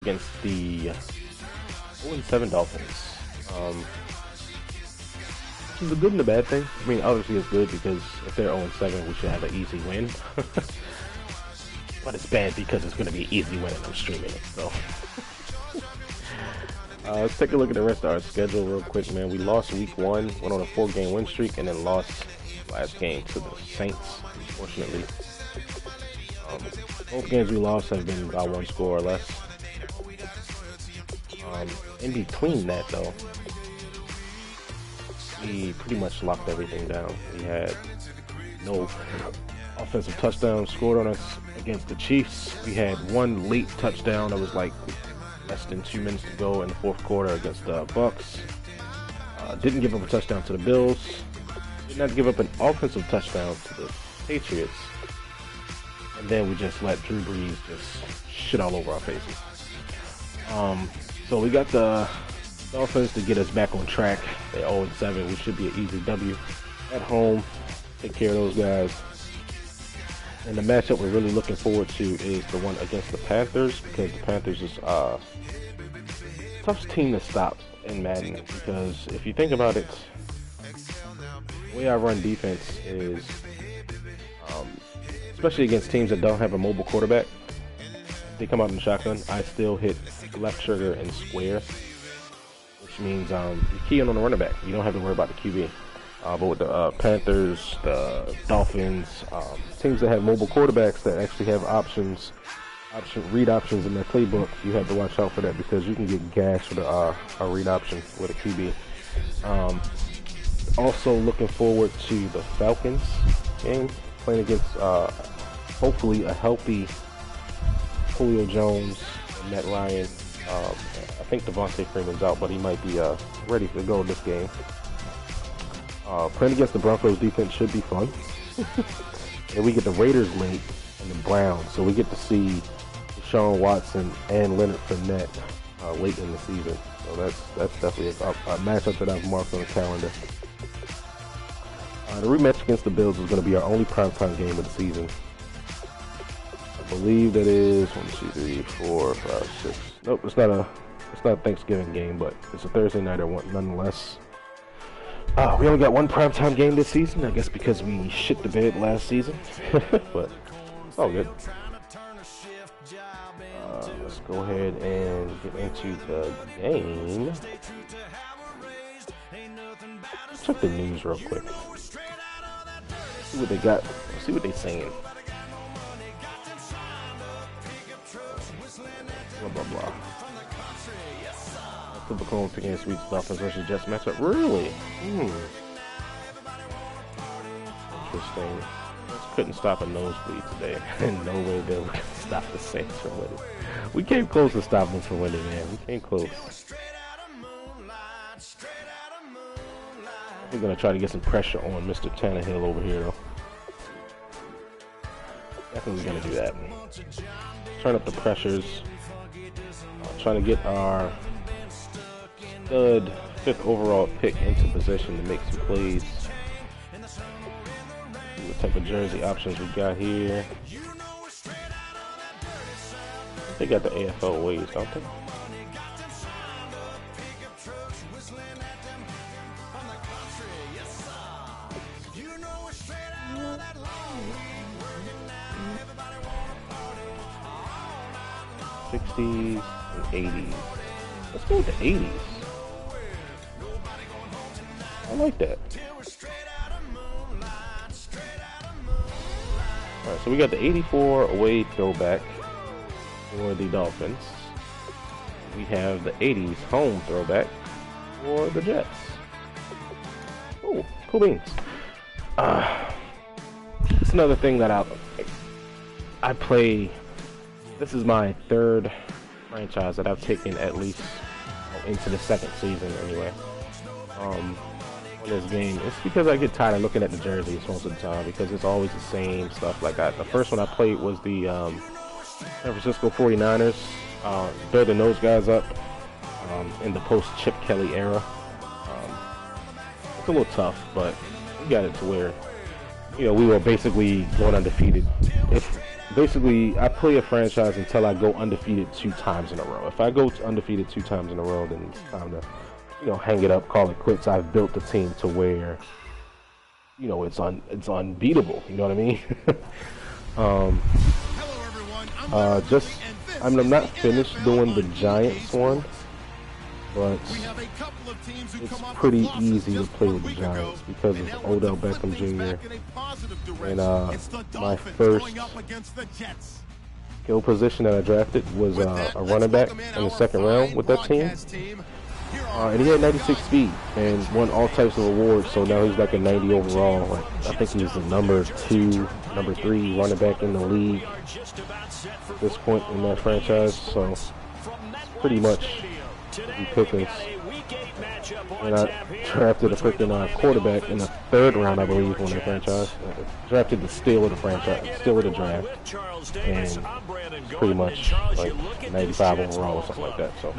against the 0-7 Dolphins. Which is a good and a bad thing. I mean, obviously it's good because if they're 0-7, we should have an easy win. But it's bad because it's going to be an easy win and I'm streaming it, so. Let's take a look at the rest of our schedule real quick, man. We lost week 1, went on a 4-game win streak, and then lost last game to the Saints, unfortunately. Both games we lost have been by 1 score or less. In between that, though, we pretty much locked everything down. We had no offensive touchdown scored on us against the Chiefs. We had 1 late touchdown that was like less than 2 minutes to go in the 4th quarter against the Bucks. Didn't give up a touchdown to the Bills. Did not give up an offensive touchdown to the Patriots. And then we just let Drew Brees just shit all over our faces. So we got the Dolphins to get us back on track. They're 0-7. We should be an easy W at home. Take care of those guys. And the matchup we're really looking forward to is the one against the Panthers, because the Panthers is a tough team to stop in Madden. Because if you think about it, the way I run defense is, especially against teams that don't have a mobile quarterback, they come out in the shotgun, I still hit left trigger and square, which means you key in on the running back. You don't have to worry about the QB. But with the Panthers, the Dolphins, teams that have mobile quarterbacks that actually have read options in their playbook, you have to watch out for that because you can get gashed with a read option with a QB. Also looking forward to the Falcons game, playing against hopefully a healthy Julio Jones and Matt Ryan. I think Devontae Freeman's out, but he might be ready to go this game. Playing against the Broncos defense should be fun. And we get the Raiders late and the Browns, so we get to see Deshaun Watson and Leonard Fournette late in the season. So that's definitely a matchup that I've marked on the calendar. The rematch against the Bills is going to be our only primetime game of the season. I believe that is 1, 2, 3, 4, 5, 6. Nope, it's not a Thanksgiving game, but it's a Thursday nighter nonetheless. We only got 1 primetime game this season, I guess because we shit the bed last season. But it's all good. Let's go ahead and get into the game. Check the news real quick. See what they got. See what they're saying. Blah blah blah. Typical picking against week's Dolphins versus Jets matchup. Really? Interesting. Just couldn't stop a nosebleed today. And no way they would stop the Saints from winning. We came close to stopping them from winning, man. We came close. We're gonna try to get some pressure on Mr. Tannehill over here, though. Definitely gonna do that. Turn up the pressures. Trying to get our stud 5th overall pick into position to make some plays. See what type of jersey options we got here. They got the AFL ways, don't they? '60s and '80s. Let's go with the '80s. I like that. Alright, so we got the '84 away throwback for the Dolphins. We have the '80s home throwback for the Jets. Oh, cool beans. It's another thing that I play. This is my 3rd franchise that I've taken at least into the 2nd season anyway. On this game, it's because I get tired of looking at the jerseys most of the time because it's always the same stuff like that. The first one I played was the San Francisco 49ers, building those guys up in the post-Chip Kelly era. It's a little tough, but we got it to where, we were basically going undefeated. If basically, I play a franchise until I go undefeated 2 times in a row. If I go undefeated 2 times in a row, then it's time to, hang it up, call it quits. I've built the team to where, it's unbeatable. You know what I mean? I'm not finished doing the Giants one, but it's pretty easy to play with the Giants because of Odell Beckham Jr. And my first skill position that I drafted was a running back in the second round with that team. And he had 96 speed and won all types of awards, so now he's like a 90 overall. Like, I think he's the number 2, number 3 running back in the league at this point in that franchise, so pretty much he Pickens. And I drafted a freaking quarterback in the 3rd round, I believe, on the franchise. Drafted the steal of the franchise, steal of the draft, and pretty much like 95 overall or something like that. So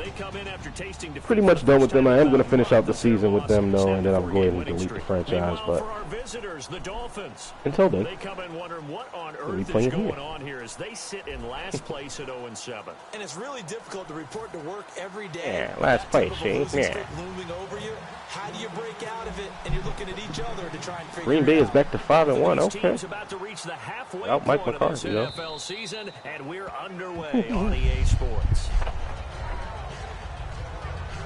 pretty much done with them. I am going to finish out the season with them though, and then I'll go ahead and delete the franchise. But until then, we'll be playing here. They sit in last place at 0-7, and it's really difficult to report to work every day. Yeah, last place, yeah. How do you break out of it? And you're looking at each other to try and figure Green Bay is back to 5-1. Okay. Out Mike McCarthy, NFL season, and we're underway on EA Sports.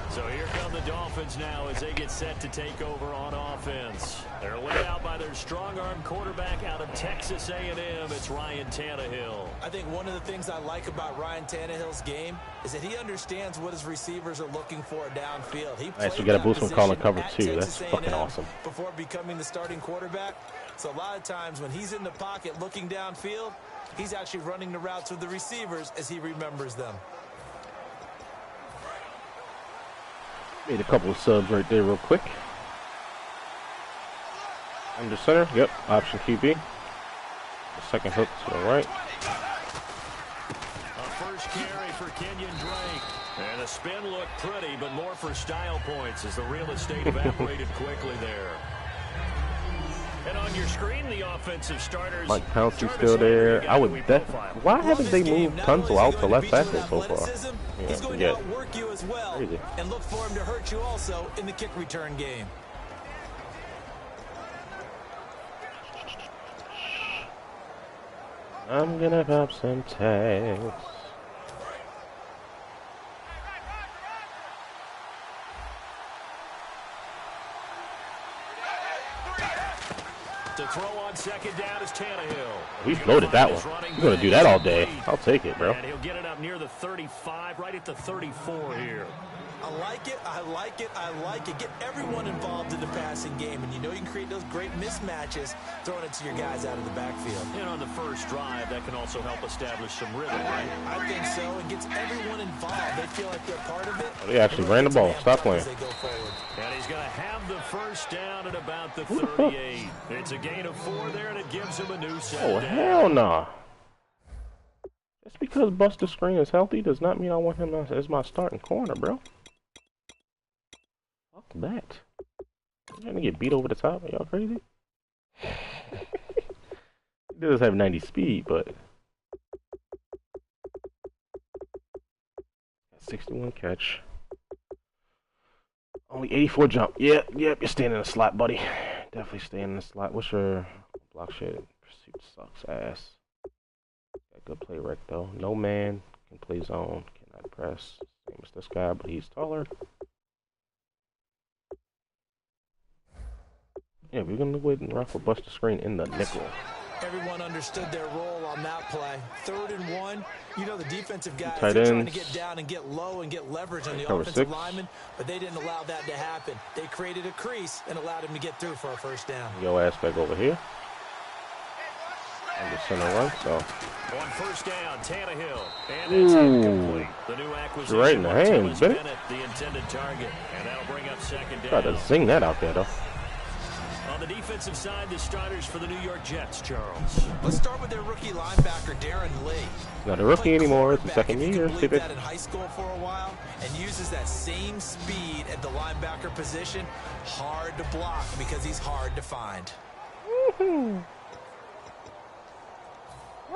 So here come the Dolphins now as they get set to take over on offense. They're led out by their strong-arm quarterback out of Texas A&M. It's Ryan Tannehill. I think one of the things I like about Ryan Tannehill's game is that he understands what his receivers are looking for downfield. Nice, we got a boost from calling cover 2. That's fucking awesome. Before becoming the starting quarterback. So a lot of times when he's in the pocket looking downfield, he's actually running the routes with the receivers as he remembers them. Made a couple of subs right there real quick. Under center, yep, option QB. The second hook to the right. A first carry for Kenyon Drake. And the spin looked pretty, but more for style points as the real estate evaporated quickly there. And on your screen, the offensive starters. Mike Pouncey's still there. I would definitely. Why haven't they moved Tunsil out to left tackle so far? Yeah, he's going to outwork you as well. Crazy. And look for him to hurt you also in the kick return game. I'm gonna pop some tags. To throw on second down is Tannehill. We floated that one. We're going to do that all day. I'll take it, bro. And he'll get it up near the 35, right at the 34 here. I like it, I like it, I like it. Get everyone involved in the passing game, and you know you can create those great mismatches throwing it to your guys out of the backfield. And on the first drive, that can also help establish some rhythm, right? I think so. It gets everyone involved. They feel like they're part of it. Oh, they actually ran the ball. Stop playing. And he's going to have the first down at about the 38. It's a gain of 4 there, and it gives him a new set. Oh, hell nah. Just because Buster Screen is healthy does not mean I want him as my starting corner, bro. Fuck that. You're trying to get beat over the top? Are y'all crazy? He does have 90 speed, but 61 catch. Only 84 jump. Yep, you're staying in the slot, buddy. Definitely staying in the slot. What's your block shit? Pursuit sucks ass. Got good play rec though. No man can play zone. Cannot press. Same as this guy, but he's taller. Yeah, we're gonna go ahead and rock with Buster Screen in the nickel. Everyone understood their role on that play. 3rd and 1. You know the defensive guys are trying to get down and get low and get leverage on the offensive lineman, but they didn't allow that to happen. They created a crease and allowed him to get through for a first down. Yo ass back over here. On the center run, so. On first down, Tannehill. And it's incomplete. The new acquisition. Right in the hands, Bennett. The intended target. And that'll bring up second down. Try to zing that out there, though. On the defensive side, the starters for the New York Jets, Charles. Let's start with their rookie linebacker, Darren Lee. Not a rookie anymore. It's the second year. He played that in high school for a while and uses that same speed at the linebacker position. Hard to block because he's hard to find.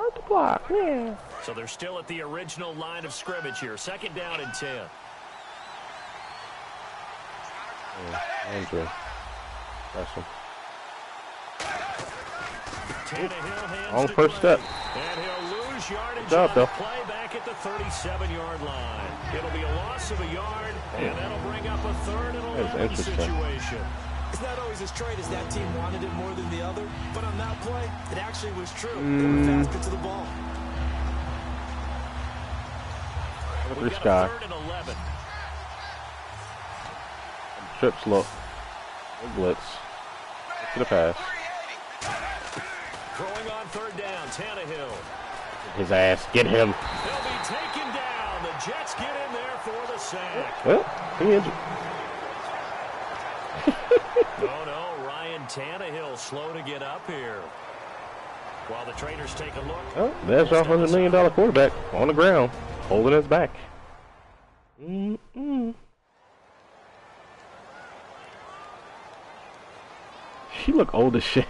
Hard to block, yeah. So they're still at the original line of scrimmage here. 2nd down and 10. Andrew. That's him. On first step. And he'll lose yardage Good job, on though. the play back at the 37-yard line. It'll be a loss of a yard, and that'll bring up a 3rd and 11 situation. It's not always as straight as that team wanted it more than the other, but on that play, it actually was true. They were faster to the ball. We've got a 3rd and 11. Trips look. Blitz. To the pass. Throwing on 3rd down, Tannehill. His ass. Get him. He'll be taken down. The Jets get in there for the sack. Well, he injured. No, Ryan Tannehill slow to get up here. While the traders take a look. Oh, there's our $100 million quarterback on the ground, holding us back. He look old as shit.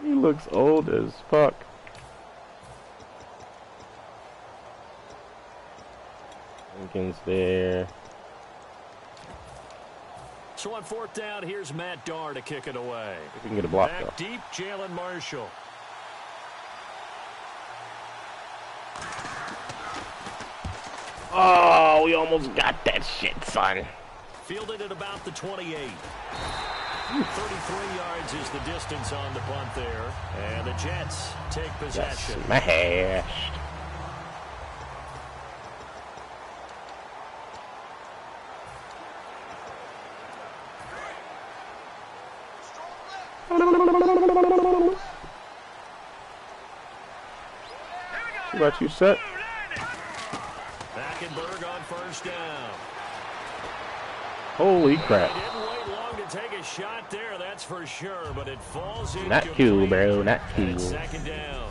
He looks old as fuck. Lincoln's there. So on 4th down, here's Matt Darr to kick it away. If we can get a block, back though. deep, Jalen Marshall. Oh, we almost got that shit, son. Fielded at about the 28. 33 yards is the distance on the punt there. And the Jets take possession. Smashed. See what you set? Hackenberg on 1st down. Holy crap. He didn't wait long to take a shot there, that's for sure, but it falls in. Not cool, bro. Not cool. 2nd down.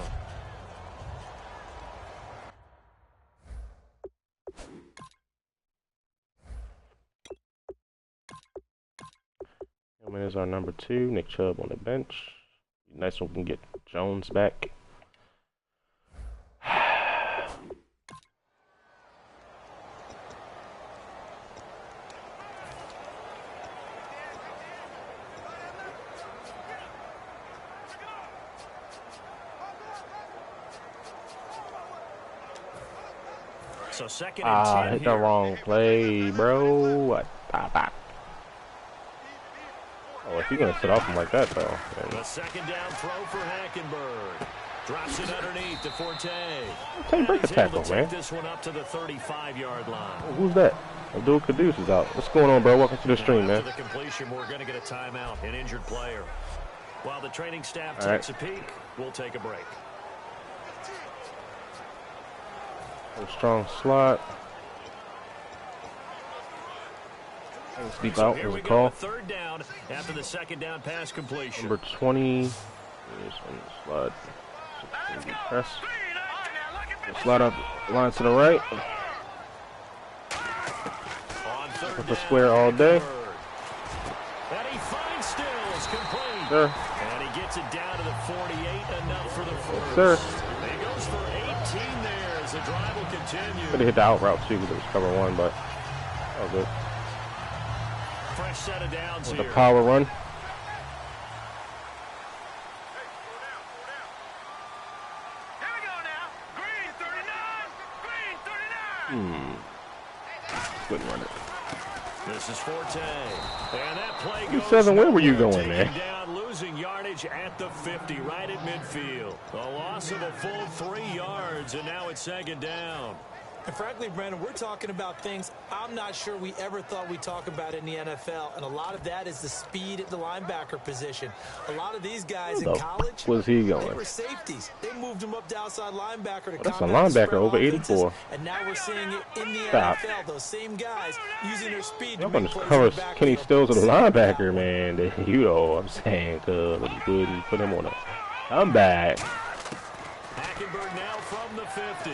Hillman is our number 2. Nick Chubb on the bench. Nice one, we can get Jones back. So 2nd and 10 hit the wrong play, bro. What? Oh, if you're gonna sit off him like that, though. The 2nd down throw for Hackenberg. Drops it underneath to Forte. Take break a tackle, man. This one up to the 35-yard line. Oh, who's that? Abdul Caduce is out. What's going on, bro? Welcome to the stream, man. After the completion, we're going to get a timeout, an injured player. While the training staff takes a peek, we'll take a break. A strong slot. Deep So out. here There's we a go, call. 3rd down after the 2nd down pass completion. Number 20. Here's one slide. Press. Slide up, line to the right. On 3rd Up a down, square all day. and he finds Stills complete. Sir. And he gets it down to the 48, enough for the first. Sir. He goes for 18 there as the drive will continue. Could have hit the out route too because it was cover 1, but all good. Fresh set of downs With the here. power run. Couldn't run it. This is Forte. And that play You goes 7, where were you nowhere, going, man? taken down, losing yardage at the 50, right at midfield. A loss of a full 3 yards, and now it's 2nd down. And frankly, Brandon, we're talking about things I'm not sure we ever thought we'd talk about in the NFL, and a lot of that is the speed at the linebacker position. A lot of these guys in college, was he going? they were safeties. They moved them up to outside linebacker to That's a combat the linebacker spread over offenses, 84. and now we're seeing it in the Stop. NFL. Those same guys using their speed to I'm make gonna plays cover in the backfield. Kenny Stills as a linebacker, man. You know what I'm saying, cuz I'm good and put him on a comeback. Hackenberg now from the 50.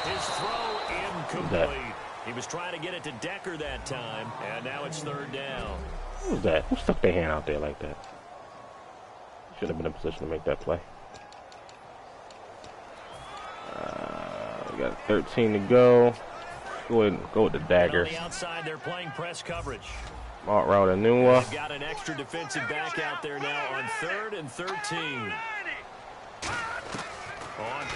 His throw incomplete. He was trying to get it to Decker that time, and now it's 3rd down. Who's that? Who stuck their hand out there like that? Should have been in position to make that play. We got 13 to go. Go ahead and go with the dagger. On the outside, they're playing press coverage. Smart route and Nua. They've got an extra defensive back out there now on 3rd and 13.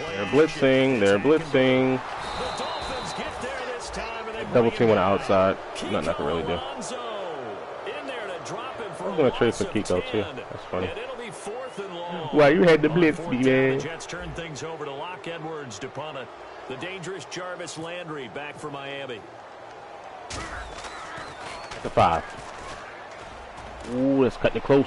They're blitzing. They're blitzing. The Dolphins get there this time, and they Double team on the outside. Nothing I can really do. In there to drop him for I was going to trade for Kiko, too. That's funny. And it'll be 4th and long. Why you had to blitz me, man? The Jets turn things over to Locke Edwards to punt it. The dangerous Jarvis Landry back for Miami. The 5. Ooh, let's cut it close.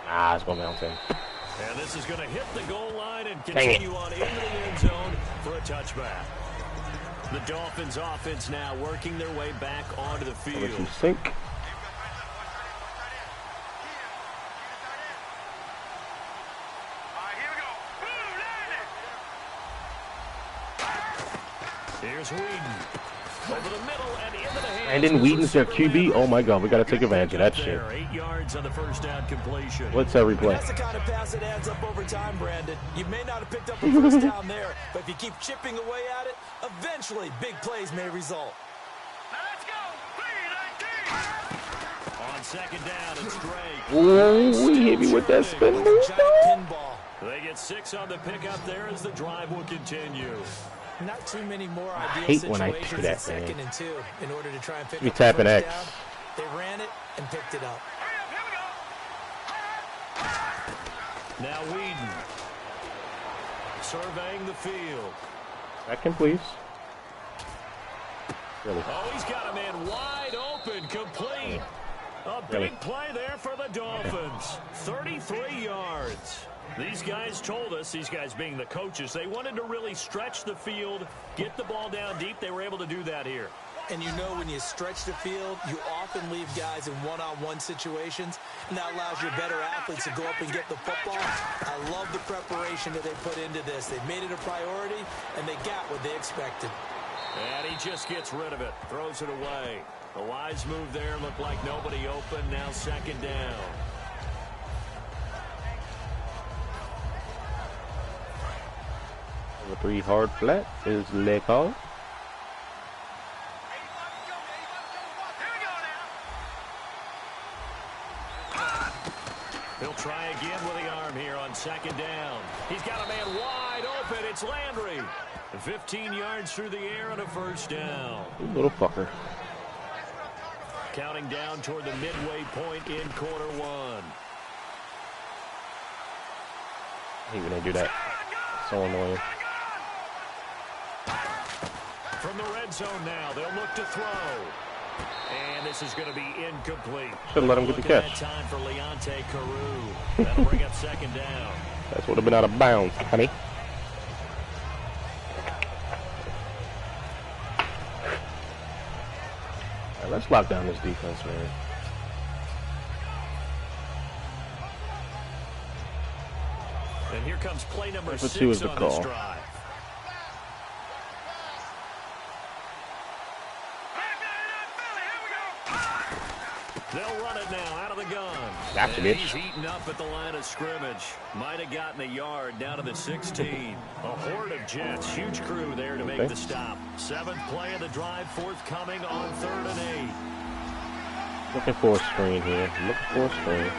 Ah, it's going to bounce in. And this is going to hit the goal line and continue on into the end zone for a touchback. The Dolphins offense now working their way back onto the field. Let you sink. Here's Whedon. Over the middle and into the hands. And then Whedon's their QB. Oh my God, we got to take advantage of that shit. 8 yards on the first down completion. Blitz every play. That's the kind of pass that adds up over time, Brandon. You may not have picked up a first down there, but if you keep chipping away at it, eventually big plays may result. Let's go. On 2nd down, it's Drake. Ooh, he hit me with that spin move. Pinball. They get 6 on the pickup there as the drive will continue. Not too many more I ideal hate when I situations do that, at 2nd man. and 2 in order to try and pick We up tapping the first X. down. They ran it and picked it up. Now Whedon surveying the field. Second, please. Really? Oh, he's got a man wide open, complete. A big Really? play there for the Dolphins. 33 yards. These guys told us, these guys being the coaches, they wanted to really stretch the field, get the ball down deep. They were able to do that here. And you know when you stretch the field, you often leave guys in one-on-one situations, and that allows your better athletes to go up and get the football. I love the preparation that they put into this. They made it a priority, and they got what they expected. And he just gets rid of it, throws it away. The wise move there, looked like nobody open, now 2nd down. The 3 hard flat is leg call. He'll try again with the arm here on 2nd down. He's got a man wide open. It's Landry. 15 yards through the air and a first down. You little fucker. Counting down toward the midway point in quarter 1. I hate when they do that. So annoying. From the red zone now, they'll look to throw. And this is going to be incomplete. Should have let him get the catch. That time for Leonte Carew. That'll bring up 2nd down. That would have been out of bounds, honey. All right, let's lock down this defense, man. And here comes play number 6 2 is the on call. this drive. They'll run it now out of the gun. Gotcha, And bitch. he's eaten up at the line of scrimmage. Might have gotten a yard down to the 16. A horde of Jets. Huge crew there to make the stop. 7th play of the drive, forthcoming on 3rd and 8. Looking for a screen here. Looking for a screen.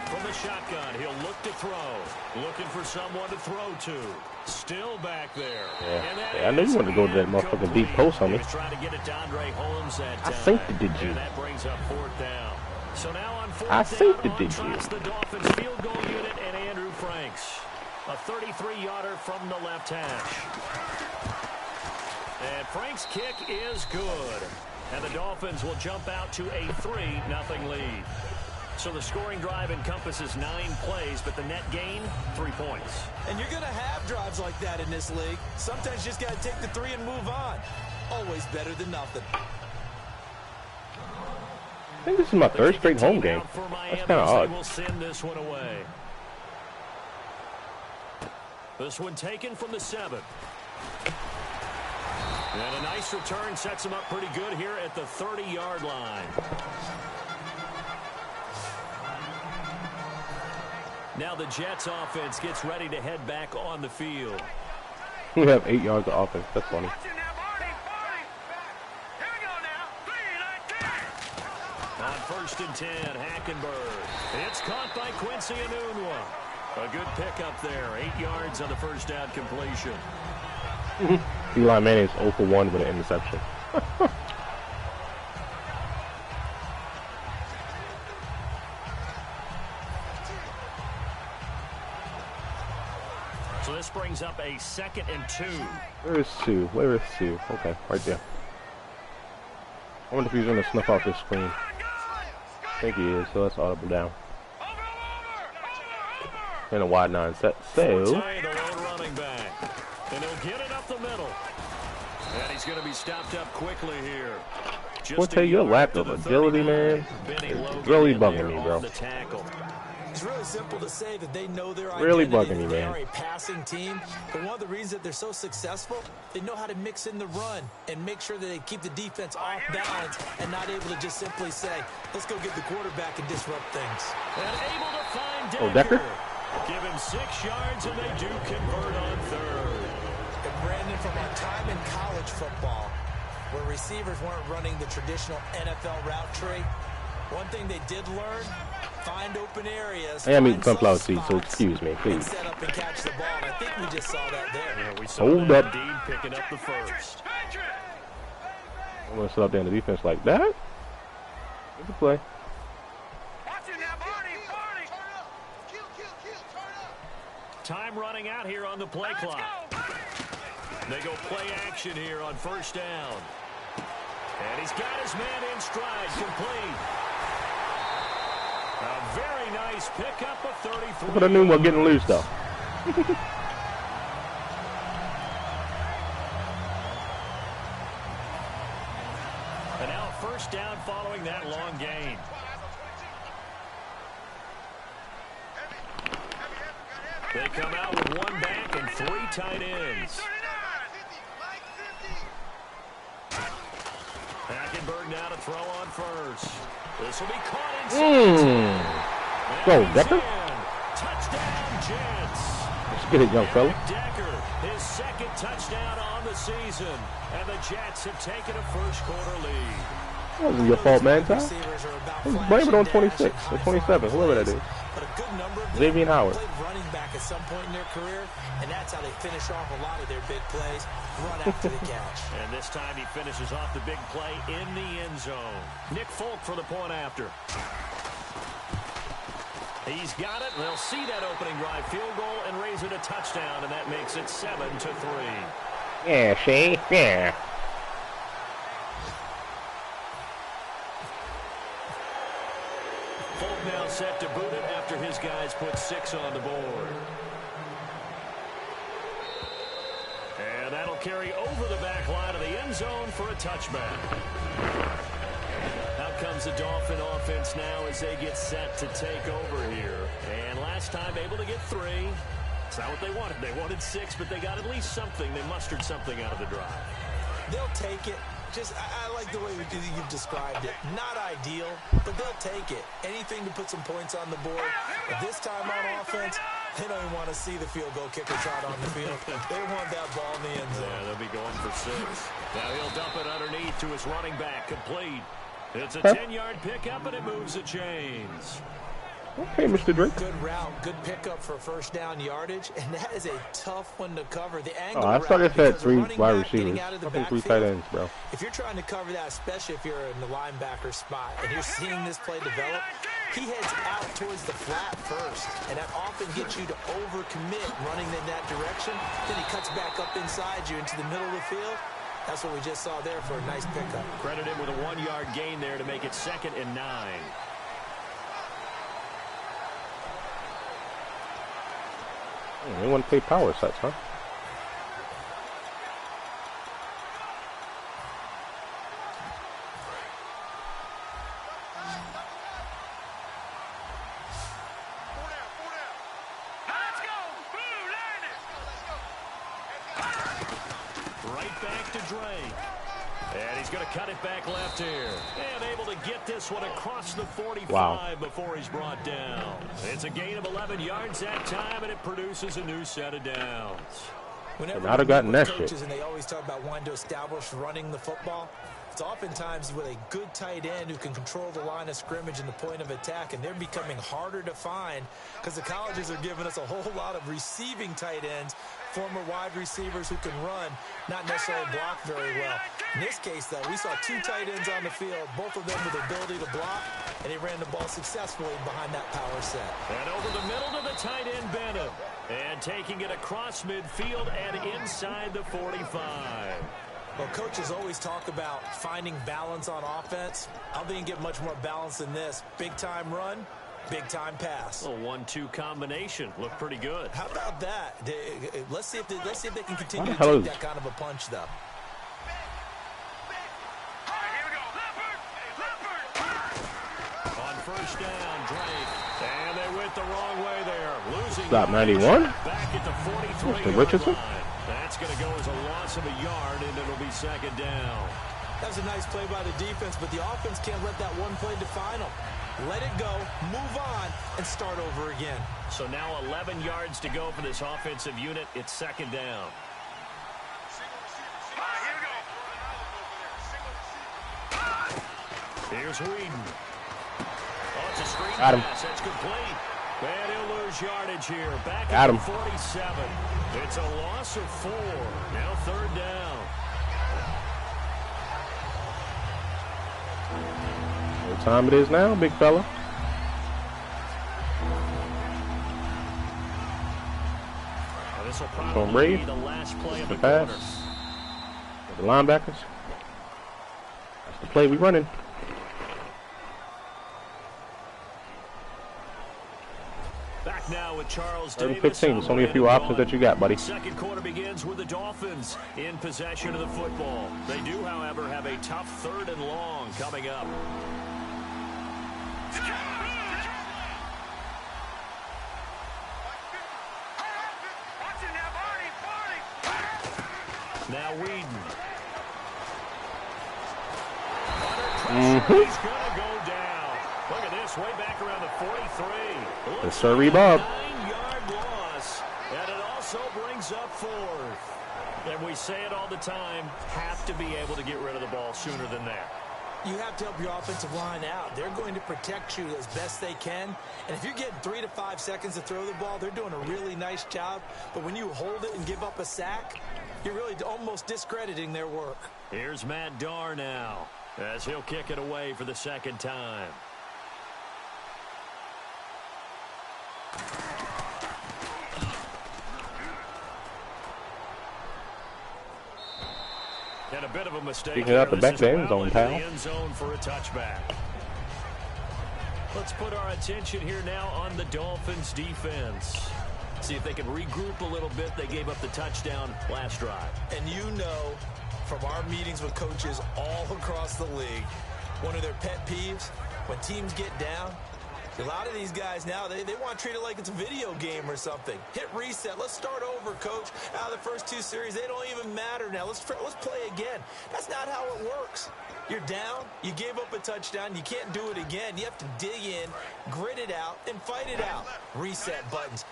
From the shotgun, he'll look to throw. Looking for someone to throw to. Still back there. Yeah, I knew you wanted to go to that motherfucking deep post on me. He was trying to get it to Andre Holmes that I time. synced did you? And that brings up 4th down. So now on 4th I down, synced on did tries you? the Dolphins field goal unit and Andrew Franks. A 33-yarder from the left hash. And Frank's kick is good. And the Dolphins will jump out to a 3-0 lead. So the scoring drive encompasses 9 plays, but the net gain, 3 points. And you're going to have drives like that in this league. Sometimes you just got to take the 3 and move on. Always better than nothing. I think this is my 3rd straight home game. That's kind of odd. They will send this one away. This one taken from the 7th. And a nice return sets him up pretty good here at the 30-yard line. Now the Jets offense gets ready to head back on the field. We have 8 yards of offense. That's funny. On 1st and 10, Hackenberg. It's caught by Quincy Enunwa. A good pickup there. 8 yards on the first down completion. Eli Manning is 0 for 1 with an interception. So this brings up a 2nd and 2. Where is Sue? Where is Sue? Okay, right there. I wonder if he's going to snuff out this screen. I think he is, so let's audible down. And a wide 9 set. So, the lone running back. And he'll get it up the middle. And he's going to be stopped up quickly here. Forte, your lack of agility, man, is really bugging me, bro. It's really simple to say that they know their really identity. bugging me, They man. are a passing team, but one of the reasons that they're so successful, they know how to mix in the run and make sure that they keep the defense off balance and not able to just simply say, let's go get the quarterback and disrupt things. And able to find Decker. Oh, Decker? Give him 6 yards, and they do convert on 3rd. And Brandon, from our time in college football, where receivers weren't running the traditional NFL route tree, one thing they did learn, find open areas. I am eating sunflower seeds, so excuse me, please. Set up and catch the ball. And I think we just saw that there. Yeah, we saw Hold that up. indeed, picking up the first. I'm going to sit up there in the defense like that. Good play. Time running out here on the play clock. They go play action here on 1st down. And he's got his man in stride, complete. A very nice pickup of 33. Look at the new one getting loose, though. And now 1st down following that long gain. They come out with 1 back and 3 tight ends. Hackenberg now to throw on 1st. This will be caught inside. Go, Decker. Touchdown, Jets. Let's get it, young fella. Decker, his 2nd touchdown on the season. And the Jets have taken a 1st quarter lead. That wasn't your fault, man, Ty. Blame it on 26 or 27, whoever that is. But a good number of them Xavier Howard. played running back at some point in their career, and that's how they finish off a lot of their big plays, run after the catch. And this time he finishes off the big play in the end zone. Nick Folk for the point after. He's got it, and they'll see that opening drive field goal and raise it a touchdown, and that makes it 7-3. Yeah, see? Yeah. Folk now set to boot it after his guys put 6 on the board. And that'll carry over the back line of the end zone for a touchback. Out comes the Dolphin offense now as they get set to take over here. And last time able to get 3. It's not what they wanted. They wanted 6, but they got at least something. They mustered something out of the drive. They'll take it. I like the way you've described it. Not ideal, but they'll take it. Anything to put some points on the board. But this time on offense, they don't even want to see the field goal kicker shot on the field. They want that ball in the end zone. Yeah, they'll be going for 6. Now he'll dump it underneath to his running back, complete. It's a 10-yard pickup, and it moves the chains. Okay, Mr. Drake. Good route, good pickup for 1st down yardage, and that is a tough one to cover. The angle I thought it had 3 wide back receivers. getting out of the I think 3 tight ends, bro. If you're trying to cover that, especially if you're in the linebacker spot, and you're seeing this play develop, he heads out towards the flat first, and that often gets you to overcommit running in that direction. Then he cuts back up inside you into the middle of the field. That's what we just saw there for a nice pickup. Credit him with a 1-yard gain there to make it 2nd and 9. They want to play power sets, huh? Right back to Drake. And he's going to cut it back left here. And able to get this one across the 45 wow. before he's brought down. It's a gain of 11 yards that time, and it produces a new set of downs. Whenever I'd have gotten that coaches shit. And they always talk about wanting to establish running the football. It's oftentimes with a good tight end who can control the line of scrimmage and the point of attack, and they're becoming harder to find because the colleges are giving us a whole lot of receiving tight ends, former wide receivers who can run, not necessarily block very well. In this case, though, we saw two tight ends on the field, both of them with the ability to block, and they ran the ball successfully behind that power set. And over the middle to the tight end, Bennett. And taking it across midfield and inside the 45. Well, coaches always talk about finding balance on offense. I don't think you get much more balance than this. Big-time run, big-time pass. A 1-2 combination. Looked pretty good. How about that? Let's see if they can continue to Hello. take that kind of a punch, though. On first down, Drake. And they went the wrong way there. Losing Stop 91. Back at the 43-yard Richardson. line. That's going to go as a loss of a yard, and it'll be second down. That was a nice play by the defense, but the offense can't let that one play define them. Let it go, move on, and start over again. So now 11 yards to go for this offensive unit. It's second down. Here's Whedon. Oh, it's a screen pass. That's complete. And he'll lose yardage here. Back at the 47. It's a loss of 4. Now third down. What time it is now, big fella? Well, this will probably be the last play of the quarter. The linebackers. That's the play we running. Back now with Charles Third and Davis. 15. It's only a few options that you got, buddy. Second quarter begins with the Dolphins in possession of the football. They do, however, have a tough third and long coming up. Now Whedon. Under pressure, he's going to go down. Look at this, way back around the 43. Yes, sir, Bob. 9-yard loss, and it also brings up fourth. And we say it all the time, have to be able to get rid of the ball sooner than that. You have to help your offensive line out. They're going to protect you as best they can. And if you're getting 3 to 5 seconds to throw the ball, they're doing a really nice job. But when you hold it and give up a sack, you're really almost discrediting their work. Here's Matt Darr now, as he'll kick it away for the second time. And a bit of a mistake. Picking up the back of the end zone, pal. End zone for a touchback. Let's put our attention here now on the Dolphins defense. See if they can regroup a little bit. They gave up the touchdown last drive. And you know, from our meetings with coaches all across the league, one of their pet peeves, when teams get down, a lot of these guys now, they want to treat it like it's a video game or something. Hit reset. Let's start over, coach. Out of the first 2 series, they don't even matter now. Let's play again. That's not how it works. You're down. You gave up a touchdown. You can't do it again. You have to dig in, grit it out, and fight it out. Reset buttons.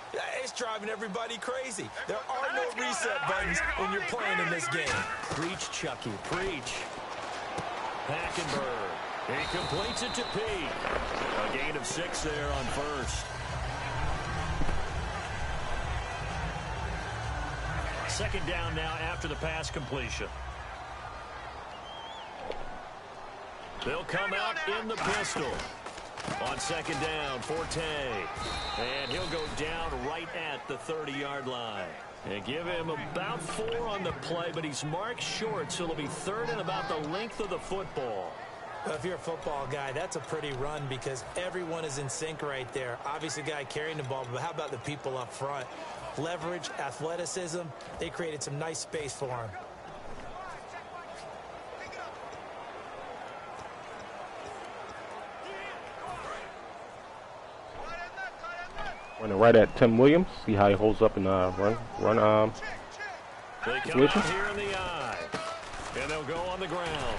It's driving everybody crazy. There are no reset buttons when you're playing in this game. Preach, Chucky. Preach. Hackenberg. He completes it to Pete. A gain of 6 there on first. Second down now after the pass completion. They'll come out in the pistol. On second down, Forte. And he'll go down right at the 30-yard line. And give him about 4 on the play, but he's marked short, so it'll be third and about the length of the football. Well, if you're a football guy, that's a pretty run because everyone is in sync right there. Obviously, the guy carrying the ball, but how about the people up front? Leverage, athleticism, they created some nice space for him. Running right at Tim Williams. See how he holds up in run They come out here in the eye. And they'll go on the ground.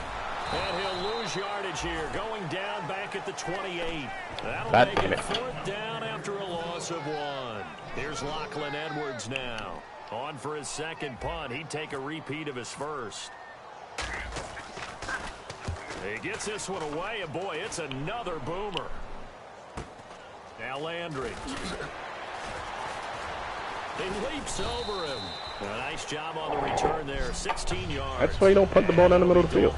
And he'll lose yardage here, going down back at the 28. That'll make it 4th down after a loss of 1. Here's Lachlan Edwards now. On for his second punt. He'd take a repeat of his first. He gets this one away, and boy, it's another boomer. Now Landry. He leaps over him. A nice job on the return there, 16 yards. That's why you don't punt the ball down the middle of the field.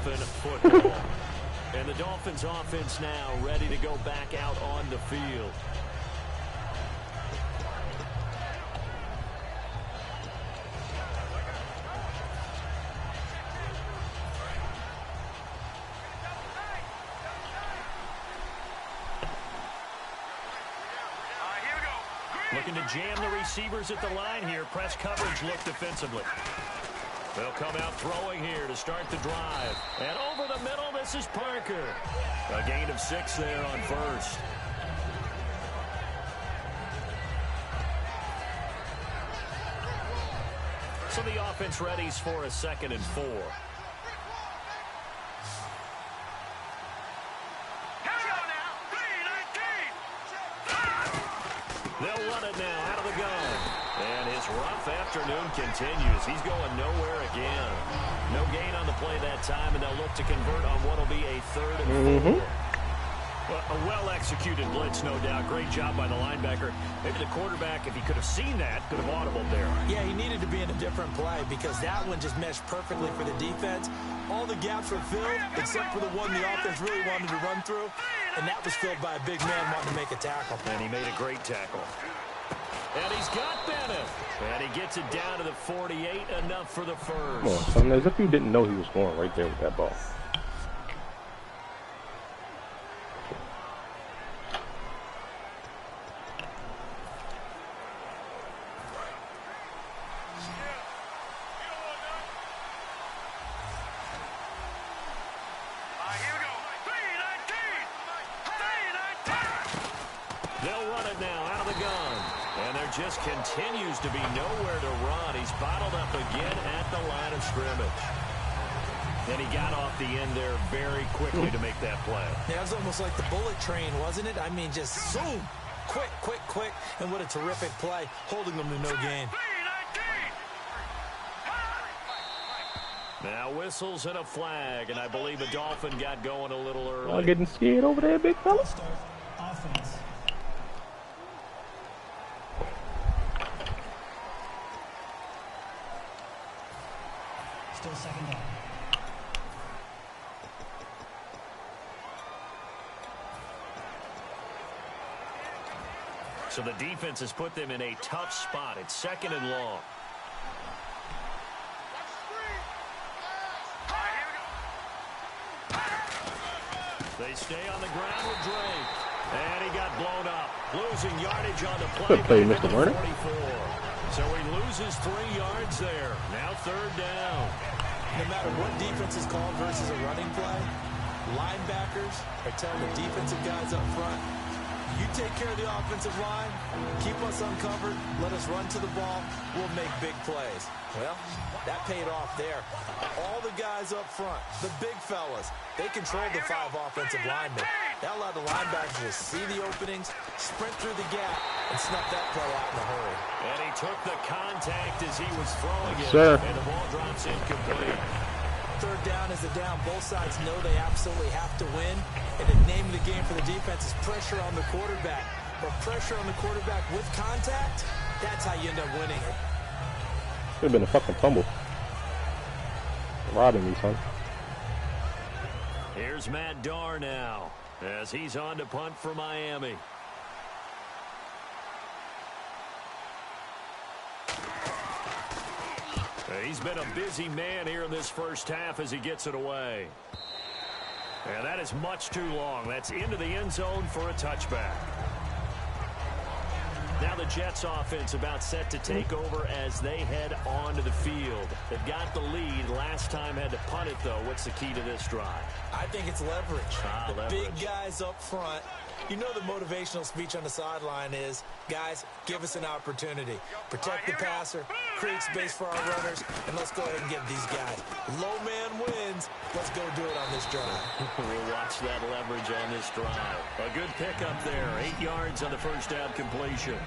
And the Dolphins offense now ready to go back out on the field. Looking to jam the receivers at the line here. Press coverage look defensively. They'll come out throwing here to start the drive. And over the middle, this is Parker. A gain of 6 there on first. So the offense readies for a 2nd and 4. They'll run it now out of the gun. And his rough afternoon continues. He's going nowhere again. No gain on the play that time, and they'll look to convert on what will be a 3rd and 4. Well, a well-executed blitz, no doubt. Great job by the linebacker. Maybe the quarterback, if he could have seen that, could have audibled there. Yeah, he needed to be in a different play because that one just meshed perfectly for the defense. All the gaps were filled except for the one the offense really wanted to run through, and that was filled by a big man wanting to make a tackle. And he made a great tackle. And he's got Bennett. And he gets it down to the 48, enough for the first. Come on, son, as if you didn't know he was going right there with that ball. Just continues to be nowhere to run. He's bottled up again at the line of scrimmage. And he got off the end there very quickly to make that play. Yeah, it was almost like the bullet train, wasn't it? I mean, just zoom. Quick, quick, quick. And what a terrific play, holding them to no gain. Now whistles and a flag, and I believe a Dolphin got going a little early. Y'all getting scared over there, big fella? Offense. Still 2nd down. So the defense has put them in a tough spot. It's 2nd and long. They stay on the ground with Drake. And he got blown up. Losing yardage on the play. Good play, Mr. Werner. 44. So he loses 3 yards there. Now 3rd down. No matter what defense is called versus a running play, linebackers are telling the defensive guys up front, you take care of the offensive line, keep us uncovered, let us run to the ball, we'll make big plays. Well, that paid off there. All the guys up front, the big fellas, they controlled the 5 offensive linemen. That allowed the linebackers to see the openings, sprint through the gap, and snuff that play out in a hurry. And he took the contact as he was throwing it. Sure. And the ball drops incomplete. 3rd down is a down. Both sides know they absolutely have to win. And the name of the game for the defense is pressure on the quarterback. But pressure on the quarterback with contact, that's how you end up winning it. Could have been a fucking fumble. Robbing me, son. Here's Matt Darr now as he's on to punt for Miami. He's been a busy man here in this first half as he gets it away. And that is much too long. That's into the end zone for a touchback. Now the Jets offense about set to take over as they head onto the field. They've got the lead. Last time had to punt it, though. What's the key to this drive? I think it's leverage. Leverage. Big guys up front You know the motivational speech on the sideline is, guys, give us an opportunity. Protect the passer, create space for our runners, and let's go ahead and get these guys. Low man wins. Let's go do it on this drive. We'll watch that leverage on this drive. A good pickup there. 8 yards on the first down completion.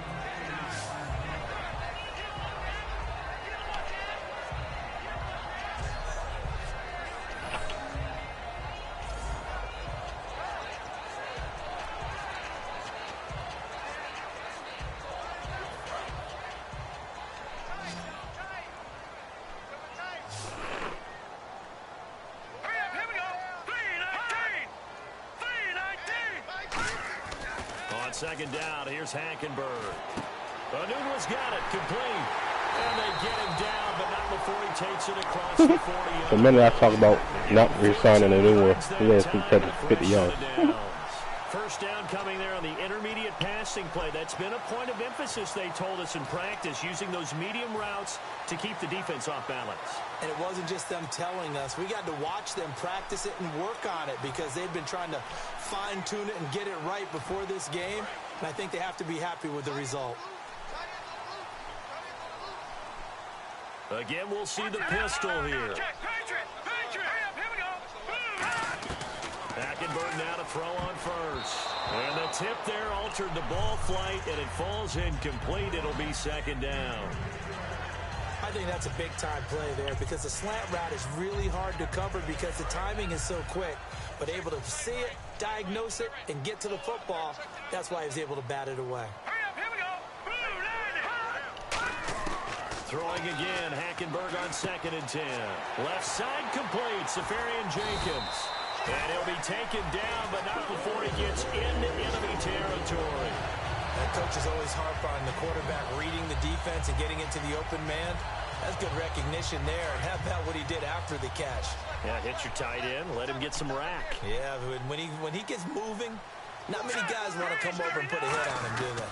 Second down, here's Hackenberg. Nunez got it, complete. And they get him down, but not before he takes it across the 40. The minute I talk about not re-signing a new one, he has to catch 50 yards. First down coming there on the intermediate passing play. That's been a point of emphasis, they told us in practice, using those medium routes to keep the defense off balance. And it wasn't just them telling us. We got to watch them practice it and work on it because they've been trying to fine-tune it and get it right before this game. And I think they have to be happy with the result. Again, we'll see the pistol here. Hackenberg now to throw on first. And the tip there altered the ball flight, and it falls incomplete. It'll be second down. I think that's a big-time play there because the slant route is really hard to cover because the timing is so quick. But able to see it, diagnose it, and get to the football, that's why he was able to bat it away. Throwing again, Hackenberg on 2nd and 10. Left side complete, Safarian Jenkins. And he'll be taken down, but not before he gets into enemy territory. That coach is always harp on the quarterback reading the defense and getting it to the open man. That's good recognition there. And how about what he did after the catch? Yeah, hit your tight end, let him get some rack. Yeah, when he gets moving, not many guys want to come over and put a hit on him, do they?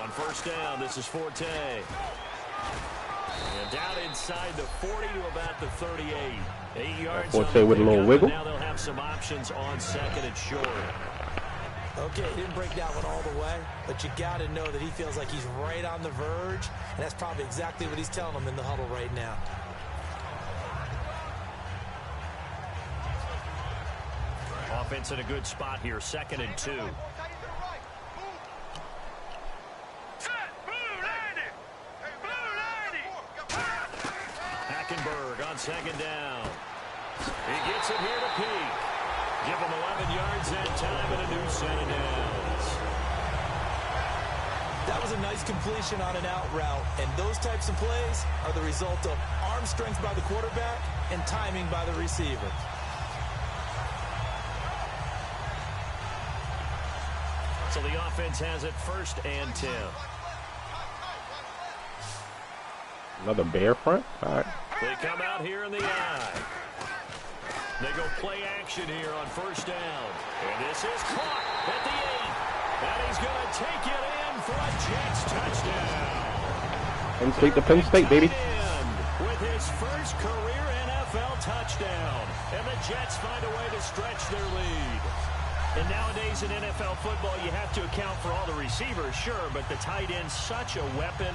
On first down, this is Forte. And down inside the 40 to about the 38. 8 yards. Forte with a little wiggle. Now they'll have some options on 2nd and short. Okay, he didn't break that one all the way, but you got to know that he feels like he's right on the verge, and that's probably exactly what he's telling them in the huddle right now. Offense in a good spot here, 2nd and 2. Hackenberg on 2nd down. He gets it here to Peak. Give him 11 yards that time and a new set of downs. That was a nice completion on an out route, and those types of plays are the result of arm strength by the quarterback and timing by the receiver. So the offense has it 1st and 10. Another bear front? All right. They come out here in the eye. They go play action here on 1st down. And this is caught at the 8. And he's going to take it in for a Jets touchdown. Penn State to Penn State, baby. With his first career NFL touchdown. And the Jets find a way to stretch their lead. And nowadays in NFL football, you have to account for all the receivers, sure, but the tight end's such a weapon,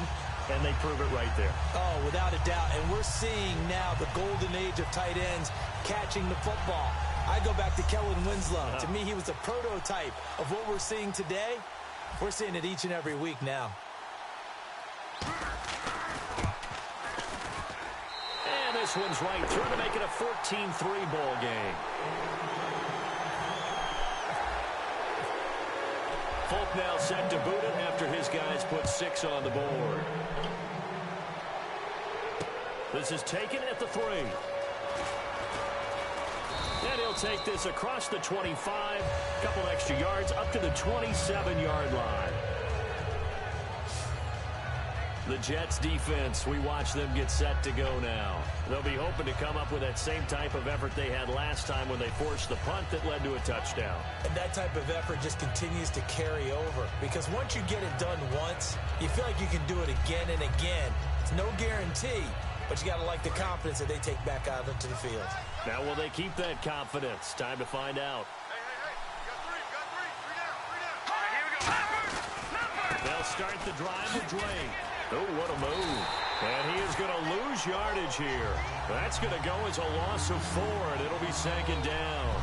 and they prove it right there. Oh, without a doubt. And we're seeing now the golden age of tight ends catching the football. I go back to Kellen Winslow. To me, he was a prototype of what we're seeing today. We're seeing it each and every week now. And this one's right through to make it a 14-3 ball game. Folk now set to boot it after his guys put 6 on the board. This is taken at the 3. And he'll take this across the 25, couple extra yards up to the 27-yard line. The Jets defense, we watch them get set to go now. They'll be hoping to come up with that same type of effort they had last time when they forced the punt that led to a touchdown. And that type of effort just continues to carry over. Because once you get it done once, you feel like you can do it again and again. It's no guarantee, but you got to like the confidence that they take back out into the field. Now will they keep that confidence? Time to find out. They'll start the drive with Drake. Oh, what a move. And he is going to lose yardage here. That's going to go as a loss of 4, and it'll be second down.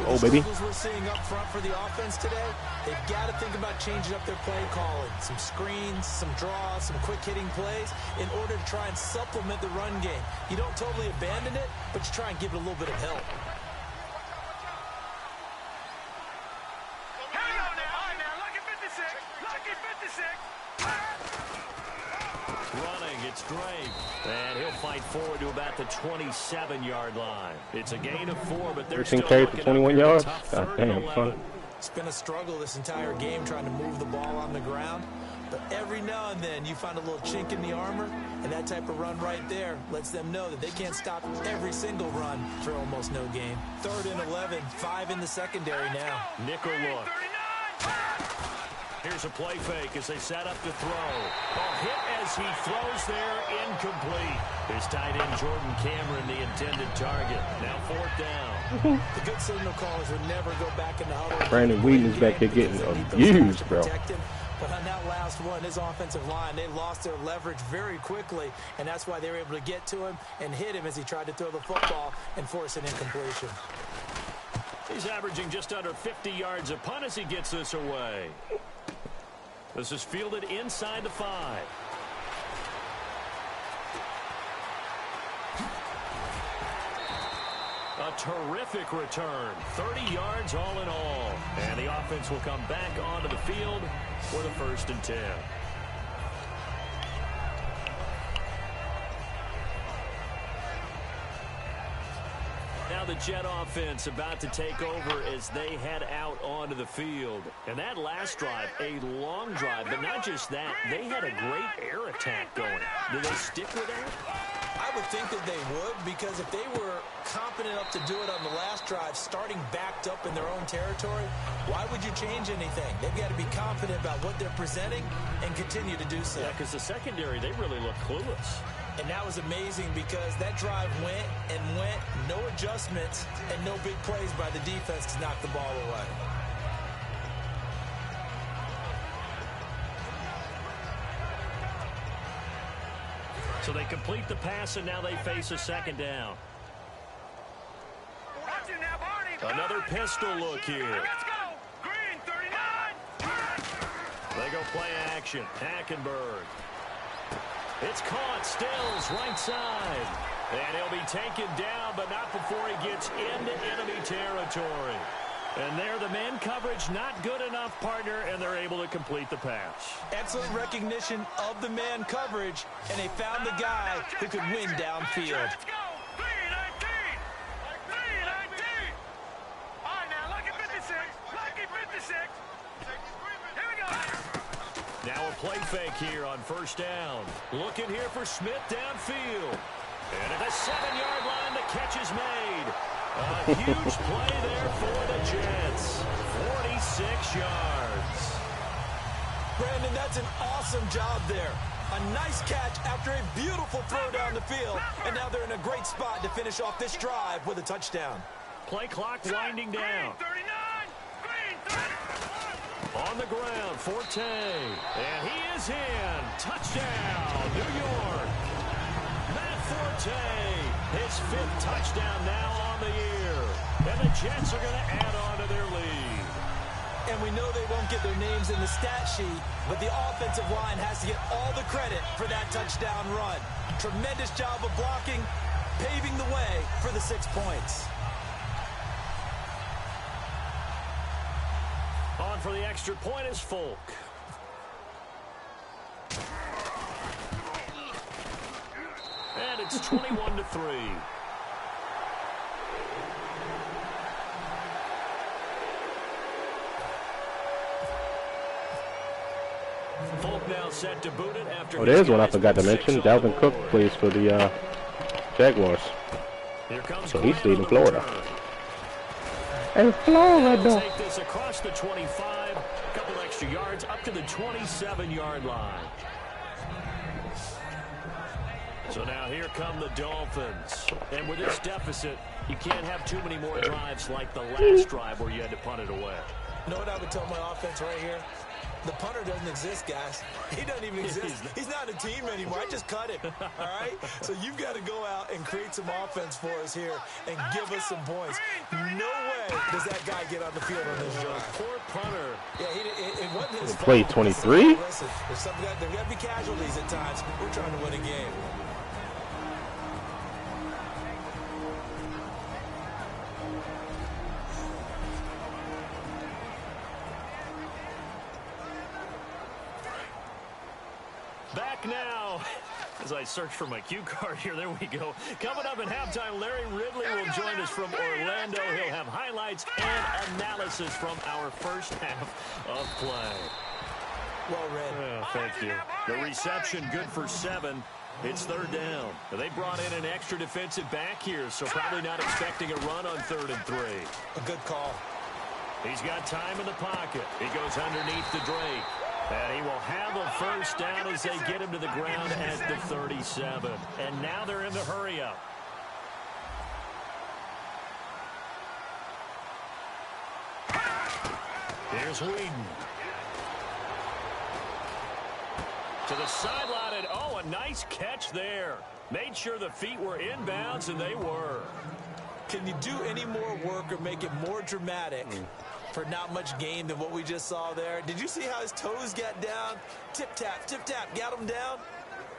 Oh, baby. We're seeing up front for the offense today, they've got to think about changing up their play calling. Some screens, some draws, some quick-hitting plays in order to try and supplement the run game. You don't totally abandon it, but you try and give it a little bit of help. Running, it's Drake. And he'll fight forward to about the 27-yard line. It's a gain of 4, but they're still carries for looking 21 up yards. here at God damn, son. It's been a struggle this entire game trying to move the ball on the ground. But every now and then you find a little chink in the armor, and that type of run right there lets them know that they can't stop every single run for almost no gain. 3rd and 11, 5 in the secondary now. Nickel look. Here's a play fake as they set up to throw. A hit as he throws there, incomplete. His tight end Jordan Cameron, the intended target. Now 4th down. The good signal callers would never go back in the huddle. Brandon Wheaton is back here getting abused, bro. But on that last one, his offensive line, they lost their leverage very quickly, and that's why they were able to get to him and hit him as he tried to throw the football and force an incompletion. He's averaging just under 50 yards a punt as he gets this away. This is fielded inside the 5. A terrific return. 30 yards all in all. And the offense will come back onto the field for the 1st and 10. Now the Jet offense about to take over as they head out onto the field. And that last drive, a long drive, but not just that, they had a great air attack going. Do they stick with that? I would think that they would, because if they were confident enough to do it on the last drive, starting backed up in their own territory, why would you change anything? They've got to be confident about what they're presenting and continue to do so. Yeah, because the secondary, they really look clueless. And that was amazing because that drive went and went, no adjustments, and no big plays by the defense to knock the ball away. So they complete the pass, and now they face a 2nd down. Another pistol look here. Let's go. Green, 39. They go play action. Hackenberg. It's caught. Stills right side. And he'll be taken down, but not before he gets into enemy territory. And there, the man coverage not good enough, partner, and they're able to complete the pass. Excellent recognition of the man coverage, and they found the guy who could win downfield. Let's go. 319. 319. All right, now, lucky 56. Lucky 56. Here we go. Now a play fake here on 1st down. Looking here for Smith downfield. And at the 7-yard line, the catch is made. A huge play there for the Jets. 46 yards. Brandon, that's an awesome job there. A nice catch after a beautiful throw down the field. And now they're in a great spot to finish off this drive with a touchdown. Play clock winding down. Green, 39. Green, 39. On the ground, Forte. And he is in. Touchdown, New York. Matt Forte, his 5th touchdown now on the year. And the Jets are going to add on to their lead. And we know they won't get their names in the stat sheet, but the offensive line has to get all the credit for that touchdown run. Tremendous job of blocking, paving the way for the 6 points. On for the extra point is Folk. And it's 21-3. Folk now set to boot it after. Oh, there's one I forgot to mention. Dalvin Cook plays for the Jaguars. So he stayed in Florida. In Florida. Take this across the 25, a couple extra yards up to the 27-yard line. So now here come the Dolphins. And with this deficit, you can't have too many more drives like the last drive where you had to punt it away. You know what I would tell my offense right here? The punter doesn't exist, guys. He doesn't even exist. He's not a team anymore. I just cut him, all right? So you've got to go out and create some offense for us here and give us some points. No way does that guy get on the field on this drive. Poor punter. Yeah, it wasn't his fault. Played 23? Listen, there's got to be casualties at times. We're trying to win a game. Back now, as I search for my cue card here, there we go. Coming up at halftime, Larry Ridley will join us from Orlando. He'll have highlights and analysis from our first half of play. Well read. Oh, thank you. The reception good for 7. It's third down. They brought in an extra defensive back here, so probably not expecting a run on 3rd and 3. A good call. He's got time in the pocket. He goes underneath to Drake. And he will have a first down as they get him to the ground at the 37. And now they're in the hurry-up. Here's Whedon. To the sideline, and oh, a nice catch there. Made sure the feet were inbounds, and they were. Can you do any more work or make it more dramatic for not much gain than what we just saw there? Did you see how his toes got down? Tip-tap, got him down.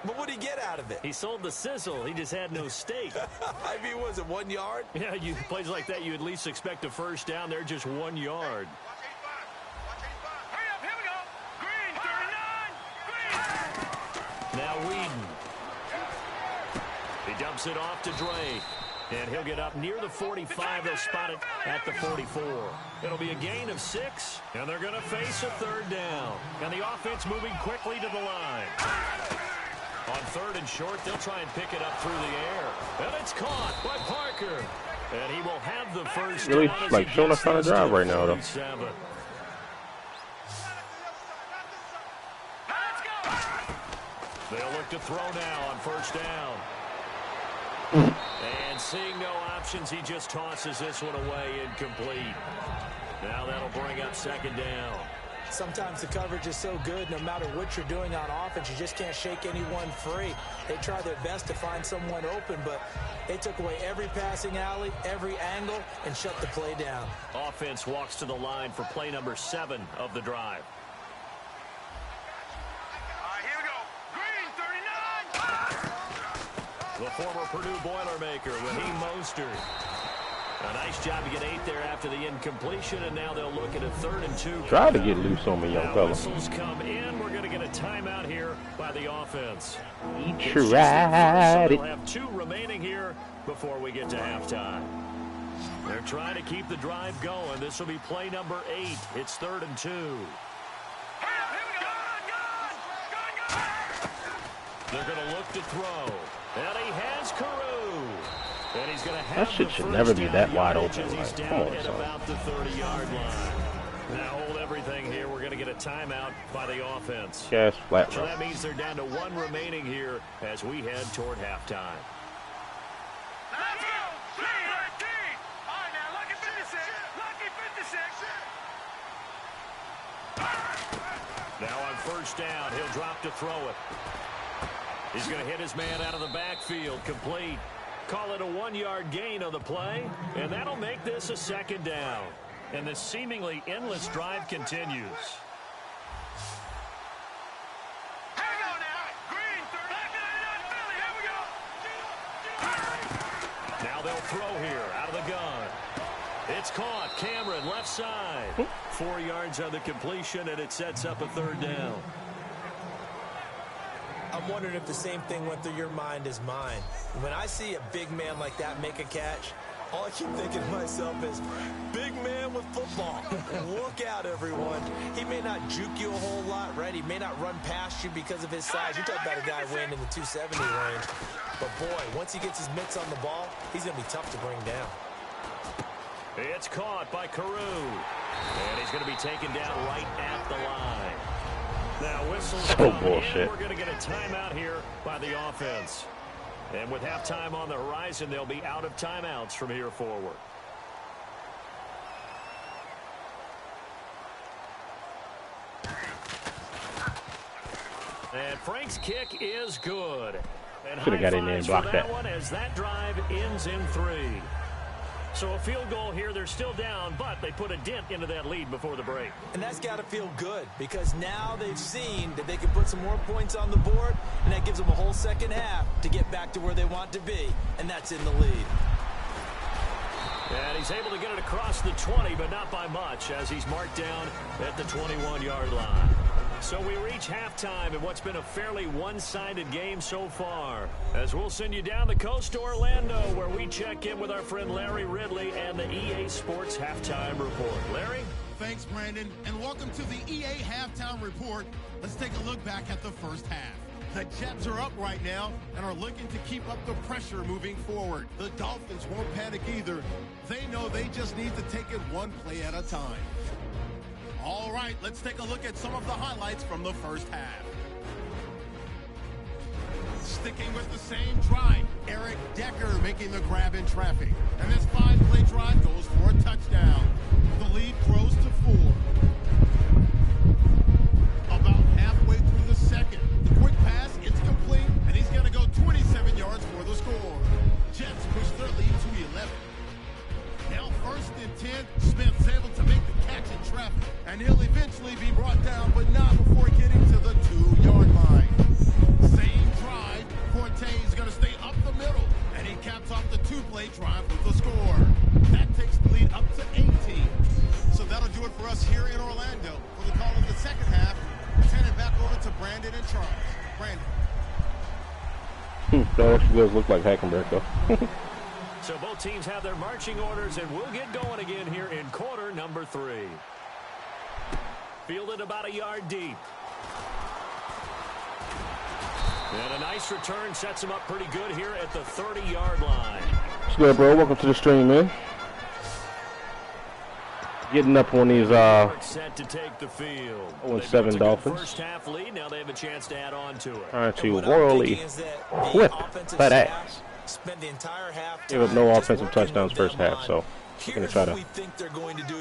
But what did he get out of it? He sold the sizzle. He just had no steak. I mean, was it 1 yard? Yeah, plays like that, you at least expect a first down. They're just 1 yard. Hurry up, here we go. Green, 39. Green. Now Whedon. He dumps it off to Drake. And he'll get up near the 45. They'll spot it at the 44. It'll be a gain of 6, and they're going to face a third down. And the offense moving quickly to the line. On 3rd and short, they'll try and pick it up through the air. And it's caught by Parker. And he will have the first Really, down as like, he showing gets us how to this drive right now, though. 47. Let's go. They'll look to throw now on first down. And seeing no options, he just tosses this one away incomplete. Now that'll bring up 2nd down. Sometimes the coverage is so good, no matter what you're doing on offense, you just can't shake anyone free. They try their best to find someone open, but they took away every passing alley, every angle, and shut the play down. Offense walks to the line for play number 7 of the drive. All right, here we go. Green, 39. The former Purdue Boilermaker, Raheem Mostert. A nice job to get 8 there after the incompletion, and now they'll look at a 3rd and 2. Try to get loose on me, young now fella. Whistles come in. We're going to get a timeout here by the offense. Tried They'll it. have 2 remaining here before we get to halftime. They're trying to keep the drive going. This will be play number 8. It's 3rd and 2. Hurry up, here we go. Gun. They're going to look to throw. And he has Carew. And he's going to have That shit the should first never be down that wide yardage open. as he's Like, down come on, at son. about the 30-yard line. Now hold everything here. We're going to get a timeout by the offense. Yes, flat So route. that means they're down to 1 remaining here as we head toward halftime. Let's go. 3, 13. All right, now, lucky 56. Lucky 56. Now on first down, he'll drop to throw it. He's going to hit his man out of the backfield, complete. Call it a 1-yard gain on the play, and that'll make this a 2nd down. And the seemingly endless drive continues. Here we go now. Green, 39. Philly, here we go. Now they'll throw here out of the gun. It's caught. Cameron, left side. 4 yards on the completion, and it sets up a 3rd down. I'm wondering if the same thing went through your mind as mine. When I see a big man like that make a catch, all I keep thinking to myself is, big man with football. Look out, everyone. He may not juke you a whole lot, right? He may not run past you because of his size. You're talking about a guy weighing in the 270 range. But, boy, once he gets his mitts on the ball, he's going to be tough to bring down. It's caught by Carew. And he's going to be taken down right at the line. Now whistles So come bullshit. in. We're going to get a timeout here by the offense. And with halftime on the horizon, they'll be out of timeouts from here forward. And Frank's kick is good. And should have got in there and blocked that one as that drive ends in 3. So a field goal here. They're still down, but they put a dent into that lead before the break. And that's got to feel good because now they've seen that they can put some more points on the board, and that gives them a whole second half to get back to where they want to be, and that's in the lead. And he's able to get it across the 20, but not by much as he's marked down at the 21-yard line. So we reach halftime in what's been a fairly one-sided game so far. As we'll send you down the coast to Orlando, where we check in with our friend Larry Ridley and the EA Sports Halftime Report. Larry? Thanks, Brandon, and welcome to the EA Halftime Report. Let's take a look back at the first half. The Jets are up right now and are looking to keep up the pressure moving forward. The Dolphins won't panic either. They know they just need to take it one play at a time. All right, let's take a look at some of the highlights from the first half. Sticking with the same drive, Eric Decker making the grab in traffic. And this 5-play drive goes for a touchdown. The lead grows to 4. About halfway through the second, the quick pass, it's complete, and he's going to go 27 yards for the score. Jets push their lead to 11. Now 1st and 10, Smith's able to make the catch in traffic, and he'll eventually be brought down, but not before getting to the 2-yard line. Same drive, Forte's going to stay up the middle, and he caps off the 2-play drive with the score. That takes the lead up to 18. So that'll do it for us here in Orlando. For the call of the second half, let's hand it back over to Brandon and Charles. Brandon. That actually does look like Hackenberg, though. So both teams have their marching orders, and we'll get going again here in quarter number 3. Fielded about a yard deep. And a nice return sets him up pretty good here at the 30-yard line. What's good, bro? Welcome to the stream, man. Getting up on these set to take the field. 0-7 Dolphins. First half lead. Now they have a chance to add on to it. Trying to royally whip that ass. Spend the entire half Gave up no offensive touchdowns first half, so we're going to try to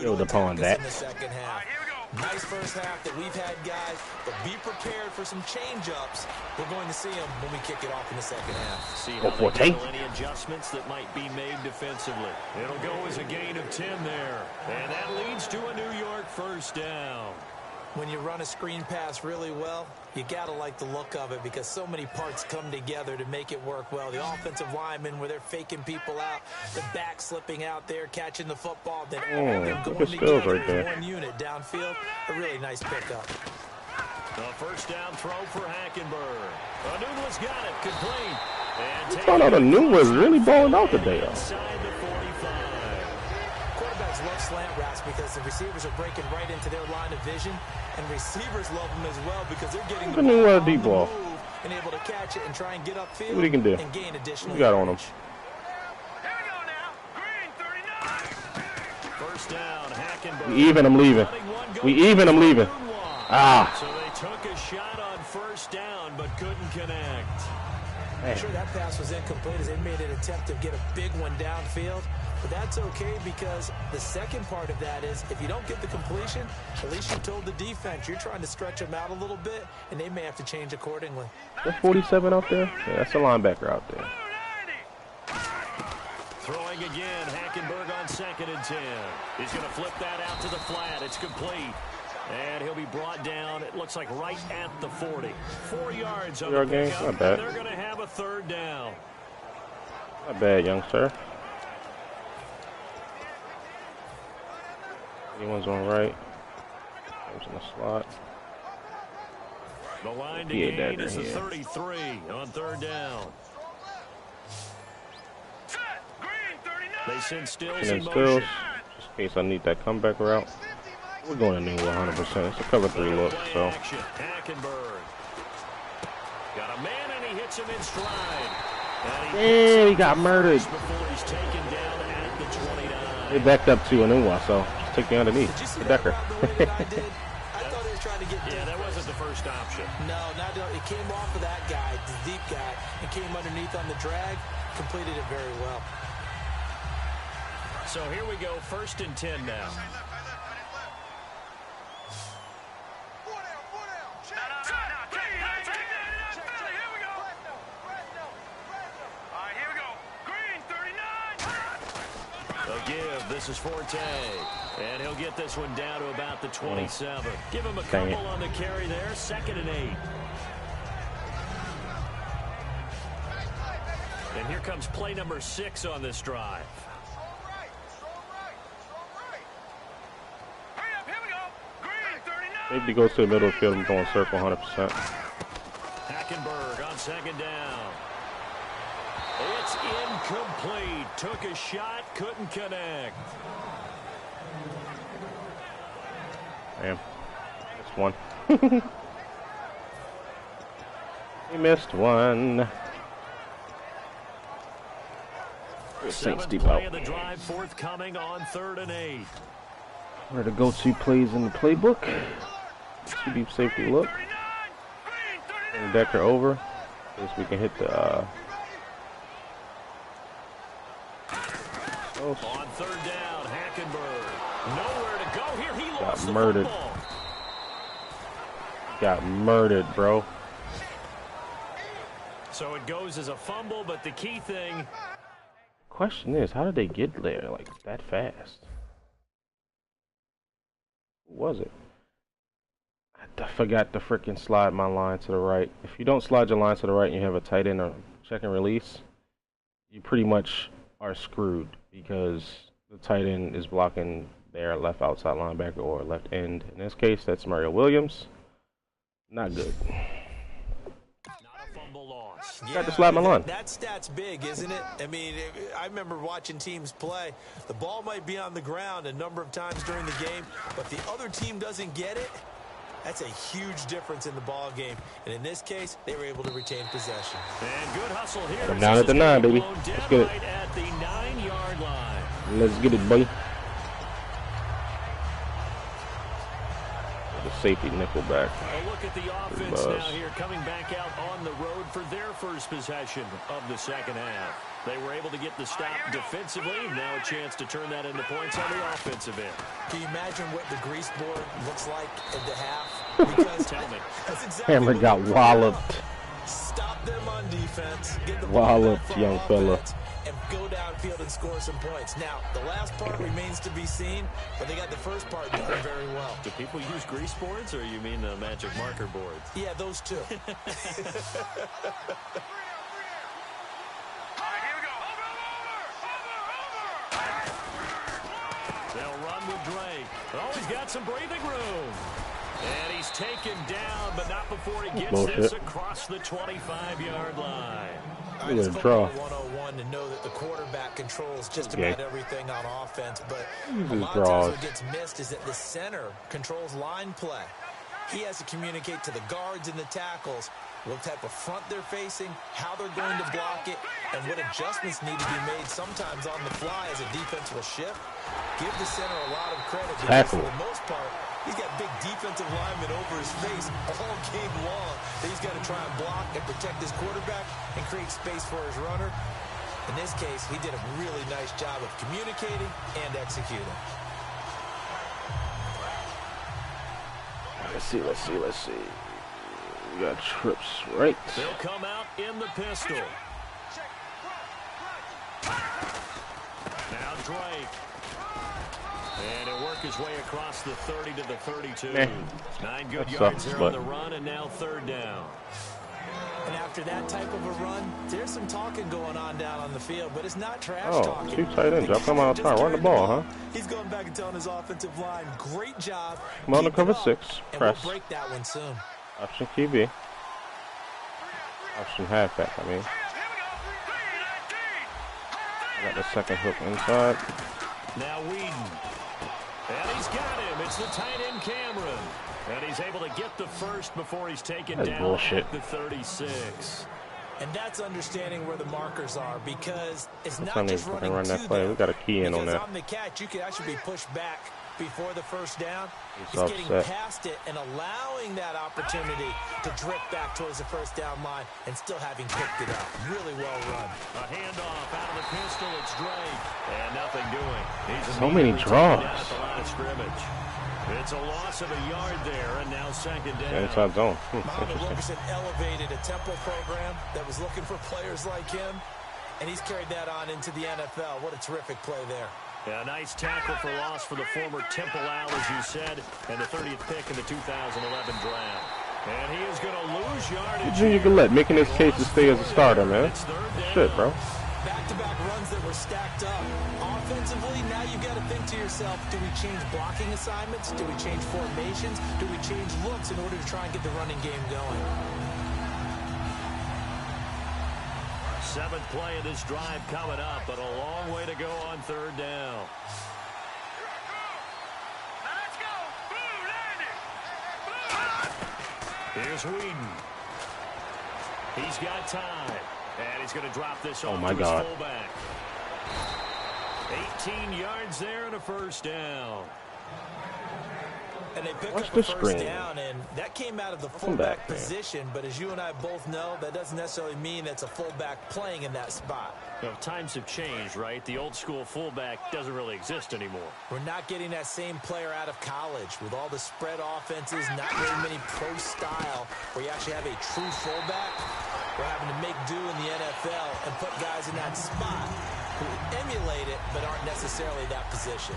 build upon that. Nice first half that we've had, guys, but be prepared for some change-ups. We're going to see them when we kick it off in the second half. See how they handle any adjustments that might be made defensively. It'll go as a gain of 10 there, and that leads to a New York first down. When you run a screen pass really well, you got to like the look of it because so many parts come together to make it work well. The offensive linemen where they're faking people out, the back slipping out there, catching the football, then they're going together right there. One unit downfield. A really nice pickup. The first down throw for Hackenberg. Anunwa's got it, complete. I found out Anunwa was really balling out today, Inside the 45. Quarterbacks love slant routes because the receivers are breaking right into their line of vision, and receivers love them as well because they're getting the ball on the move and able to catch it and try and get upfield. See what he can do. And gain additional What you got on him? Here we go now. Green 39. First down, Hackenberg. We even, I'm leaving. We even, I'm leaving. Ah. So they took a shot on first down, but couldn't connect. I'm sure that pass was incomplete as they made an attempt to get a big one downfield. But that's okay because the second part of that is if you don't get the completion, at least you told the defense you're trying to stretch them out a little bit, and they may have to change accordingly. That 47 out there? Yeah, that's a linebacker out there. Throwing again, Hackenberg on 2nd and 10. He's going to flip that out to the flat. It's complete. And he'll be brought down, it looks like right at the 40. 4 yards on the pickup. Not bad. They're going to have a third down. Not bad, youngster. Anyone's on right. Comes in the slot. The line to gain is the 33 on third down. They send Stills in motion. Just in case I need that comeback route. We're going to new 100%. It's a cover 3 look, so. Hackenberg. Got a man and he hits him in stride. And he got murdered. Before he's taken down at the 29. They backed up to Anunwa, so just take the underneath. The Decker. I thought he was trying to get Yeah, that wasn't the first option. No, it came off of that guy, the deep guy, and came underneath on the drag, completed it very well. So here we go, 1st and 10 now. A give. This is Forte. And he'll get this one down to about the 27. Give him a couple on the carry there. 2nd and 8. And here comes play number 6 on this drive. Safety goes to the middle of the field and going circle 100%. Hackenberg on 2nd down. It's incomplete. Took a shot, couldn't connect. Damn. Missed one. He missed one. Saints deep out. Of the drive forthcoming on 3rd and 8. One of the go-to plays in the playbook. Two deep safety look. And Decker over. So we can hit the on 3rd down, Hackenberg. Nowhere to go here. He lost the murdered. football. Got murdered, bro. So it goes as a fumble, but the key thing. Question is, how did they get there like that fast? Who was it? I forgot to freaking slide my line to the right. If you don't slide your line to the right and you have a tight end or check and release, you pretty much are screwed because the tight end is blocking their left outside linebacker or left end. In this case, that's Mario Williams. Not good. Yeah, got to slap my line. That stat's big, isn't it? I mean, I remember watching teams play. The ball might be on the ground a number of times during the game, but the other team doesn't get it. That's a huge difference in the ball game. And in this case, they were able to retain possession. And good hustle here. I'm down at the 9, baby. Let's get it. Right at the 9-yard line. Let's get it, buddy. The safety nickel back. A look at the offense now here, coming back out on the road for their first possession of the 2nd half. They were able to get the stop defensively. Now a chance to turn that into points on the offensive end. Can you imagine what the grease board looks like at the half? Because Tell me. That's exactly Hammer got walloped. Stop them on defense. Get the Walloped, young fella. And go downfield and score some points. Now, the last part remains to be seen, but they got the first part done very well. Do people use grease boards, or you mean the magic marker boards? Yeah, those two. They'll run with Drake. Oh, he's got some breathing room. And he's taken down, but not before he gets this across the 25-yard line. It's football 101 to know that the quarterback controls just about everything on offense, but a lot of times what gets missed is that the center controls line play. He has to communicate to the guards and the tackles what type of front they're facing, how they're going to block it, and what adjustments need to be made sometimes on the fly as a defense will shift. Give the center a lot of credit because for the most part, he's got big defensive linemen over his face all game long that he's got to try and block and protect his quarterback and create space for his runner. In this case, he did a really nice job of communicating and executing. Let's see. We got trips right. They'll come out in the pistol. Now Drake. And he'll work his way across the 30 to the 32. 9 good yards there on the run, and now 3rd down. And after that type of a run, there's some talking going on down on the field, but it's not trash talking. 2 tight ends. Y'all come out of time. Run the ball, huh? He's going back and telling his offensive line, great job. Come on to cover 6. Press. And we'll break that one soon. Option QB. Option halfback, I mean. I got the second hook inside. Now Whedon. And he's got him. It's the tight end Cameron. And he's able to get the first before he's taken down at the 36. And that's understanding where the markers are because it's That's not just running run that play. We got a key in on that. Because on the catch, you can actually be pushed back before the first down. He's upset. getting past it and allowing that opportunity to drift back towards the first down line and still having picked it up. Really well run. A handoff out of the pistol. It's Drake. And nothing doing. He's so many draws. At the line of scrimmage. It's a loss of a yard there, and now 2nd down. Inside zone. Mohamed Wilkerson elevated a tempo program that was looking for players like him, and he's carried that on into the NFL. What a terrific play there. A nice tackle for loss for the former Temple Owl, as you said, and the 30th pick in the 2011 draft. And he is going to lose yardage. Junior Gillette making his case to stay as a starter, man. Shit, bro. Back-to-back runs that were stacked up. Offensively, now you've got to think to yourself, do we change blocking assignments? Do we change formations? Do we change looks in order to try and get the running game going? 7th play of this drive coming up, but a long way to go on 3rd down. Let's go. Blue landing. Here's Whedon. He's got time. And he's going to drop this off my to his God. fullback. 18 yards there and a 1st down. And they picked Watch up the a first screen. down, and that came out of the Welcome fullback back, man. position. But as you and I both know, that doesn't necessarily mean that's a fullback playing in that spot. You know, times have changed, right? The old school fullback doesn't really exist anymore. We're not getting that same player out of college with all the spread offenses, not very many pro style where you actually have a true fullback. We're having to make do in the NFL and put guys in that spot who emulate it but aren't necessarily that position.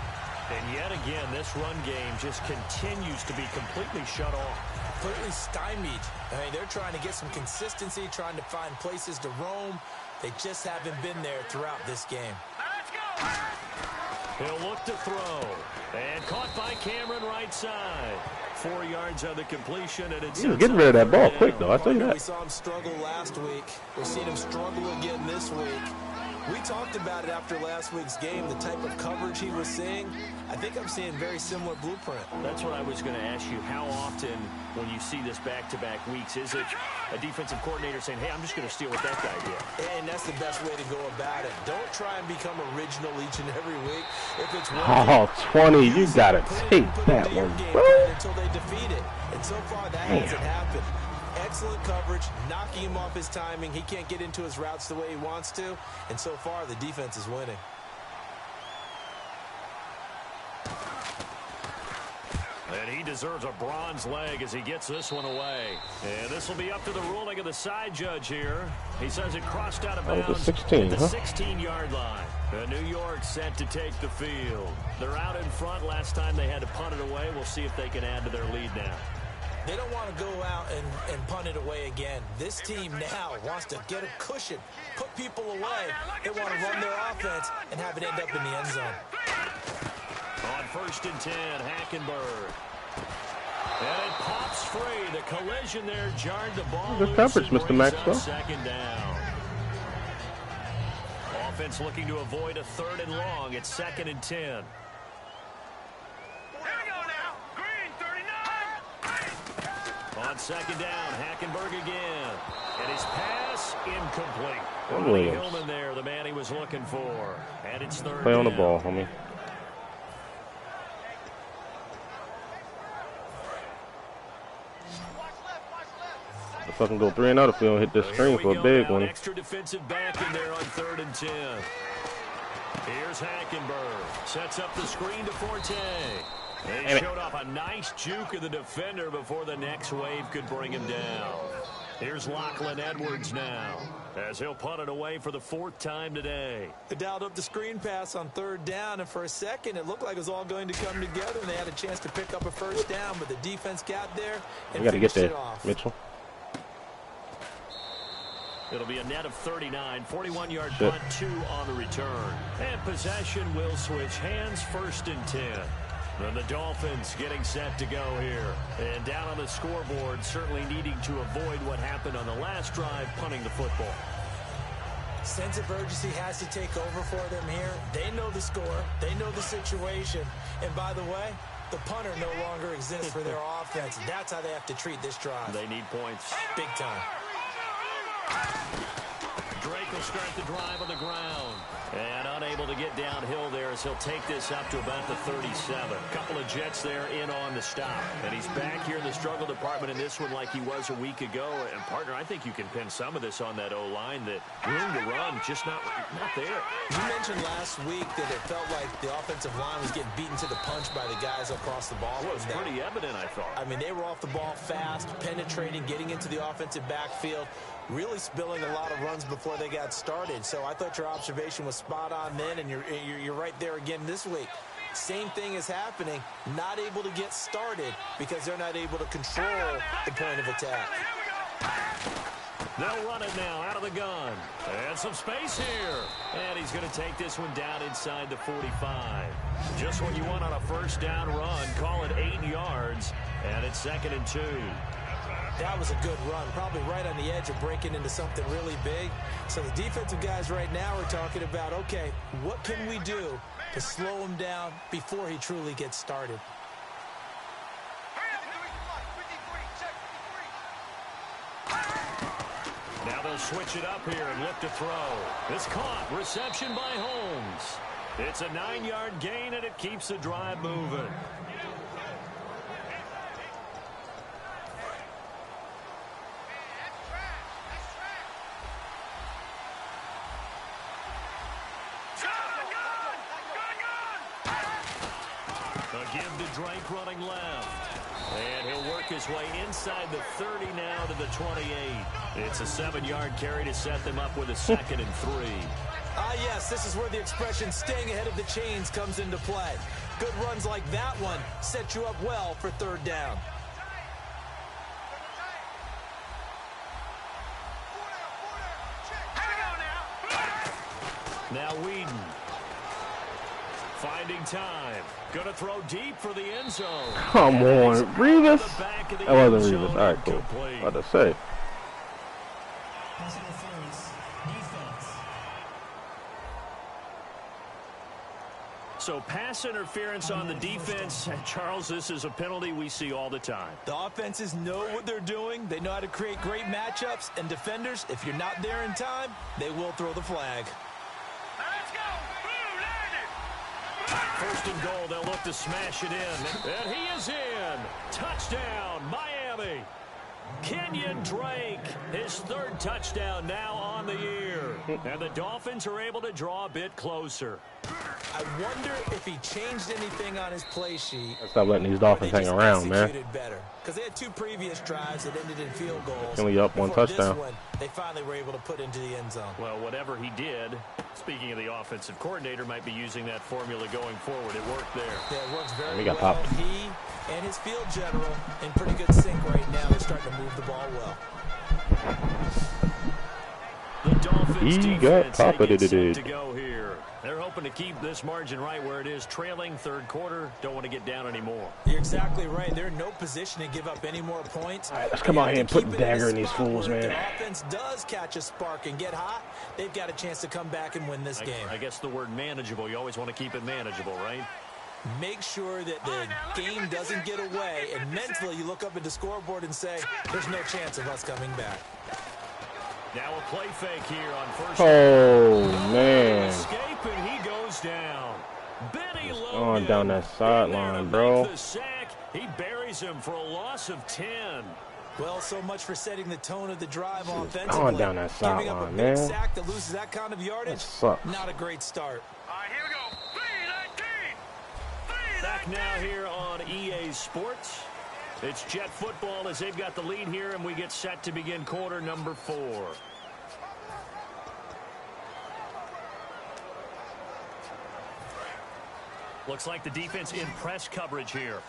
And yet again, this run game just continues to be completely shut off. Completely stymied. I mean, they're trying to get some consistency, trying to find places to roam. They just haven't been there throughout this game. Let's go. He'll look to throw. And caught by Cameron right side. 4 yards on the completion, and it's He was getting rid of that ball quick, though. I'll tell you We that. saw him struggle last week. We're seeing him struggle again this week. We talked about it after last week's game, the type of coverage he was seeing. I think I'm seeing very similar blueprint. That's what I was going to ask you. How often, when you see this back-to-back weeks, is it a defensive coordinator saying, hey, I'm just going to steal what that guy did? And that's the best way to go about it. Don't try and become original each and every week. If it's Oh, 20. You got to take that one, bro. until they defeat it. And so far, that hasn't happened. Excellent coverage, knocking him off his timing. He can't get into his routes the way he wants to. And so far, the defense is winning. And he deserves a bronze leg as he gets this one away. And this will be up to the ruling of the side judge here. He says it crossed out of Oh, bounds the 16, at the huh? 16-yard line. New York set to take the field. They're out in front. Last time they had to punt it away. We'll see if they can add to their lead now. They don't want to go out and punt it away again. This team now wants to get a cushion, put people away. They want to run their offense and have it end up in the end zone. On 1st and 10, Hackenberg. And it pops free. The collision there jarred the ball. Good coverage, Mr. Maxwell. 2nd down. Offense looking to avoid a 3rd and long. It's 2nd and 10. Here we go now. Green 39. On 2nd down, Hackenberg again. And his pass incomplete. Williams. Ronnie Hillman there, the man he was looking for. And it's 3rd Play on the down. ball, homie. If I can go 3 and out if we don't hit this screen for a big one. Extra defensive back in there on 3rd and 10. Here's Hackenberg. Sets up the screen to Forte. They showed off a nice juke of the defender before the next wave could bring him down. Here's Lachlan Edwards now, as he'll punt it away for the 4th time today. They dialed up the screen pass on 3rd down, and for a second, it looked like it was all going to come together, and they had a chance to pick up a 1st down, but the defense got there and We got to get finished there, it off. Mitchell. It'll be a net of 39, 41-yard punt, 2 on the return. And possession will switch hands, 1st and 10. And the Dolphins getting set to go here. And down on the scoreboard, certainly needing to avoid what happened on the last drive, punting the football. Sense of urgency has to take over for them here. They know the score. They know the situation. And by the way, the punter no longer exists for their offense. That's how they have to treat this drive. They need points. Big time. Drake will start the drive on the ground. And unable to get downhill there as he'll take this up to about the 37. Couple of Jets there in on the stop. And he's back here in the struggle department in this one like he was a week ago. And, partner, I think you can pin some of this on that O-line. That room to run, just not there. You mentioned last week that it felt like the offensive line was getting beaten to the punch by the guys across the ball. Well, it was pretty evident, I thought. I mean, they were off the ball fast, penetrating, getting into the offensive backfield. really spilling a lot of runs before they got started. So I thought your observation was spot on then, and you're right there again this week. Same thing is happening, not able to get started because they're not able to control the point of attack. They'll run it now out of the gun. And some space here. And he's going to take this one down inside the 45. Just what you want on a first down run. Call it 8 yards. And it's 2nd and 2. That was a good run, probably right on the edge of breaking into something really big. So the defensive guys right now are talking about, okay, what can we do to slow him down before he truly gets started? Now they'll switch it up here and look to throw. It's caught. Reception by Holmes. It's a 9-yard gain, and it keeps the drive moving. A give to Drake running left. And he'll work his way inside the 30 now to the 28. It's a 7-yard carry to set them up with a 2nd and 3. Yes, this is where the expression staying ahead of the chains comes into play. Good runs like that one set you up well for 3rd down. Now Whedon. Finding time. Going to throw deep for the end zone. Come on, Revis. That wasn't Revis. All right, cool. About to say. So pass interference on the defense. Charles, this is a penalty we see all the time. The offenses know what they're doing. They know how to create great matchups. And defenders, if you're not there in time, they will throw the flag. Let's go. Blue, 1st and goal. They'll look to smash it in. And he is in. Touchdown, Miami. Kenyon Drake, his 3rd touchdown now on the year. And the Dolphins are able to draw a bit closer. I wonder if he changed anything on his play sheet. Stop letting these Dolphins hang around, man. Better because they had 2 previous drives that ended in field goals. Only up 1 touchdown. This one, they finally were able to put into the end zone. Well, whatever he did, speaking of the offensive coordinator, might be using that formula going forward. It worked there. Yeah, it works very We got well. popped. He and his field general in pretty good sync right now. They're starting to move the ball well. The Dolphins He got defense popped. they get set to go here. They're hoping to keep this margin right where it is, trailing 3rd quarter. Don't want to get down anymore. You're exactly right. They're in no position to give up any more points. All right, let's come out here and put the dagger in these fools, man. If the offense does catch a spark and get hot, they've got a chance to come back and win this game. I guess the word manageable, you always want to keep it manageable, right? Make sure that the game doesn't get away, and mentally you look up at the scoreboard and say, there's no chance of us coming back. Now a play fake here on 1st. Oh, man. Escape, and he goes down. Benny Logan Going down that sideline, bro. the sack. He buries him for a loss of 10. Well, so much for setting the tone of the drive offensively. Going down that Giving up a sideline, big man. sack that loses that kind of yardage, That sucks. not a great start. All right, here we go. Back now here on EA Sports. It's Jet football as they've got the lead here, and we get set to begin quarter number 4. Looks like the defense in press coverage here.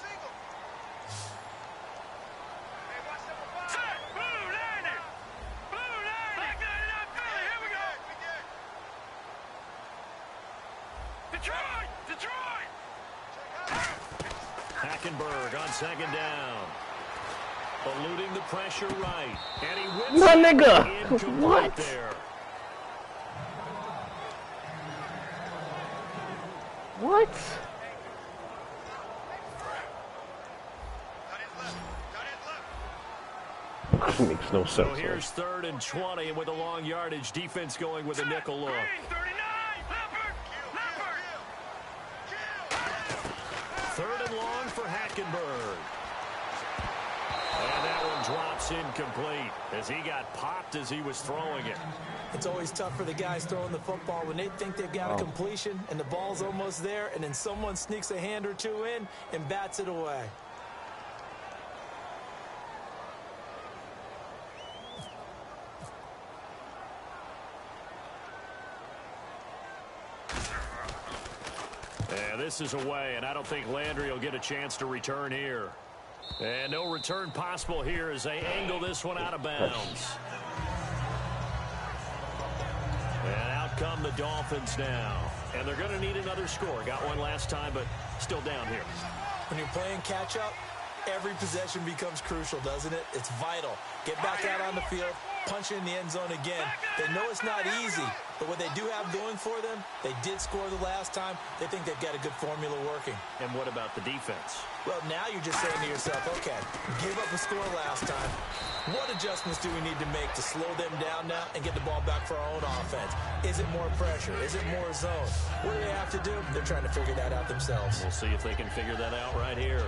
Set. Blue, landed. Blue, landed. Here we go. Detroit. Hackenberg on 2nd down. Eluding the pressure right. And he wins My it. nigga. Incomplete What? there. What? Makes no So sense. here's 3rd and 20, and with a long yardage, defense going with a nickel look. 39. Leopard. 3rd and long for Hackenberg. And that one drops incomplete as he got popped as he was throwing it. It's always tough for the guys throwing the football when they think they've got a completion and the ball's almost there, and then someone sneaks a hand or 2 in and bats it away. And this is away, and I don't think Landry will get a chance to return here. And no return possible here as they angle this one out of bounds. And out come the Dolphins now. And they're going to need another score. Got one last time, but still down here. When you're playing catch-up, every possession becomes crucial, doesn't it? It's vital. Get back out on the field, punch in the end zone again. They know it's not easy, but what they do have going for them, they did score the last time. They think they've got a good formula working. And what about the defense? Well, now you're just saying to yourself, okay, we gave up a score last time. What adjustments do we need to make to slow them down now and get the ball back for our own offense? Is it more pressure? Is it more zone? What do they have to do? They're trying to figure that out themselves. We'll see if they can figure that out right here.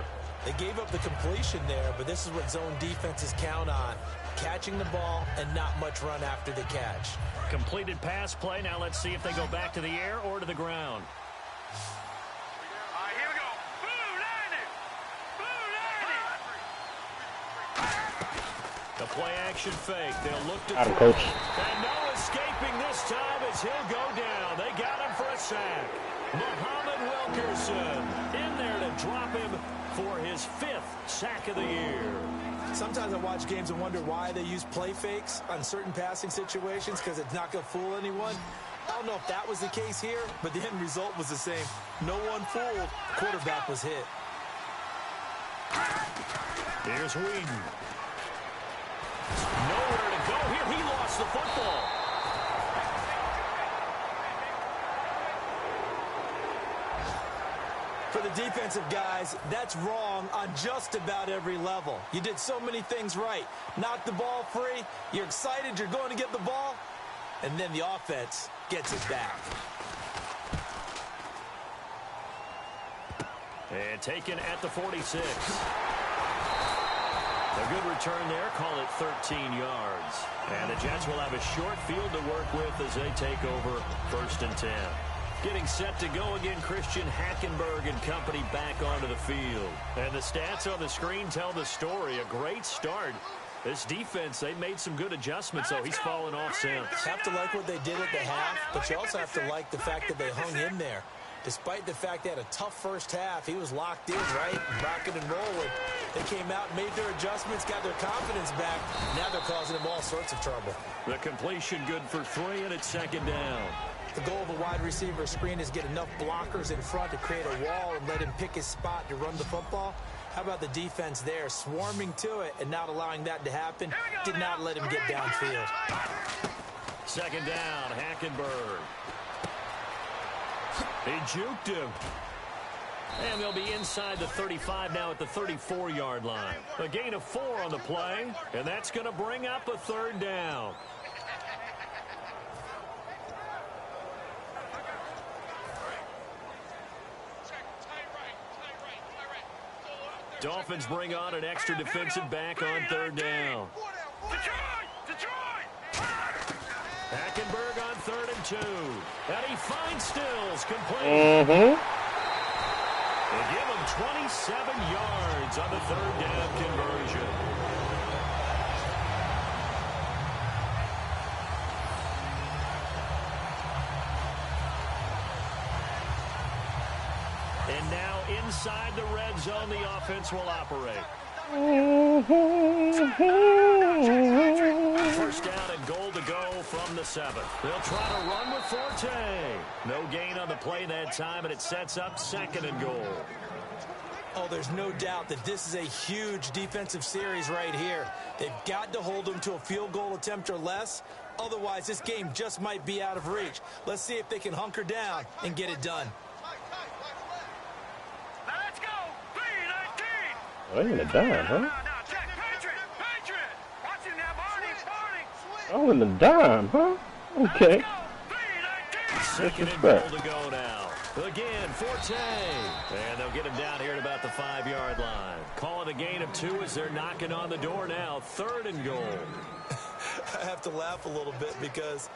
They gave up the completion there, but this is what zone defenses count on. Catching the ball and not much run after the catch. Completed pass play. Now let's see if they go back to the air or to the ground. All right, here we go. Blue Lightning! Blue Lightning! The play action fake. They'll look to Got him, throw. coach. And no escaping this time as he'll go down. They got him for a sack. Muhammad Wilkerson in there to drop him for his 5th sack of the year. Sometimes I watch games and wonder why they use play fakes on certain passing situations, because it's not going to fool anyone. I don't know if that was the case here, but the end result was the same. No one fooled. Quarterback was hit. Here's Whedon. Nowhere to go here. He lost the football. For the defensive guys, that's wrong on just about every level. You did so many things right. Knocked the ball free. You're excited you're going to get the ball. And then the offense gets it back. And taken at the 46. A good return there. Call it 13 yards. And the Jets will have a short field to work with as they take over 1st and 10. Getting set to go again, Christian Hackenberg and company back onto the field. And the stats on the screen tell the story. A great start. This defense, they made some good adjustments, so he's fallen off since. Have to like what they did at the half, but you also have to like the fact that they hung in there. Despite the fact they had a tough first half, he was locked in, right? Rocking and rolling. They came out, made their adjustments, got their confidence back. Now they're causing him all sorts of trouble. The completion good for 3, and it's 2nd down. The goal of a wide receiver screen is get enough blockers in front to create a wall and let him pick his spot to run the football. How about the defense there, swarming to it and not allowing that to happen? Did not let him get downfield. 2nd down, Hackenberg. He juked him. And they'll be inside the 35 now at the 34-yard line. A gain of 4 on the play, and that's going to bring up a 3rd down. Dolphins bring on an extra defensive back on 3rd down. Hackenberg on 3rd and 2. And he finds Stills complete. They give him 27 yards on the 3rd down conversion. And now inside the red zone, the offense will operate. 1st down and goal to go from the 7. They'll try to run with Forte. No gain on the play that time, and it sets up 2nd and goal. Oh, there's no doubt that this is a huge defensive series right here. They've got to hold them to a field goal attempt or less. Otherwise, this game just might be out of reach. Let's see if they can hunker down and get it done. Let's go! 3-19! Oh, in the dime, huh? Now, check. Patriot! Watching that, Barney! Oh, in the dime, huh? Okay. 3-19! 2nd and goal to go now. Again, Forte. And they'll get him down here at about the 5-yard line. Calling a gain of 2 as they're knocking on the door now. 3rd and goal. I have to laugh a little bit because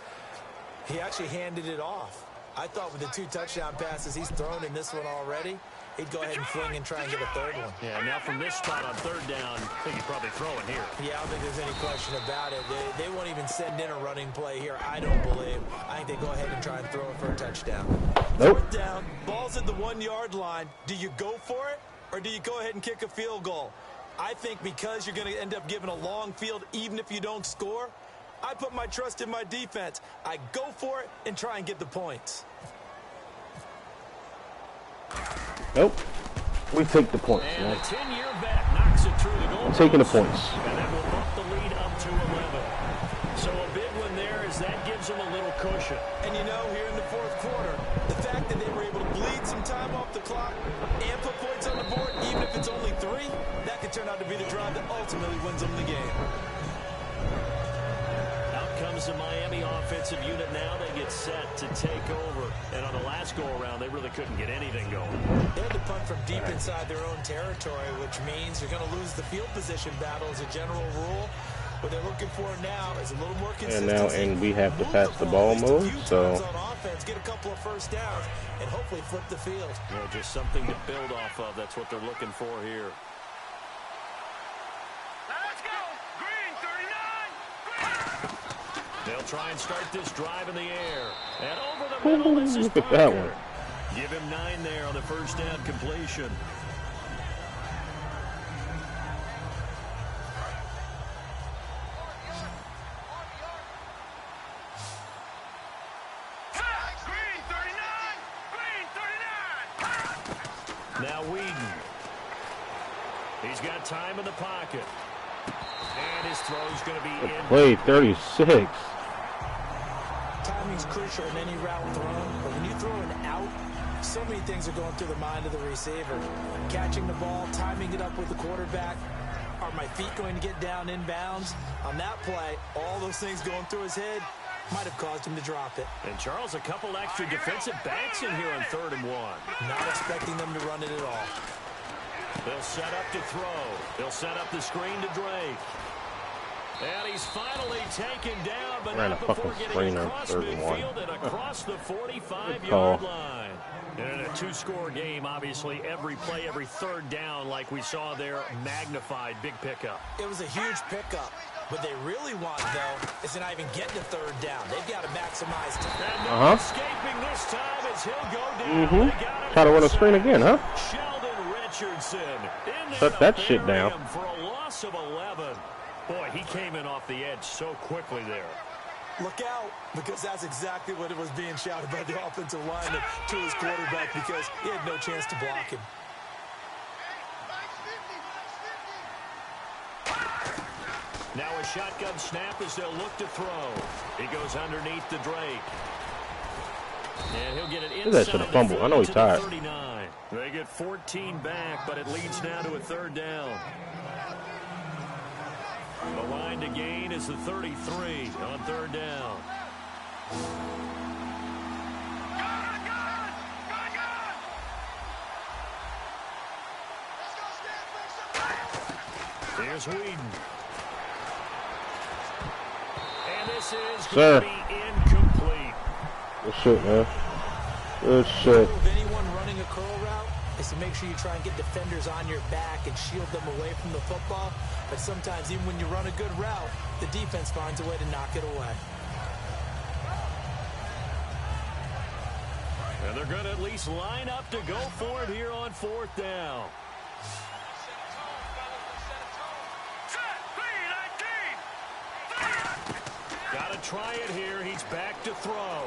he actually handed it off. I thought with the 2 touchdown passes he's thrown in this one already, he'd go ahead and fling and try and get a 3rd one. Yeah, now from this spot on 3rd down, I think he's probably throwing here. Yeah, I don't think there's any question about it. They won't even send in a running play here, I don't believe. I think they go ahead and try and throw it for a touchdown. Nope. 4th down, ball's ball's at the 1 yard line, do you go for it or do you go ahead and kick a field goal? I think because you're going to end up giving a long field even if you don't score, I put my trust in my defense. I go for it and try and get the points. Nope. We take the points, And man. a 10-year vet knocks it through the goal. I'm taking the points. And that will bump the lead up to 11. So a big one there as that gives them a little cushion. And you know, here in the fourth quarter, the fact that they were able to bleed some time off the clock and put points on the board, even if it's only 3, that could turn out to be the drive that ultimately wins them the game. Comes the Miami offensive unit now. They get set to take over. And on the last go-around, they really couldn't get anything going. They had to punt from deep inside their own territory, which means you're going to lose the field position battle as a general rule. What they're looking for now is a little more consistency. And we have to pass the ball move, so on offense, get a couple of first downs, and hopefully flip the field. You know, just something to build off of. That's what they're looking for here. Let's go. Green 39. They'll try and start this drive in the air. And over the middle, this is look at that Parker. one. Give him 9 there on the first down completion. Green 39. Green 39. Now Whedon. He's got time in the pocket. And his throw's going to be in. play 36. Timing's crucial in any route thrown, but when you throw an out, so many things are going through the mind of the receiver. Catching the ball, timing it up with the quarterback. Are my feet going to get down inbounds? On that play, all those things going through his head might have caused him to drop it. And Charles, a couple extra defensive backs in here on 3rd and 1. Not expecting them to run it at all. They'll set up to throw. They'll set up the screen to Drake. And he's finally taken down, but Ran not a before fucking getting screen on across 3rd and 1. midfield and across the 45-yard call. line. And in a 2-score game, obviously, every play, every 3rd down, like we saw there, magnified, big pickup. It was a huge pickup. What they really want, though, is to not even get to 3rd down. They've got to maximize time. And no escaping this time as he'll go down. They got him Try to run a screen again, huh? Sheldon Richardson in there Shut that to shit bury down. him for a loss of 11. Boy, he came in off the edge so quickly there. Look out, because that's exactly what it was being shouted by the offensive lineman to his quarterback because he had no chance to block him. Now a shotgun snap as they'll look to throw. He goes underneath the Drake. And he'll get it inside. That should have fumbled. I know he's tired. 39. They get 14 back, but it leads now to a 3rd down. The line to gain is the 33 on 3rd down. Here's Whedon. And this is going to be incomplete. Good shit, man. Good shit. With anyone running a curl route is to make sure you try and get defenders on your back and shield them away from the football. But sometimes even when you run a good route, the defense finds a way to knock it away. And they're going to at least line up to go for it here on 4th down. Got to try it here. He's back to throw.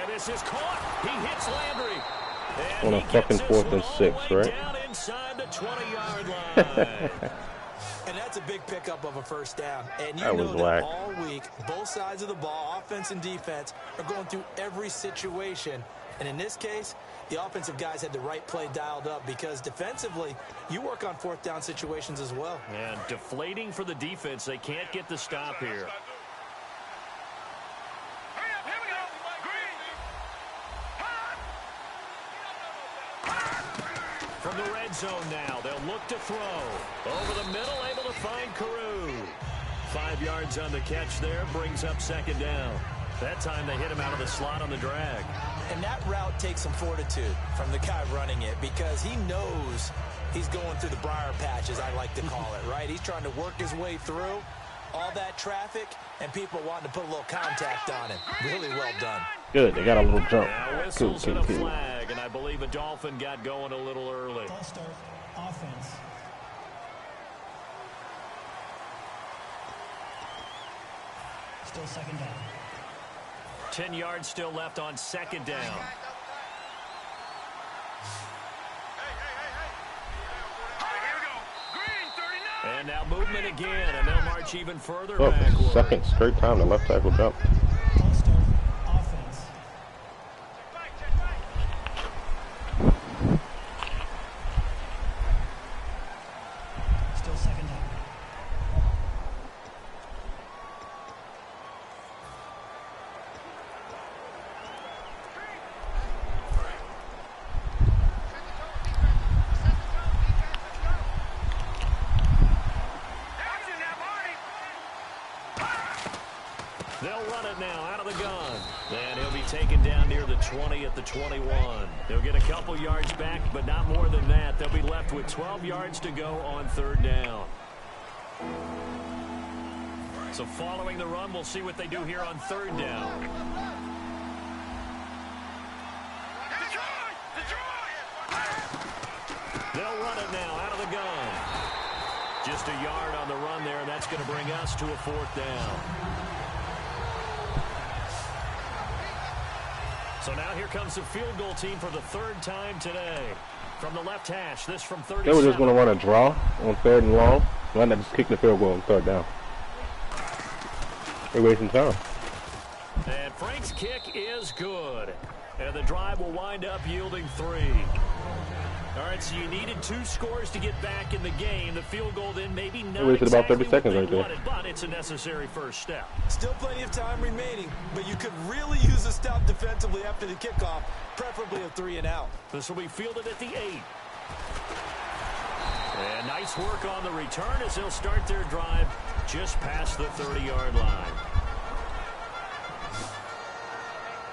And this is caught. He hits Landry. And On a fucking 4th and 6, right? Down inside the 20-yard line. And that's a big pickup of a first down. And you That know was that whack. all week, both sides of the ball, offense and defense, are going through every situation. And in this case, the offensive guys had the right play dialed up because defensively, you work on 4th down situations as well. And deflating for the defense. They can't get the stop here. From the red zone now, they'll look to throw. Over the middle, able to find Carew. 5 yards on the catch there, brings up 2nd down. That time they hit him out of the slot on the drag. And that route takes some fortitude from the guy running it because he knows he's going through the briar patch, as I like to call it, right? He's trying to work his way through all that traffic and people wanting to put a little contact on him. Really well done. Good, they got a little jump. Now whistles and a flag, and I believe believe a Dolphin got going a little early. False start, offense. Still second down. 10 yards still left on second down. And now movement again, and they'll march even further backward. Second straight time the left tackle jumped. False start, offense. Still second down. They'll run it now out of the gun. And he'll be taken down near the 20 at the 21. They'll get a couple yards back, but not more than that. They'll be left with 12 yards to go on third down. So following the run, we'll see what they do here on third down. They'll run it now out of the gun. Just a yard on the run there, and that's going to bring us to a fourth down. So now here comes the field goal team for the third time today. From the left hash, this from 37. They were just going to run a draw on third and long. Why not just kick the field goal on third down? They're wasting time. And Frank's kick is good. And the drive will wind up yielding 3. All right, so you needed 2 scores to get back in the game. The field goal then maybe not wasted about 30 exactly seconds what right they there. wanted, but it's a necessary first step. Still plenty of time remaining, but you could really use a stop defensively after the kickoff, preferably a 3 and out. This will be fielded at the 8. And nice work on the return as they'll start their drive just past the 30-yard line.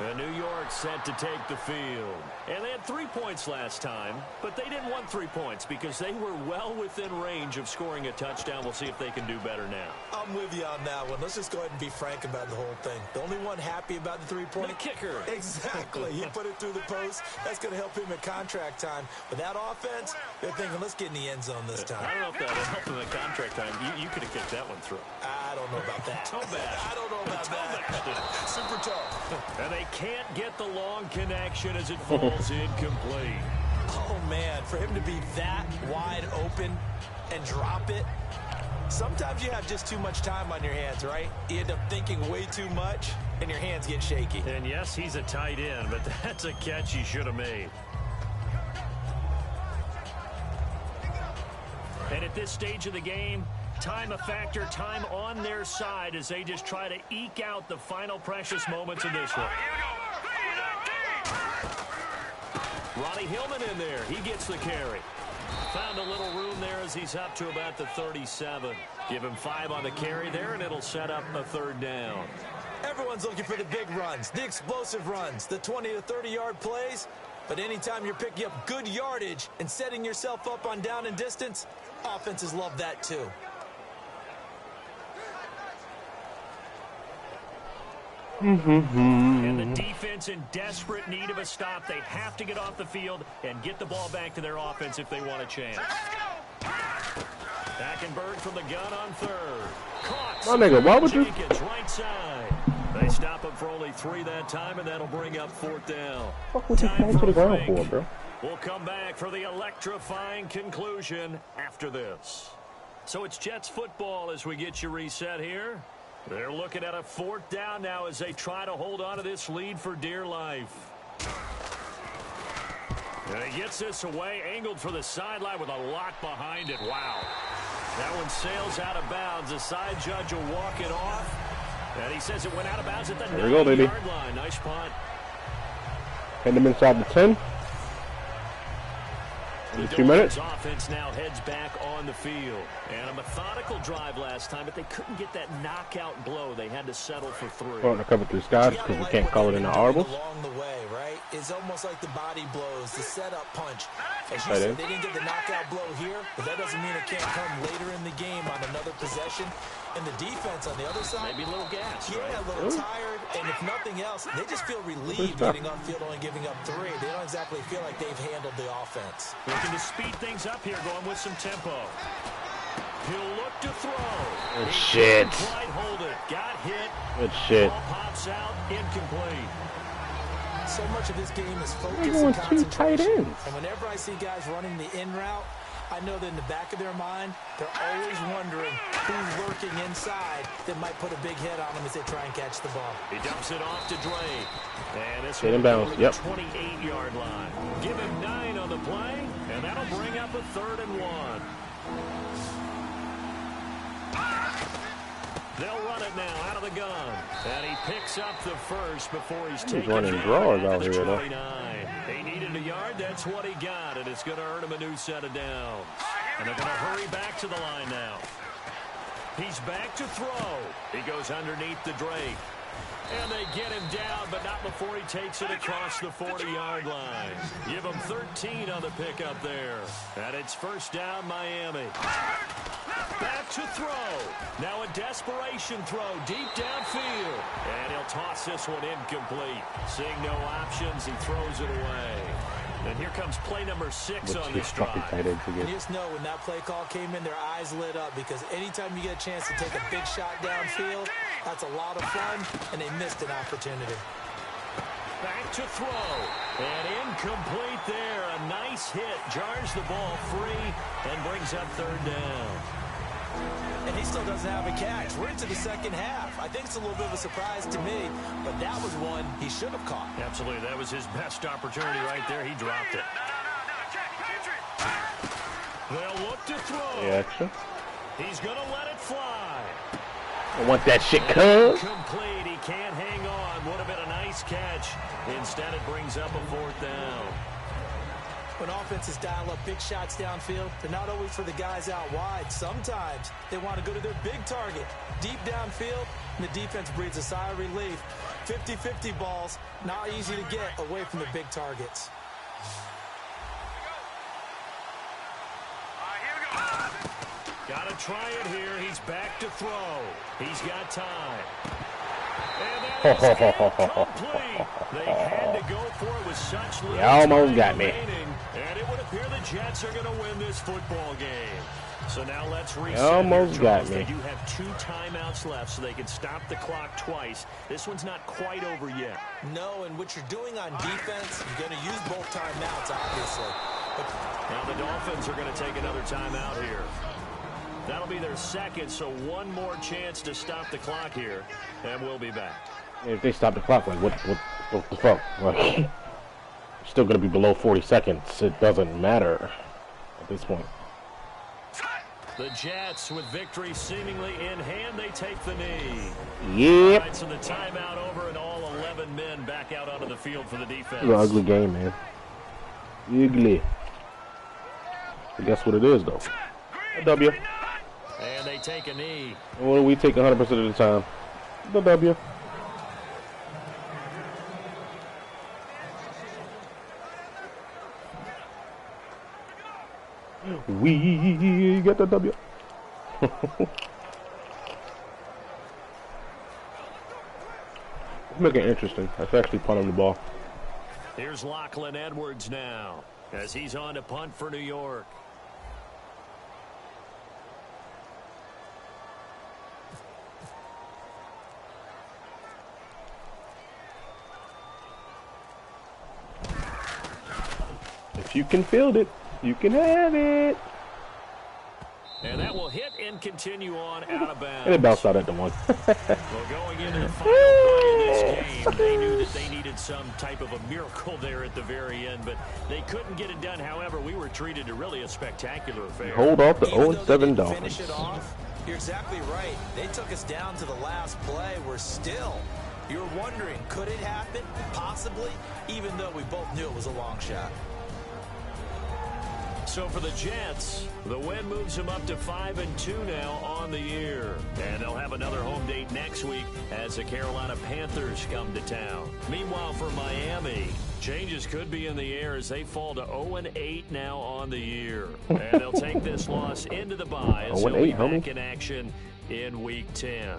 And New York set to take the field. And they had 3 points last time, but they didn't want 3 points because they were well within range of scoring a touchdown. We'll see if they can do better now. I'm with you on that one. Let's just go ahead and be frank about the whole thing. The only one happy about the 3-point. The kicker. Exactly. He put it through the post. That's going to help him at contract time. But that offense, they're thinking, let's get in the end zone this time. I don't know if that would help him at contract time. You could have kicked that one through. I don't know about that. Toe bash. I don't know about that. Super toe. And they can't get the long connection as it falls incomplete. Oh, man, for him to be that wide open and drop it, sometimes you have just too much time on your hands, right? You end up thinking way too much, and your hands get shaky. And yes, he's a tight end, but that's a catch he should have made. And at this stage of the game, time a factor, time on their side as they just try to eke out the final precious moments of this one. Ronnie Hillman in there. He gets the carry. Found a little room there as he's up to about the 37. Give him 5 on the carry there, and it'll set up a third down. Everyone's looking for the big runs, the explosive runs, the 20 to 30-yard plays. But anytime you're picking up good yardage and setting yourself up on down and distance, offenses love that too. And the defense in desperate need of a stop. They have to get off the field and get the ball back to their offense if they want a chance. Hackenberg from the gun on third. Caught. My nigga, why would you? Jenkins, right side. They stop him for only 3 that time, and that'll bring up fourth down. What would you fall to the ground for, bro? We'll come back for the electrifying conclusion after this. So it's Jets football as we get you reset here. They're looking at a fourth down now as they try to hold on to this lead for dear life. And he gets this away, angled for the sideline with a lot behind it. Wow. That one sails out of bounds. The side judge will walk it off. And he says it went out of bounds at the 9-yard line. Nice punt. Hit them inside the 10. The 2 minutes. Offense now heads back on the field. And a methodical drive last time, but they couldn't get that knockout blow. They had to settle for 3. Going to cover 3 skies because we can't call it in the audibles. Along the way, right? It's almost like the body blows, the setup punch. As you said, they didn't get the knockout blow here, but that doesn't mean it can't come later in the game on another possession. And the defense on the other side, Maybe a little gas, yeah, right? a little tired, and if nothing else, they just feel relieved getting upfield, only giving up 3. They don't exactly feel like they've handled the offense. Looking to speed things up here, going with some tempo. He'll look to throw. Good shit. Quite hold it. Got hit. Good shit. Ball pops out, incomplete. So much of this game is focus They're and going 2 tight concentration. ends. And whenever I see guys running the in route, I know that in the back of their mind, they're always wondering who's lurking inside that might put a big hit on them as they try and catch the ball. He dumps it off to Drake. And this Hit will and bounce. go to Yep. the 28-yard line. Give him 9 on the play, and that'll bring up a 3rd and 1. They'll run it now out of the gun. And he picks up the first before he's taken running down draws at out the here, though. 29. He needed a yard. That's what he got, and it's going to earn him a new set of downs. And they're going to hurry back to the line now. He's back to throw. He goes underneath the Drake. And they get him down, but not before he takes it across the 40-yard line. Give him 13 on the pickup there. And it's first down, Miami. Back to throw. Now a desperation throw deep downfield. And he'll toss this one incomplete. Seeing no options, he throws it away. And here comes play number 6 on this drive. Tight ends And again. you just know when that play call came in, their eyes lit up because anytime you get a chance to take a big shot downfield, that's a lot of fun, and they missed an opportunity. Back to throw. And incomplete there. A nice hit. Jars the ball free and brings up 3rd down. And he still doesn't have a catch. We're into the second half. I think it's a little bit of a surprise to me, but that was one he should have caught. Absolutely. That was his best opportunity right there. He dropped it. They'll look to throw. Yeah, action. He's going to let it fly. I want that shit, cuz. Complete. He can't hang on. Would have been a nice catch. Instead, it brings up a 4th down. When offenses dial up big shots downfield, they're not always for the guys out wide. Sometimes they want to go to their big target, deep downfield, and the defense breathes a sigh of relief. 50-50 balls, not easy to get away from the big targets. Got to try it here. He's back to throw. He's got time. And that is incomplete. They had to go for it with such little You almost time got me. remaining, and it would appear the Jets are going to win this football game. So now let's reset. almost here, got Charles. me. They do have 2 timeouts left, so they can stop the clock twice. This one's not quite over yet. No, and what you're doing on defense, you're going to use both timeouts, obviously. But Now the Dolphins are going to take another timeout here. That'll be their second, so one more chance to stop the clock here, and we'll be back. If they stop the clock, like, what the fuck? Like, still going to be below 40 seconds. It doesn't matter at this point. The Jets, with victory seemingly in hand, they take the knee. Yep. All right, so the timeout over, and all 11 men back out onto the field for the defense. It's an ugly game, man. Ugly. But guess what it is, though? A W. And they take a knee. And what do we take 100% of the time? The W. We get the W. Make it interesting. That's actually punting the ball. Here's Lachlan Edwards now, as he's on to punt for New York. If you can field it, you can have it. And that will hit and continue on out of bounds. And it bounced out at the one. Well, going into the final play of this game, they knew that they needed some type of a miracle there at the very end, but they couldn't get it done. However, we were treated to really a spectacular affair. Hold off the even though they 0-7 didn't Dolphins. finish it off, you're exactly right. They took us down to the last play. We're still, you're wondering, could it happen? Possibly, even though we both knew it was a long shot. So for the Jets, the win moves them up to 5-2 now on the year. And they'll have another home date next week as the Carolina Panthers come to town. Meanwhile, for Miami, changes could be in the air as they fall to 0-8 now on the year. And they'll take this loss into the bye as they'll be 0-8, homie. back in action in Week 10.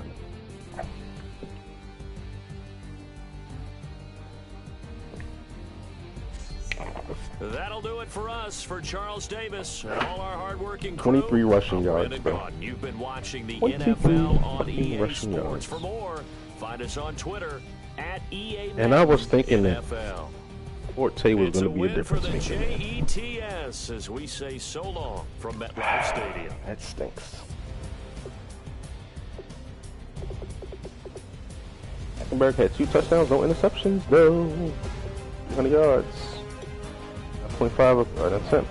That'll do it for us, for Charles Davis and all our hardworking crew. 23 rushing yards, bro. You've been watching the 23 NFL on EA rushing Sports. yards. For more, find us on Twitter at EA And I was thinking that NFL. Forte was It's going a to be a win for difference the maker. JETS as we say so long from MetLife Stadium. That stinks. Hackenberg had 2 touchdowns, no interceptions, though. 100 yards. 9.5, that's him.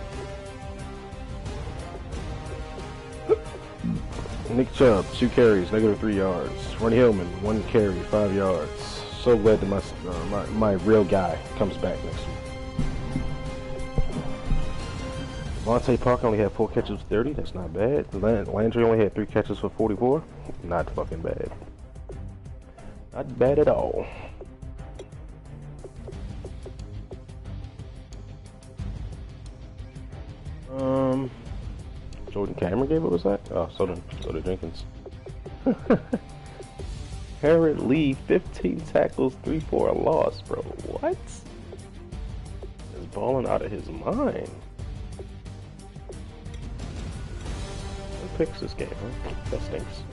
Nick Chubb, 2 carries, -3 yards. Ronnie Hillman, 1 carry, 5 yards. So glad that my real guy comes back next week. Devontae Parker only had 4 catches for 30. That's not bad. Landry only had 3 catches for 44. Not fucking bad. Not bad at all. Jordan Cameron gave up a sack? Oh, so did Jenkins. Harrod Lee, 15 tackles, 3 for a loss, bro. What? He's balling out of his mind. Who picks this game, huh? That stinks.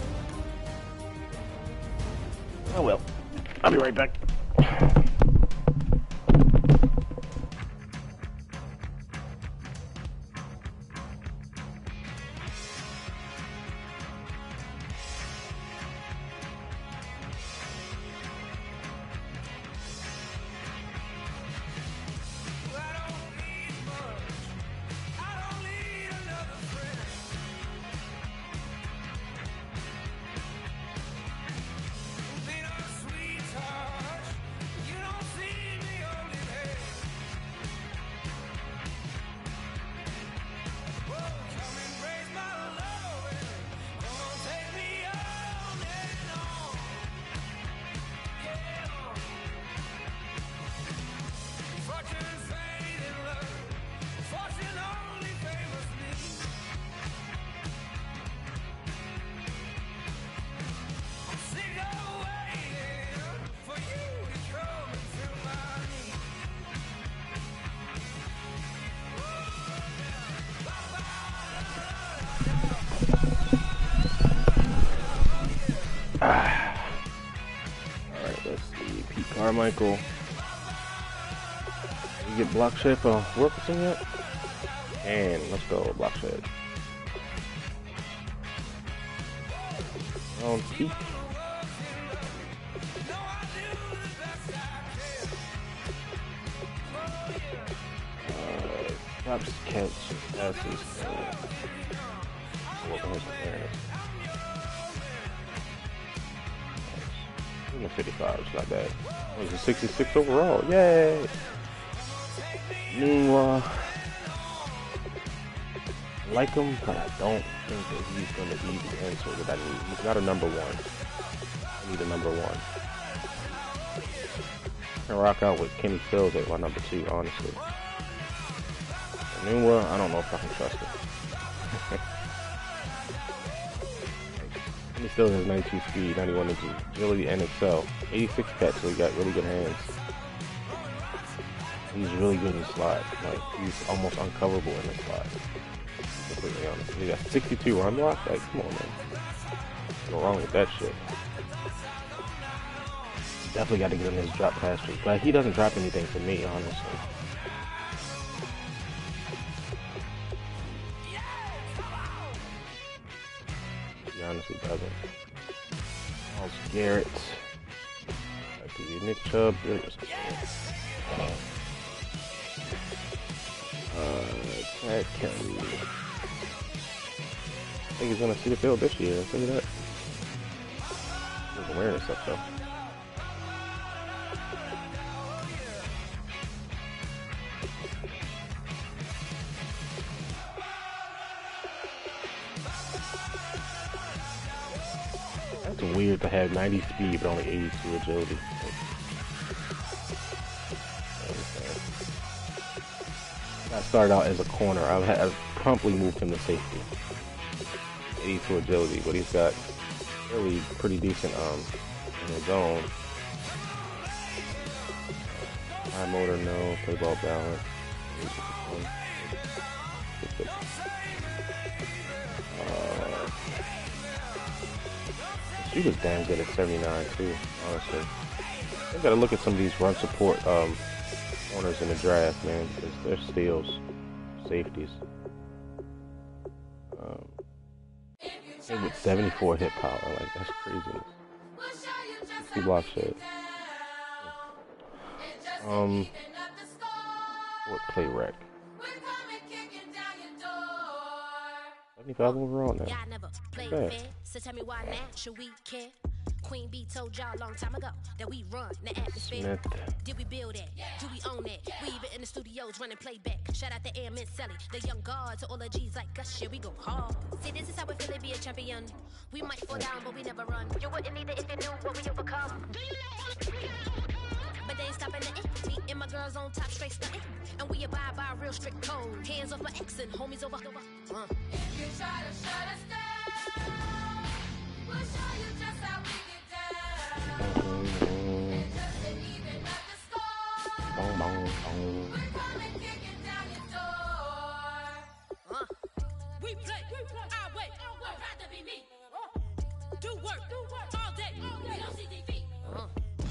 Oh well. I'll be right back. Alright, let's see. Pete Carmichael. Did you get block shed for Wilkerson yet? And let's go, block shed. On Pete. Drops, catch, passes. Even 55 is not bad. It was a 66 overall. Yay! Meanwhile, I like him, but I don't think that he's going to be the answer that I need. He's not a number 1. I need a number 1. I can rock out with Kenny Stills at my number 2, honestly. Meanwhile, I don't know if I can trust him. He still has 92 speed, 91 inches, agility, and excel. 86 catch, so he got really good hands. He's really good in the slot. Like, he's almost uncoverable in the slot. To be completely honest. He got 62 run block? Like, come on, man. What's wrong with that shit? Definitely got to get in his drop pass streak. But he doesn't drop anything for me, honestly. He honestly doesn't. Miles Garrett. Back to you, Nick Chubb. Tad Kelly. I think he's gonna see the field this year. I'll tell you that. His awareness up though. That's weird to have 90 speed but only 82 agility. I started out as a corner. I promptly moved him to safety. 82 agility, but he's got really pretty decent in his zone. High motor, no. Play ball balance. She was damn good at 79 too, honestly. I gotta look at some of these run support corners in the draft, man, because they're steals, safeties. And with 74 hit power, like that's craziness. 60 block shit. What play rec? 75 overall now. Okay. So tell me why now should we care? Queen B told y'all a long time ago that we run the atmosphere. Did we build it? Do we own it? We even in the studios running playback. Shout out to Am and Sally, the young guard to all the G's like us. Here we go hard. See, this is how we feel to be a champion. We might fall down, but we never run. You wouldn't need it if you knew what we overcome. But they ain't stopping nothing. Me and my girls on top straight stunting. And we abide by a real strict code. Hands off my ex and homies over. If you try to shut us down, we'll show you just how we get down. And just to even up the score, we're coming kicking down your door. We play our way. I'd rather be me. Do work all day. We don't see defeat.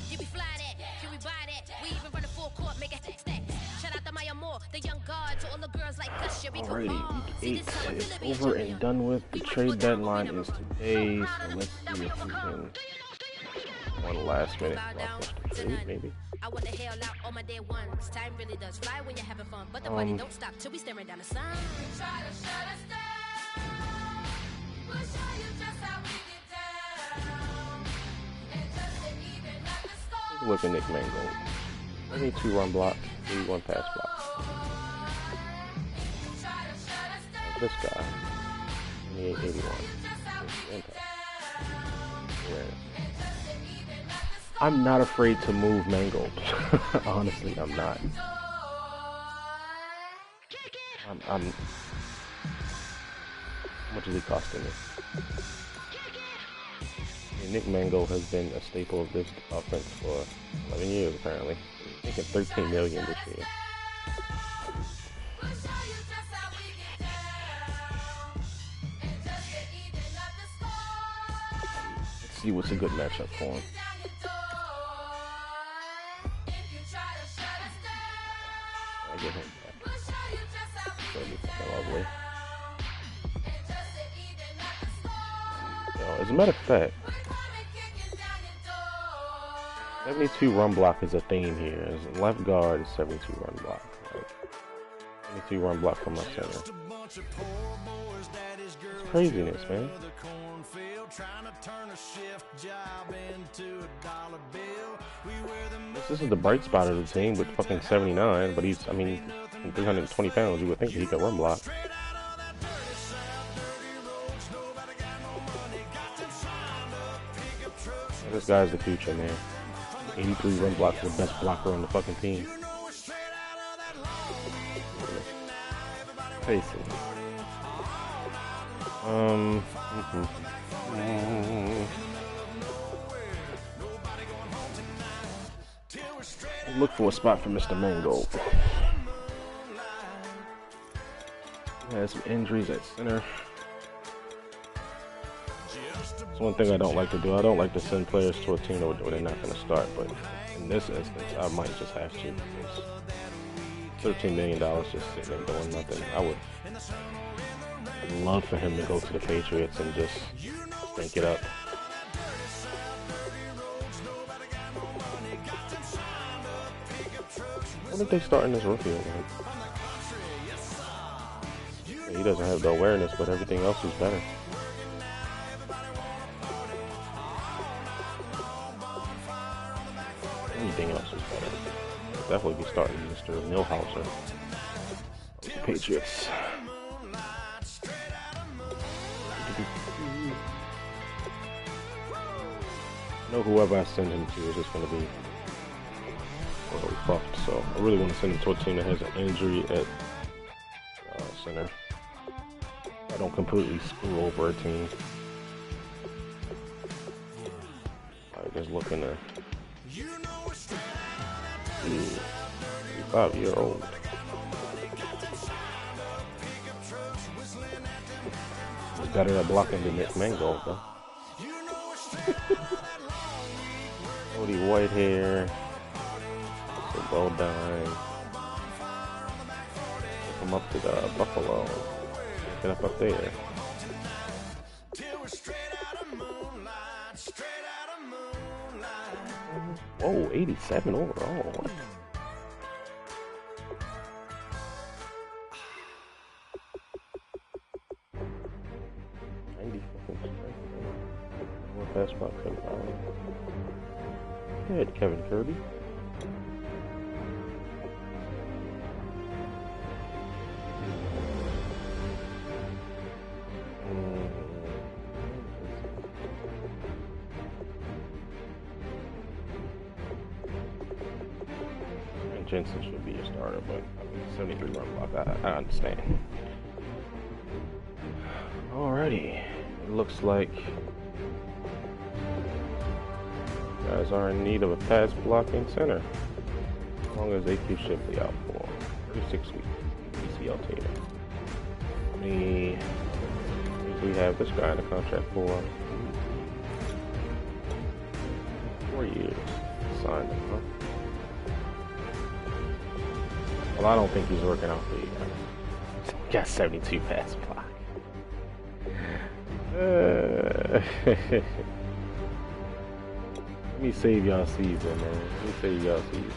Did we fly that? Can we buy that? We even run a full court, make it stack. Shout out to Maya Moore, the young guard, to all the girls like us. Alrighty, week 8 is over and done with. The trade deadline is today, so let's see if we can one last minute trade, maybe. I want to hail out all my day ones. Time really does fly when you're having fun, but the party don't stop till we staring down the sun. Try to shut us down. We'll show you just how we get down. And just to even up the score. Look at Nick Mango. I need 2 run block, 1 pass block. This guy, 81. I'm not afraid to move Mango. Honestly, I'm not. How much is he costing me? Nick Mango has been a staple of this offense for 11 years, apparently. He's making $13 million this year. Let's see what's a good matchup for him. I get him back. That'll be fucking lovely. As a matter of fact, 72 run block is a theme here. As a left guard is 72 run block. Like, 72 run block from my center. It's craziness, man. This is the bright spot of the team with fucking 79, but he's, I mean, 320 pounds. You would think that he could run block. This guy's the future, man. 83 run blocks, the best blocker on the fucking team. Facing. Look for a spot for Mr. Mango. He has some injuries at center. That's one thing I don't like to do. I don't like to send players to a team where they're not going to start, but in this instance, I might just have to. $13 million just sitting there doing nothing. I'd love for him to go to the Patriots and just crank it up. What if they start in this rookie again? He doesn't have the awareness, but everything else is better. Anything else is better. I'll definitely be starting Mr. Milhauser. The Patriots. I know whoever I send him to is just going to be fucked, so I really want to send him to a team that has an injury at center. I don't completely screw over a team. Just looking to 5-year-old. He's better at blocking than Mangold, though. Cody Whitehair, well done. Come up to the Buffalo. Get up there. Whoa, 87 overall. What? Best spot for Good, Kevin Kirby. Jensen should be a starter, but I mean, 73 run block, I understand. Alrighty, it looks like guys are in need of a pass blocking center. As long as AQ Shipley out for 36 weeks, PCL team. We have this guy in the contract for 4 years. Signed him, huh? Well, I don't think he's working out for you. Got 72 pass block. Let me save y'all season, man. Let me save y'all season.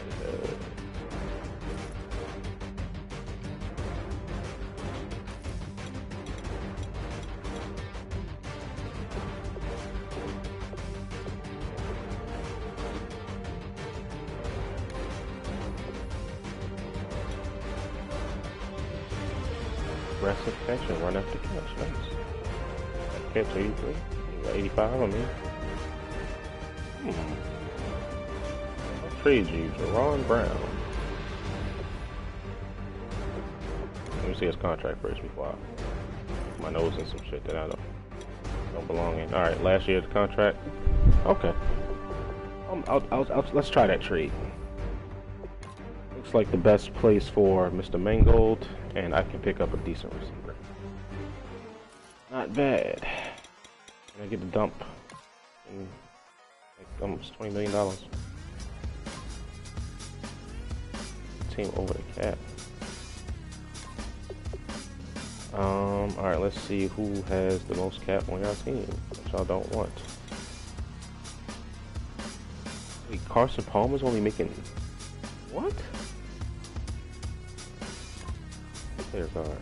Aggressive catch and run after catch. Nice. Catch 83. 85 on me. I'll trade you, Jerron Brown. Let me see his contract first before I put my nose in some shit that I don't belong in. Alright, last year's contract. Okay. Let's try that trade. Looks like the best place for Mr. Mangold, and I can pick up a decent receiver. Not bad. Can I get the dump? Almost $20 million. Team over the cap. Alright, let's see who has the most cap on your team, which y'all don't want. Wait, Carson Palmer's only making what? Player card.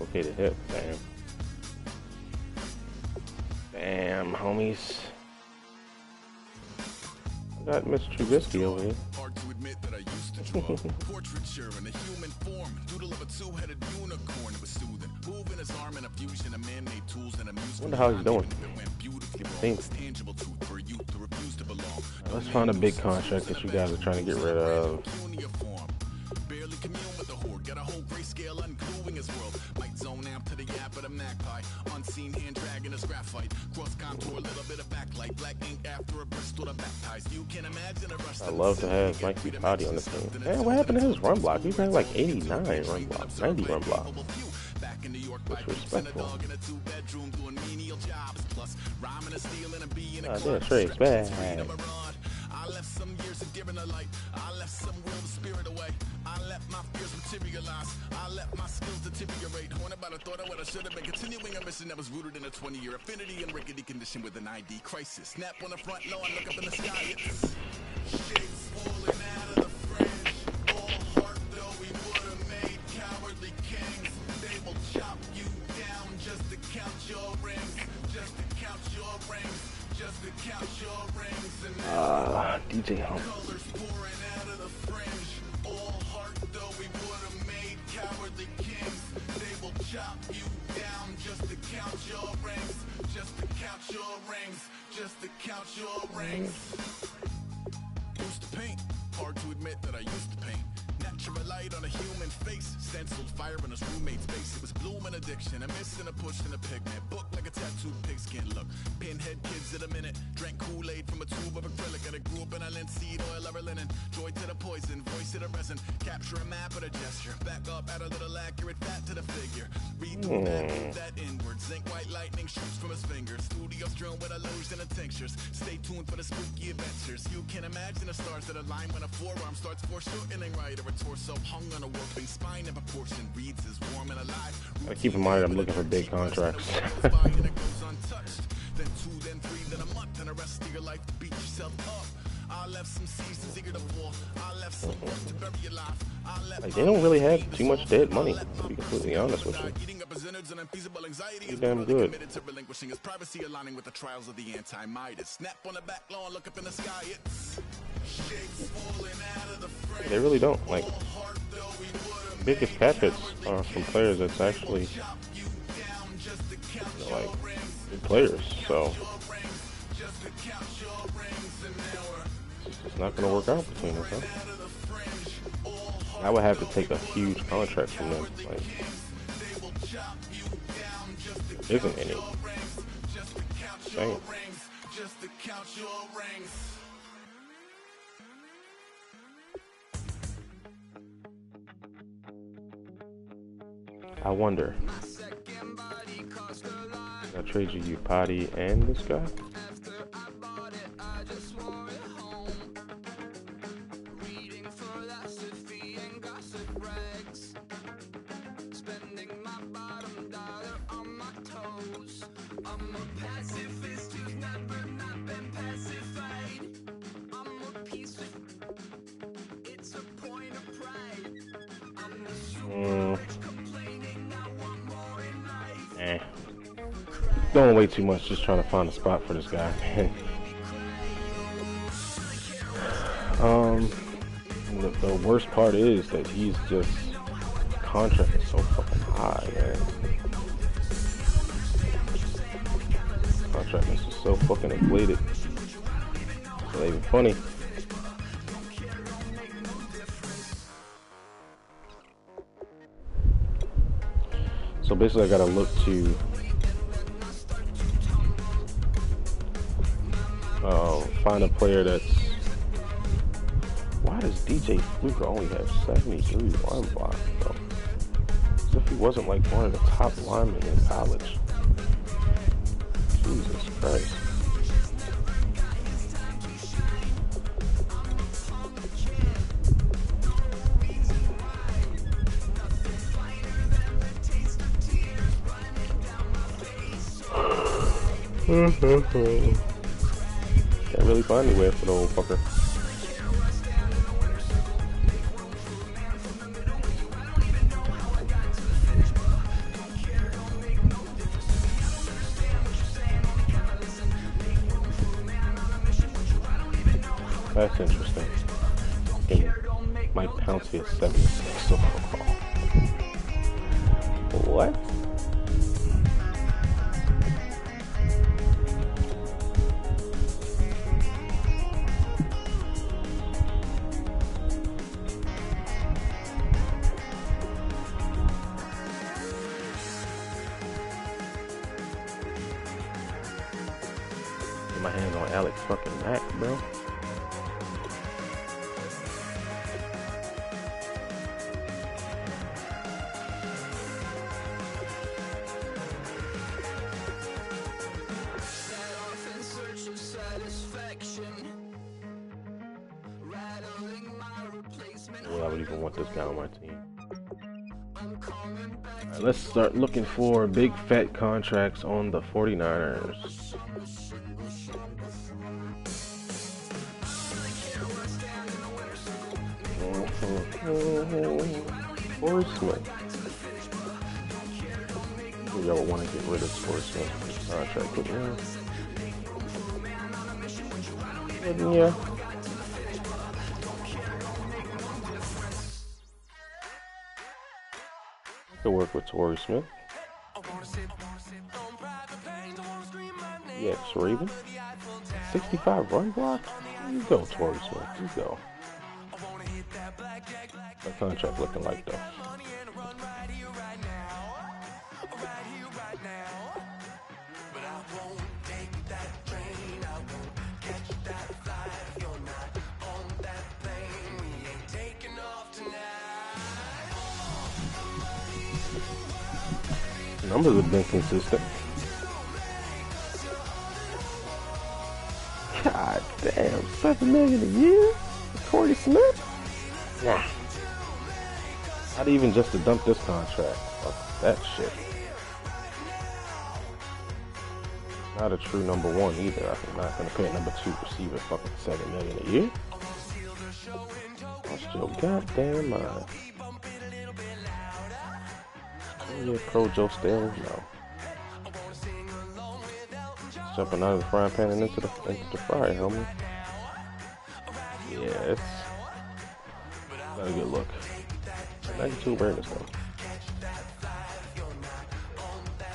Okay to hit, damn. Damn, homies. I got Mr. Trubisky over here. Hard to admit that I used to draw portraiture in a human form. Doodle of a two-headed unicorn. It was soothing. Moving his arm in a fusion of man-made tools and amusement. Wonder how he's doing. Let's find a big contract that you guys are trying to get rid of. Barely commune with the horde. Got a whole grayscale ungluing his world. Might zone amp to the yap of the magpie. Unseen hand dragging a scrap fight. Cross contour, a little bit of backlight. Black ink after a Bristol to baptize. You can imagine a rush. I love to have Mike Potty on the team. Man, what happened to his run block? He had like 89 run block, 90 run block. Which respectful. Oh, yeah, Trey's bad. I left some years of giving a light. I left some will the spirit away. I let my fears materialize. I let my skills deteriorate. Haunted by the thought of what I should have been. Continuing a mission that was rooted in a 20-year affinity and rickety condition with an ID crisis. Snap on the front lawn, look up in the sky. It's shapes falling out of the fringe. All heart though we would have made cowardly kings. They will chop you down just to count your rings. Just to count your rings. Just to count your rings. And DJ Hump. colors pouring out of the fringe. All heart though we would have made cowardly kings. They will chop you down just to count your rings. Just to count your rings. Just to count your rings. Used to paint. Hard to admit that I used to paint. Natural light on a human face. pencil fire in his roommate's face. It was bloom and addiction, a miss and a push and a pigment. Book like a tattooed pigskin look. Pinhead kids in a minute. Drank Kool-Aid from a tube of acrylic. And I grew up in a linseed oil over linen. Joy to the poison, voice to the resin. Capture a map of a gesture. Back up, add a little accurate fat to the figure. Read through that, move that inward. Zinc white lightning shoots from his fingers. Studio strewn with a lotion and tinctures. Stay tuned for the spooky adventures. You can imagine the stars that align when a forearm starts foreshortening right, or a torso hung on a warping spine in proportion. Reads as warm and alive. I keep in mind I'm looking for big contracts. Then 2, then 3, then a month, and the rest of your life to beat yourself up. I left some seasons eager to fall. I left some work to bury your life. Like, they don't really have too much dead money, to be completely honest with you. Pretty damn good. To relinquishing his privacy, aligning with the trials of the anti-Midas. Snap on the back lawn, look up in the sky. It's shapes falling out of the frame. They really don't. Like, biggest cap hits are from players that's actually, you know, like, good players. So it's not going to work out between us, huh? I would have to take a huge contract from them. Like, there isn't any. Dang. I wonder. I'll trade you Potty and this guy. Going way too much, just trying to find a spot for this guy, man. The worst part is that he's just contract is so fucking high, man. Contract is just so fucking inflated. It's not even funny. So basically, I gotta look to find a player that's. Why does DJ Fluker only have 73 line blocks, though? As if he wasn't like one of the top linemen in college. Jesus Christ. Can't really find anywhere for the old fucker. That's interesting. And Mike Pouncey is 76 overall. What? Get my hands on Alex fucking Mack, bro. Well, I would even want this guy on my team. Alright, let's start looking for big fat contracts on the 49ers. Forrest Smith. Maybe I would want to get rid of Forrest Smith contract, but yeah. Could work with Torrey Smith. Yes, Raven. 65 run block. You go, Torrey Smith. You go. That contract looking like though. Numbers have been consistent. God damn, $7 million a year? Corey Smith? Nah. Not even just to dump this contract. Fuck that shit. Not a true number one either. I'm not gonna pay a number 2 receiver fucking $7 million a year. Lost your goddamn mind. Yeah, pro Joe Staley? No. Jumping out of the frying pan and into the fryer, homie. Yeah, it's not a good look. 92 awareness though.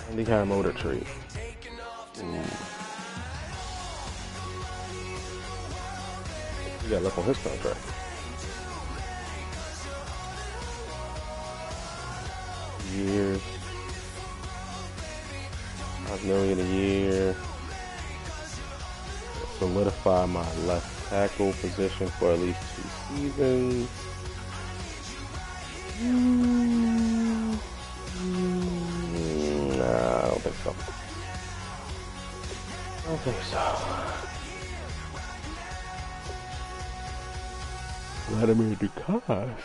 And the high motor trade. He got left on his contract. Years. $5 million a year. Solidify my left tackle position for at least 2 seasons. Nah, I don't think so. I don't think so. Vladimir Dukas,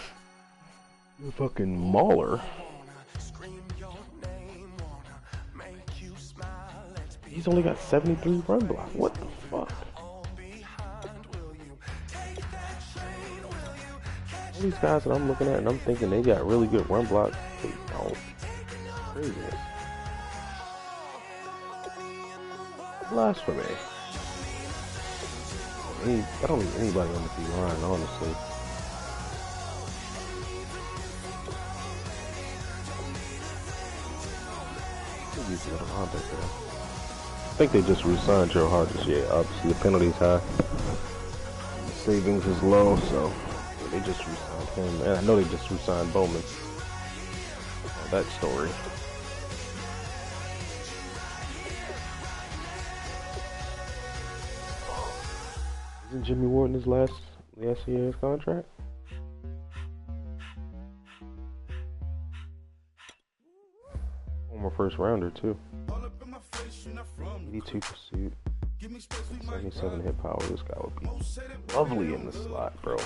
the fucking mauler. He's only got 73 run block. What the fuck? All these guys that I'm looking at and I'm thinking they got really good run block, they don't. Craziness. Blasphemy. I don't need anybody on the D line, honestly. I think they just re-signed Joe Hart this year. Obviously, the penalty's high. The savings is low, so they just re-signed him. And I know they just re-signed Bowman. That story. Isn't Jimmy Ward in his last year of his contract? Former first rounder too. 82 pursuit. 77 hit power. This guy would be lovely in the slot, bro.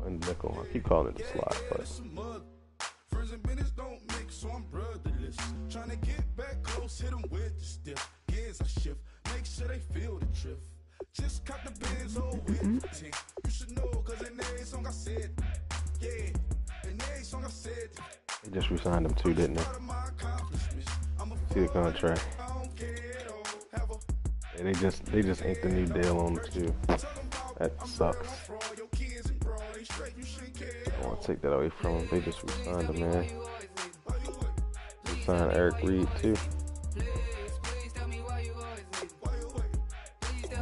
And nickel. I keep calling it the slot, but trying to get back close, hit them with the stiff. Gears I shift, make sure they feel the drift. Just cut the Benz over with the tank. You should know, cause in every song I said, yeah, in every song I said. They just re-signed him too, didn't they? See the contract. Yeah, they just inked the new deal on him too. That sucks. I want to take that away from him. They just re-signed him, man. Re-signed Eric Reed too.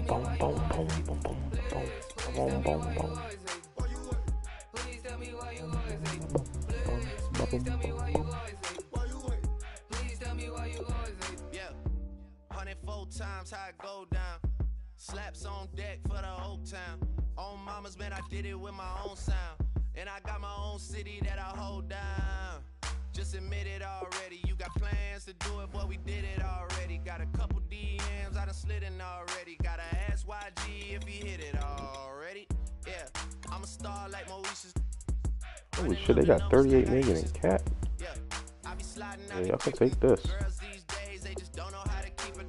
Boom, boom, boom, boom, boom, boom, boom, boom, boom. Yeah, 104 times how it go down. Slaps on deck for the whole town. On mamas, man, I did it with my own sound. And I got my own city that I hold down. Just admit it already. You got plans to do it, but we did it already. Got a couple DMs, I done slid in already. Gotta ask YG if he hit it already. Yeah, I'm a star like Maurice's. Holy shit, they got 38 million in cap. Yeah, y'all can take this. Girls these days, they just don't know how to keep it.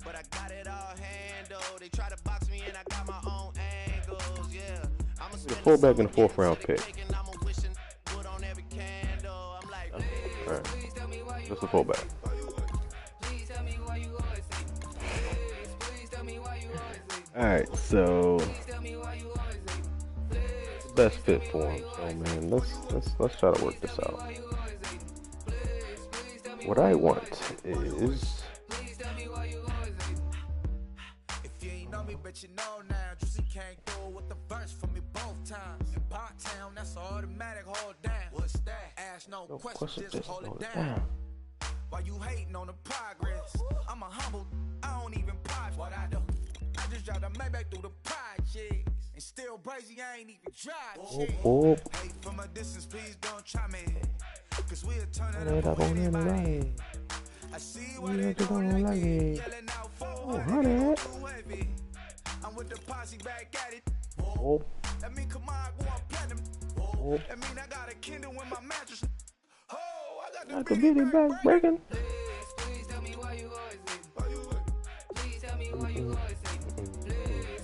But I got it all handled. They try to box me and I got my own angles. Yeah, I'm a fullback in the 4th round pick. Alright, just a fullback. Alright, so best fit for him. So man, let's try to work this out. What I want is if you ain't know me, but you know now. Juicy can't go with the verse for me both times. In Town, that's an automatic hold down. What's that? Ask no question, just hold it down. While you hating on the progress, I'm a humble, I don't even pop what I do. I just drive the Maybach through the projects. And still brazy, I ain't even drive shit. Hey, from a distance, please don't try me. cause we'll turn Turn it it up up on on anybody. anybody. I see We what they have to don't don't like like it. it. Yelling out Oh, 400, honey. it go too heavy. I'm with the posse back at it. Oh, That mean come on, go on platinum. oh. That mean I got a Kindle in my mattress. Oh, I Got got the the bitty back breaking. Please tell me why you always hate me. Why you hate me? Please tell me why you always hate me.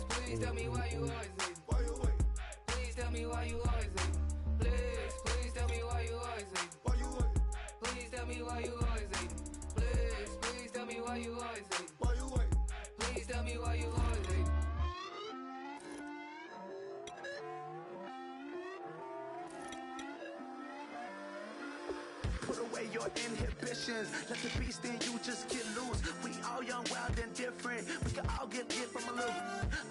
Please tell me why you always hate me. Why you hate me? Please tell me why you always hate me. Please tell me why you always hate me. Why you hate me? Please tell me why you always hate me. Please tell me why you always hate me. Why you hate me? Please tell me why you always hate me. Put away your inhibitions. Let the beast in you just get loose. We all young, wild, and different. We can all get hit from a little.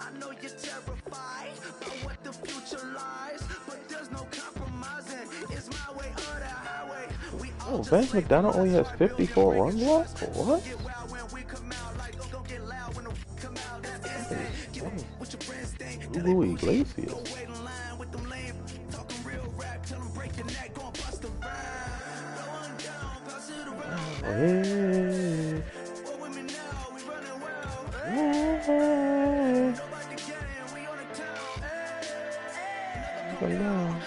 I know you're terrified by what the future lies, but there's no compromising. It's my way or the highway. We all Oh, Vance McDonald only has 54 run blocks? What? get wild when we come out. Like, don't get loud when the come out. That's insane. Get what your friends think. Google Iglesias. Go wait in line with them lame. Talking real rap. Tell them break your neck. Go and bust a rhyme. Oh, hey. Yeah. Come down.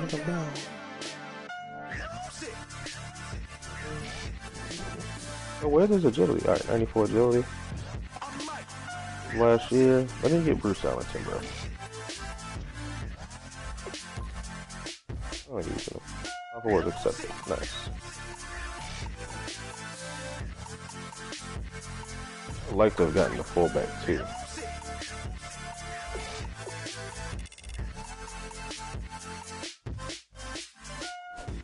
Come down. Oh, where's his agility? Alright, 94 agility. Last year. I didn't get Bruce Allenton, bro. Oh, he's gonna. Offer was accepted. Nice. I'd like to have gotten the fullback too.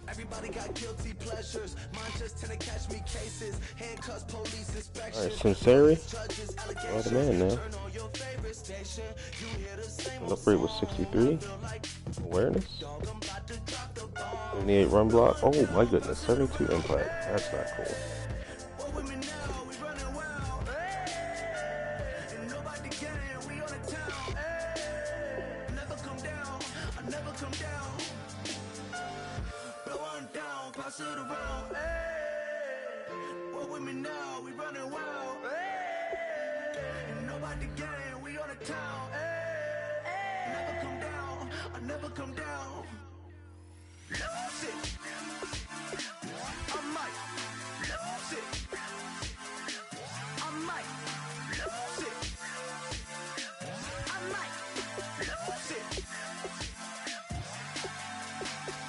Everybody got guilty pleasures. Mine just tend to catch me cases. Handcuffs, police inspection. Alright, Sinceri. Oh, the man now. His upgrade was 63. Awareness. 78 run block. Oh my goodness, 72 impact. That's not cool. Never come down. Lose it. I might lose it. I might lose it. I might lose it.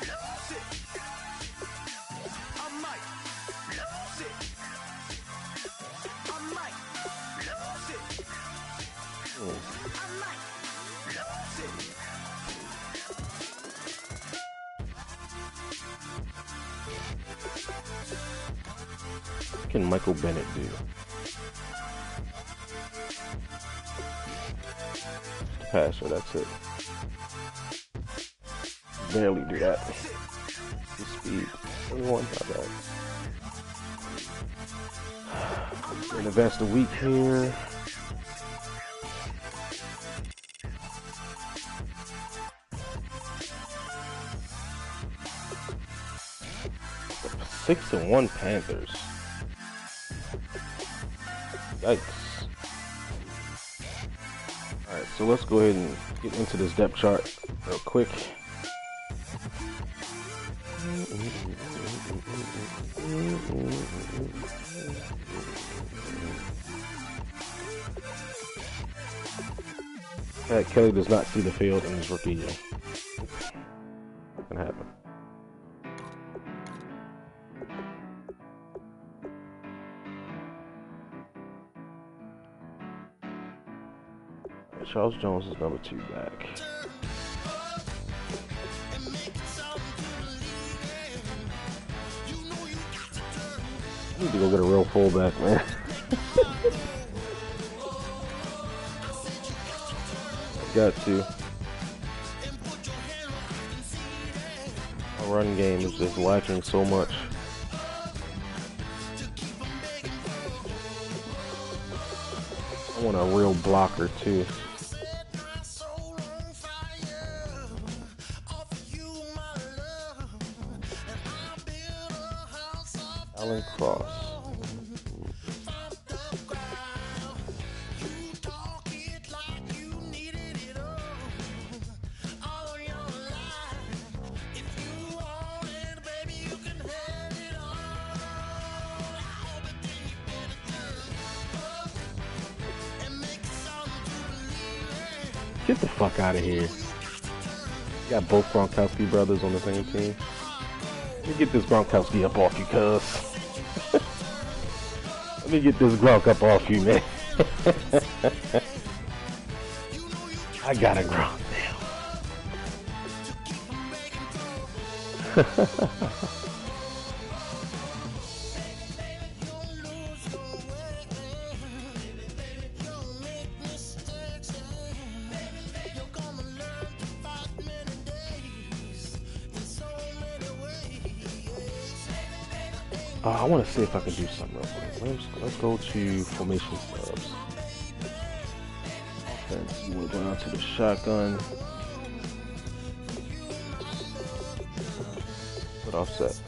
Lose it. I might lose it. I might lose it. I might lose it. What can Michael Bennett do? Passer, that's it. Barely do that. His speed. 21, not bad. We're in the best of the week here. The 6-1 Panthers. Yikes. Alright, so let's go ahead and get into this depth chart real quick. Kelly does not see the field in his rookie year. Not gonna happen. Charles Jones is number 2 back. I need to go get a real fullback, man. Got to. Our run game is just lacking so much. I want a real blocker too. Alan Cross. Get the fuck out of here. You got both Gronkowski brothers on the same team. Let me get this Gronkowski up off you, cuz. Let me get this Gronk up off you, man. I got a Gronk now. I want to see if I can do something real quick. Let's go to formation subs. Offense, you want to go down to the shotgun. Put offset.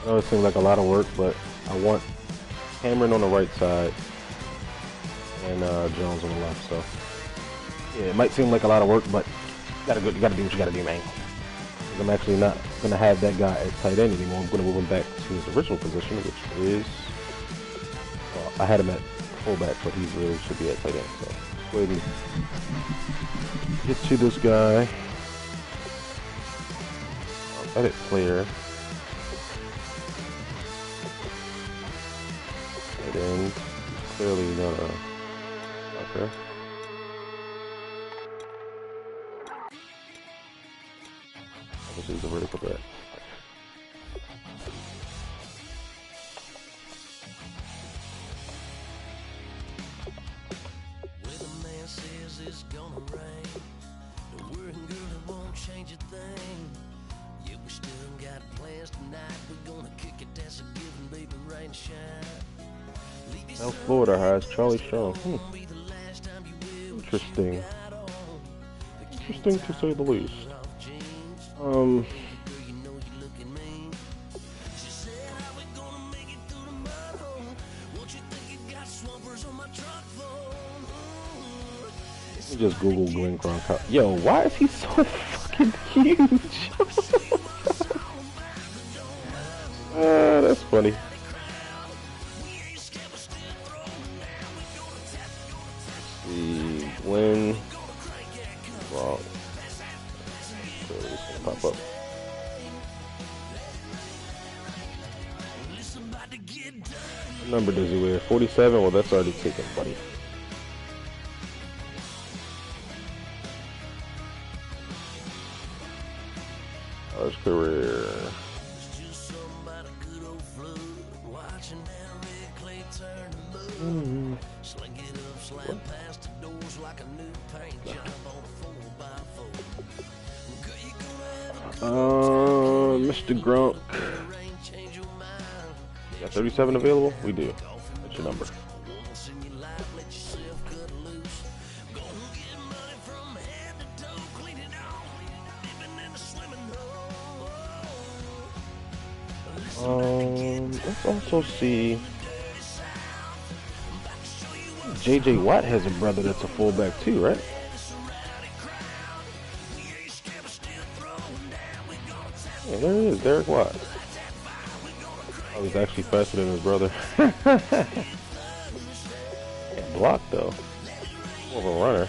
I know it seems like a lot of work, but I want Cameron on the right side and Jones on the left. So yeah, it might seem like a lot of work, but you gotta do what you gotta do, man. I'm actually not gonna have that guy at tight end anymore. I'm gonna move him back to his original position, which is I had him at fullback, but he really should be at tight end. So go ahead and get to this guy. Edit player. And clearly not a marker. Obviously, he's a vertical back. Where the man says it's gonna rain, the working girl it won't change a thing. Yeah, we still got plans tonight. We're gonna kick it, that's a given, baby, rain and shine. South Florida has Charlie Strong. Interesting. Interesting to say the least. Let me just Google Glenn Gronk. Yo, why is he so fucking huge? That's funny. Glenn Gronk. So it's gonna pop up. What number does he wear? 47? Well, that's already taken, buddy. His career. Mr. Gronk. Got 37 available? We do. That's your number. Let's also see. J.J. Watt has a brother that's a fullback too, right? Yeah, there he is, Derek Watt. Oh, he's actually faster than his brother. Blocked though. More of a runner.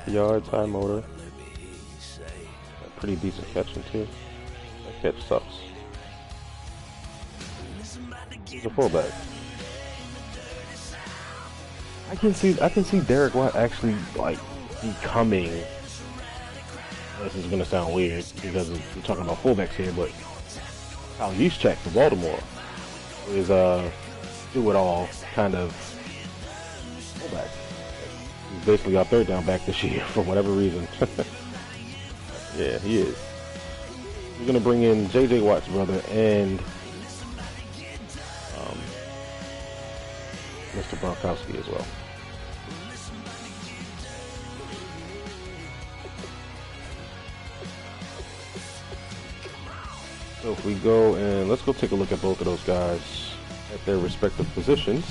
yards, high motor. A pretty decent catching too. That catch sucks. He's a fullback. I can see Derek Watt actually like becoming. This is gonna sound weird because we're talking about fullbacks here, but Kyle Juszczyk for Baltimore is do it all kind of fullback. He's basically our third down back this year for whatever reason. Yeah, he is. We're gonna bring in JJ Watt's brother and Mr. Gronkowski as well. So if we go and let's go take a look at both of those guys at their respective positions.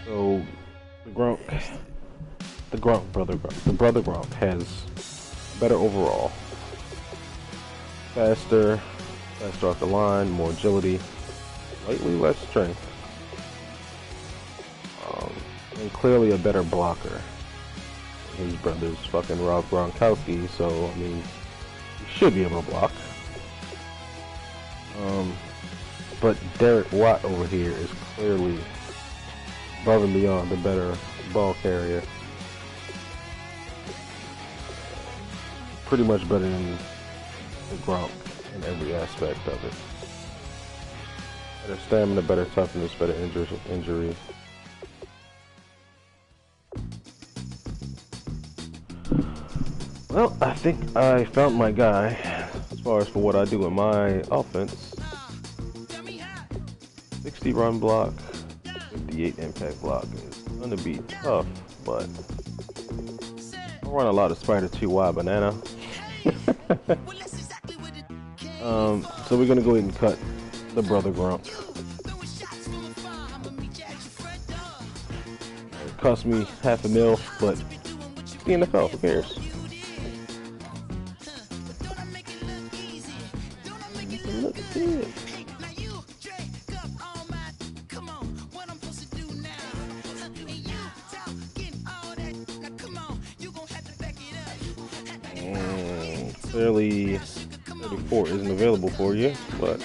So the brother Gronk has better overall, faster off the line, more agility, slightly less strength, and clearly a better blocker. His brother's fucking Rob Gronkowski, so I mean, he should be able to block. But Derek Watt over here is clearly above and beyond the better ball carrier. Pretty much better than the Gronk in every aspect of it. Better stamina, better toughness, better injury. Well, I think I found my guy as far as for what I do in my offense. 60 run block, 58 impact block is going to be tough, but I run a lot of Spider 2Y banana. So we're going to go ahead and cut the brother Gronk. It cost me $500,000, but the NFL, who cares? Look good. Clearly 34 isn't available for you, but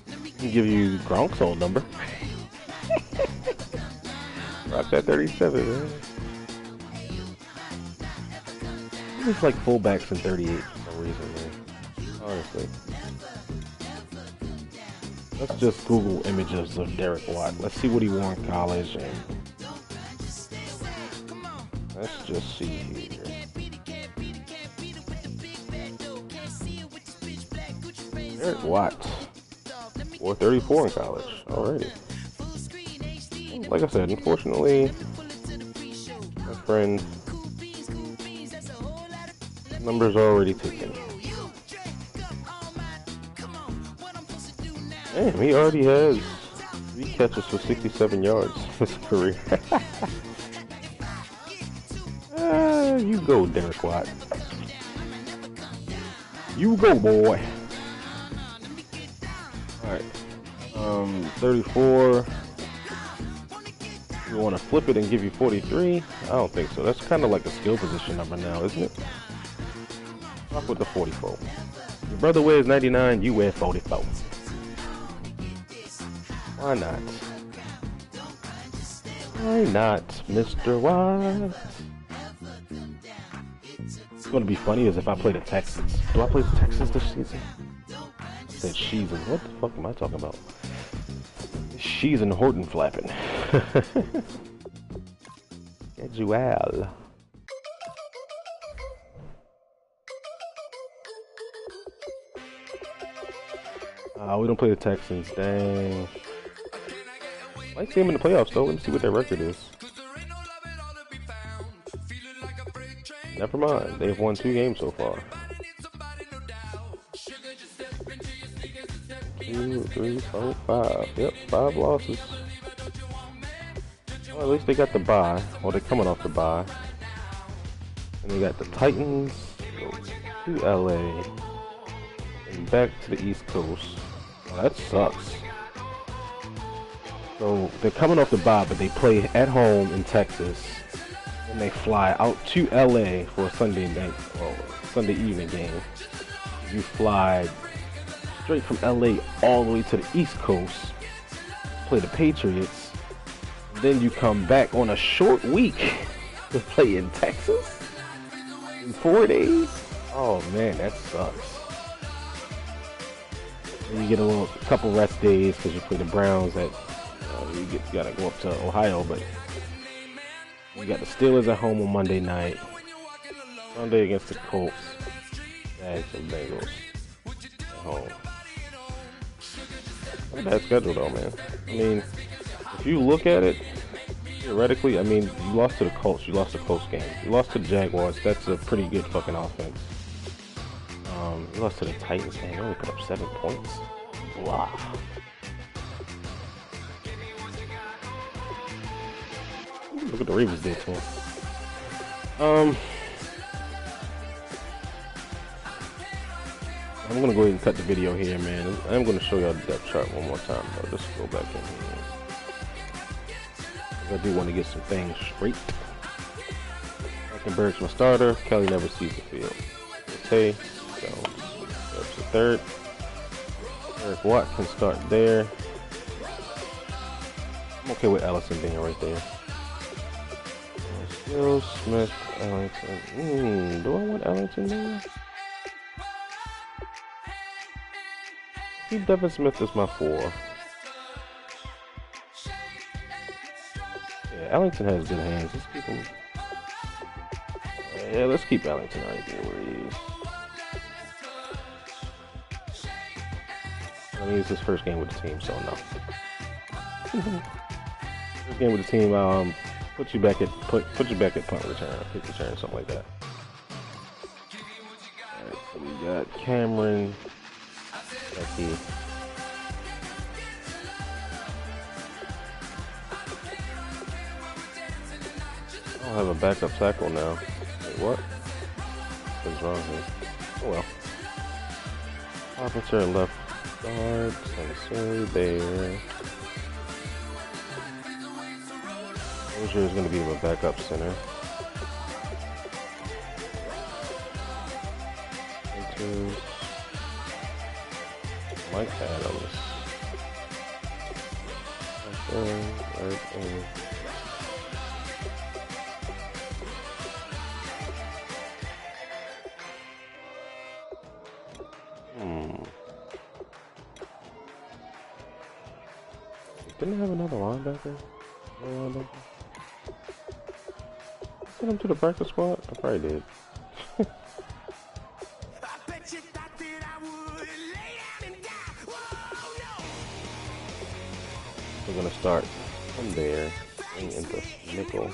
I can give you Gronk's old number. Rock that 37, man. It's like fullbacks in 38 for some reason, man. Honestly. Let's just Google images of Derek Watt. Let's see what he wore in college, and let's just see here. Derek Watt, 434 in college already. Like I said, unfortunately, my friend, numbers are already taken. Damn, he already has 3 catches for 67 yards in his career. You go, Derek Watt. You go, boy. Alright. 34. You want to flip it and give you 43? I don't think so. That's kind of like a skill position number now, isn't it? Off with the 44. Your brother wears 99, you wear 44. Why not? Why not, Mr. Watt? It's going to be funny as if I play the Texans. Do I play the Texans this season? I said season. What the fuck am I talking about? She's in Horton flapping. Casual. We don't play the Texans. Dang. Might see them in the playoffs though. Let me see what their record is. Never mind. They've won 2 games so far. 2, 3, 4, 5. Yep, 5 losses. Well, at least they got the bye. Well, they're coming off the bye. And they got the Titans, go to LA, and back to the East Coast. Well, that sucks. So they're coming off the bye, but they play at home in Texas, and they fly out to LA for a Sunday night, well, Sunday evening game. You fly straight from LA all the way to the East Coast, play the Patriots, then you come back on a short week to play in Texas in 4 days. Oh man, that sucks. And you get a couple rest days because you play the Browns at. You gotta go up to Ohio, but you got the Steelers at home on Monday night. Sunday against the Colts. Jags and Bengals at home. Not a bad schedule though, man. I mean, if you look at it, theoretically, I mean, you lost to the Colts, you lost a close game. You lost to the Jaguars, that's a pretty good fucking offense. You lost to the Titans, man, you only put up 7 points. Wow. Look what the Ravens did to him. I'm gonna go ahead and cut the video here, man. I'm gonna show y'all the depth chart one more time, though. Just go back in here. I do want to get some things straight. Hackenberg's my starter. Kelly never sees the field. Okay, so that's the third. Eric Watt can start there. I'm okay with Allison being right there. Will Smith, Ellington. Do I want Ellington there? Keep Devin Smith as my 4. Yeah, Ellington has good hands. Let's keep him. Yeah, let's keep Ellington right there where he is. I mean, it's his first game with the team, so no. First game with the team. Put you back at punt return, kick return, something like that. Alright, so we got Cameron, Becky. I don't have a backup tackle now. Wait, what? What's wrong here? Oh well. Officer left guard, Sensei there. Rozier is going to be my backup center. Into Mike Adams. Right in. Didn't I have another linebacker? Send him to the practice squad? I probably did. We're gonna start from there and into nickel.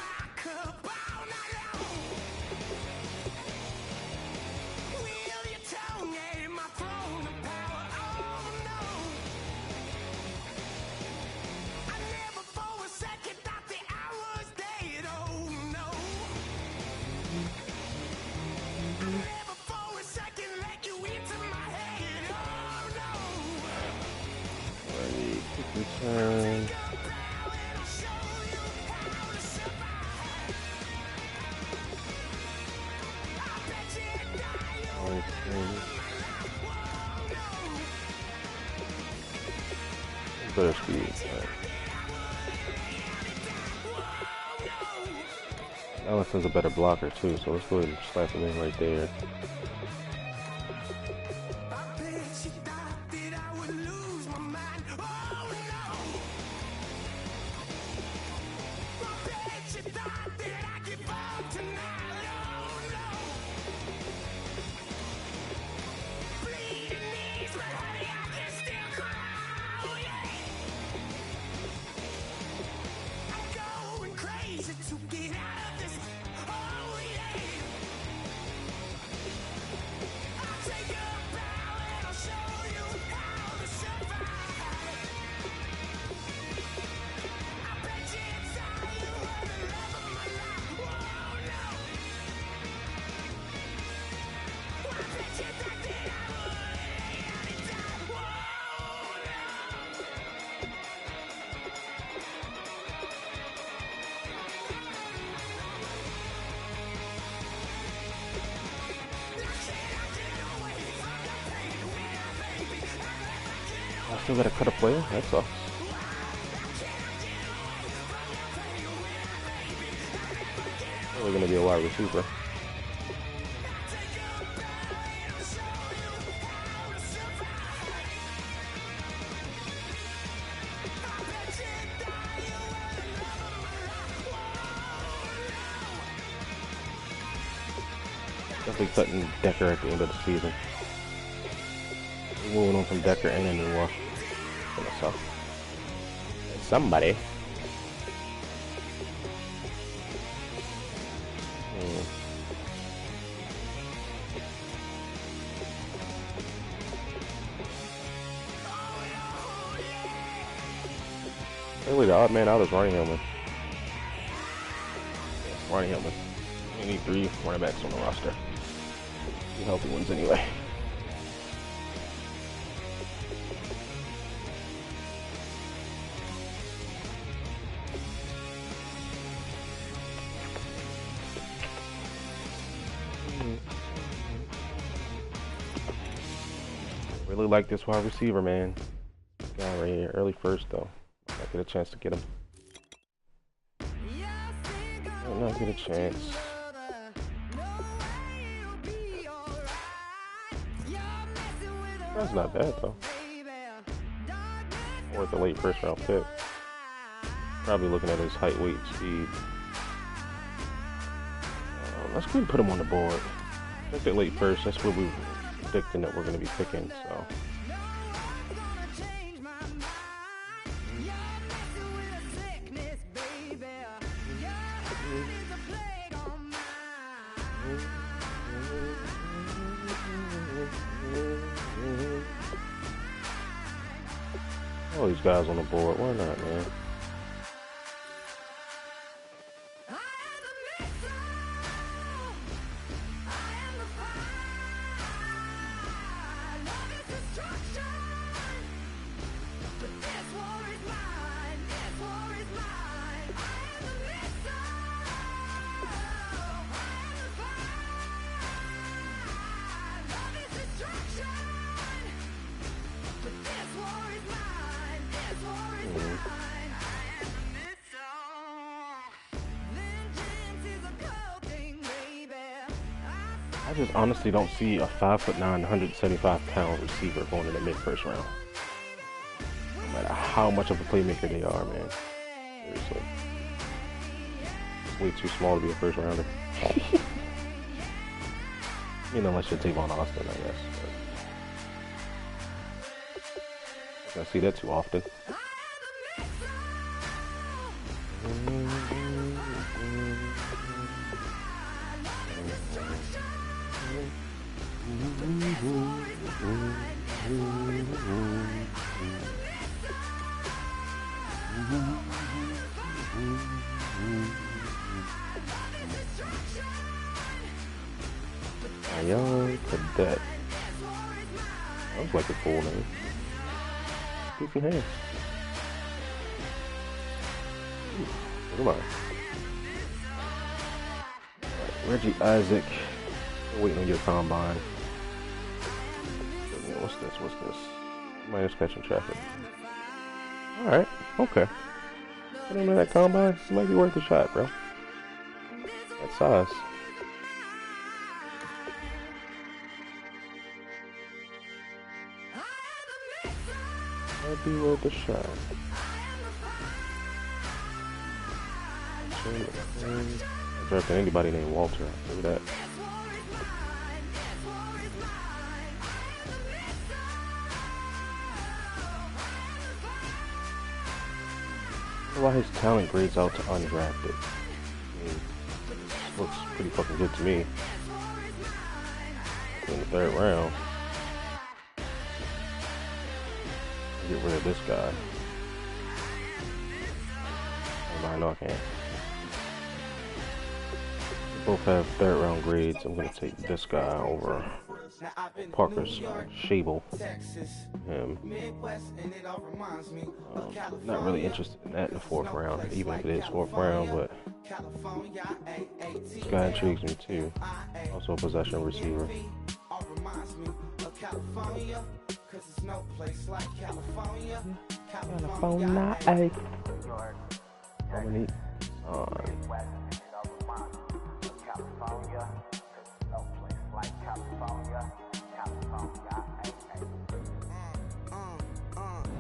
Return. Better speed. Right. Allison's a better blocker too, so let's go ahead and slap him in right there. I still gotta cut a player? That sucks. Probably gonna be a wide receiver. Definitely cutting Decker at the end of the season. We're moving on from Decker and Anymore. So, somebody. Really, the odd man out is Ronnie Hillman. Ronnie Hillman. We need 3 running backs on the roster. 2 healthy ones anyway. Really like this wide receiver, man. This guy right here, early first though. Might get a chance to get him. Might not get a chance. That's not bad though. Worth a late first round pick. Probably looking at his height, weight, speed. Let's go ahead and put him on the board. Pick it late first. That's what we're predicting that we're going to be picking. So. All these guys on the board. Why not, man? I just honestly don't see a 5'9", 175-pound receiver going in the mid-first round. No matter how much of a playmaker they are, man. Seriously. It's way too small to be a first rounder. You know, unless you're Tavon Austin, I guess. But I see that too often. A young cadet. Sounds like a cool name. Goofy hands. Come on. Reggie Isaac. Still waiting on your combine. What's this? What's this? Minus catching traffic. Alright, okay. Put him in that combine. It might be worth a shot, bro. That size. Might be worth a shot. I'm drafting anybody named Walter. I'll do that. Why his talent grades out to undrafted? I mean, looks pretty fucking good to me. In the 3rd round. Get rid of this guy. I know I can't. We both have 3rd round grades. I'm gonna take this guy over Parker's Shable. Him. Not really interested in that in the 4th round, even if it is 4th round, but this guy intrigues me too. Also a possession receiver. California, cause there's no place like California. California, ay. Dominique.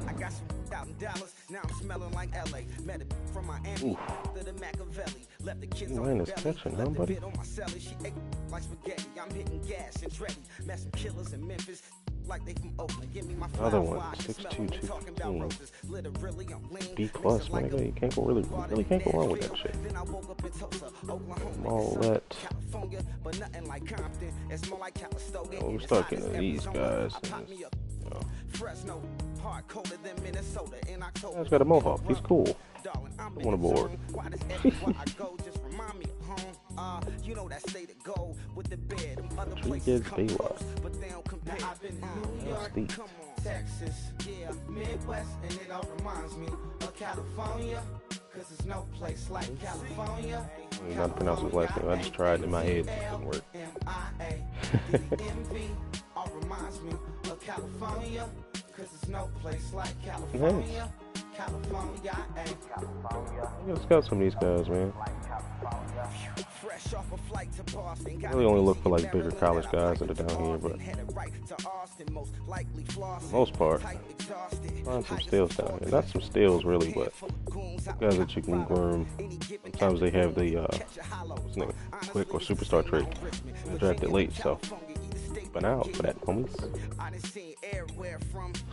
I got some $1,000. Now I'm smelling like LA. Met it from Miami to the Machiavelli. Left the kids on the belly. Left the bit on my celly. She ate like spaghetti. I'm hitting gas and ready. Met some killers in Memphis. Like they from Oakland. Give me my another one, 62215. B plus, man. You can't go really can't go wrong with that shit. All that. Oh, we're stuck into these guys. Guy's got a mohawk. He's cool. I'm on the board. You know that state of gold with the bed. Other places come close, but they don't compare. I've been in New York, come on, Texas, yeah, Midwest, and it all reminds me of California, cause there's no place like California. I don't know how to pronounce his last name. I just tried in my head. It didn't work. All reminds me of California, cause there's no place like California. California, let's scout some of these guys, man. I really only look for like bigger college guys that are down here, but for the most part, find some steals down here. Not some steals really, but guys that you can groom. Sometimes they have the what's the name? Quick or superstar trait. They're drafted late, so keep an eye out for that, homies.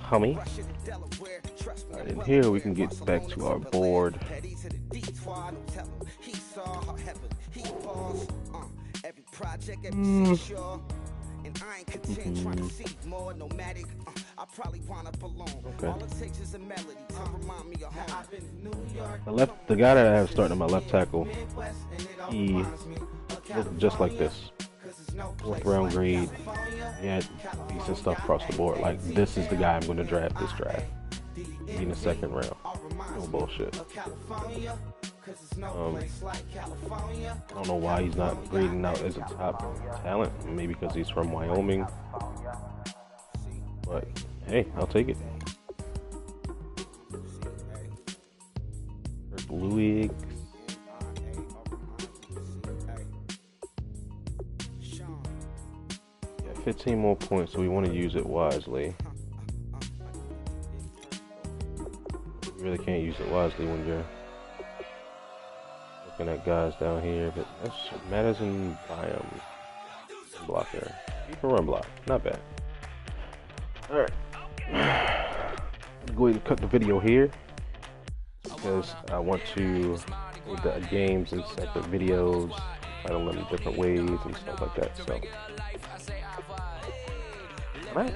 Homie. Alright, and here we can get back to our board. The guy that I have starting at my left tackle, he looked just like this. 4th round grade. He had decent stuff across the board. Like, this is the guy I'm going to draft this draft. In the 2nd round. No bullshit. I don't know why he's not grading out as a top talent. Maybe because he's from Wyoming. But hey, I'll take it. Louis. Yeah, 15 more points, so we want to use it wisely. You really can't use it wisely when you're looking at guys down here, but that's Madden biome block there. You can run block, not bad. Alright. I'm going to cut the video here because I want to make the games in separate videos, title them in different ways and stuff like that. So, alright.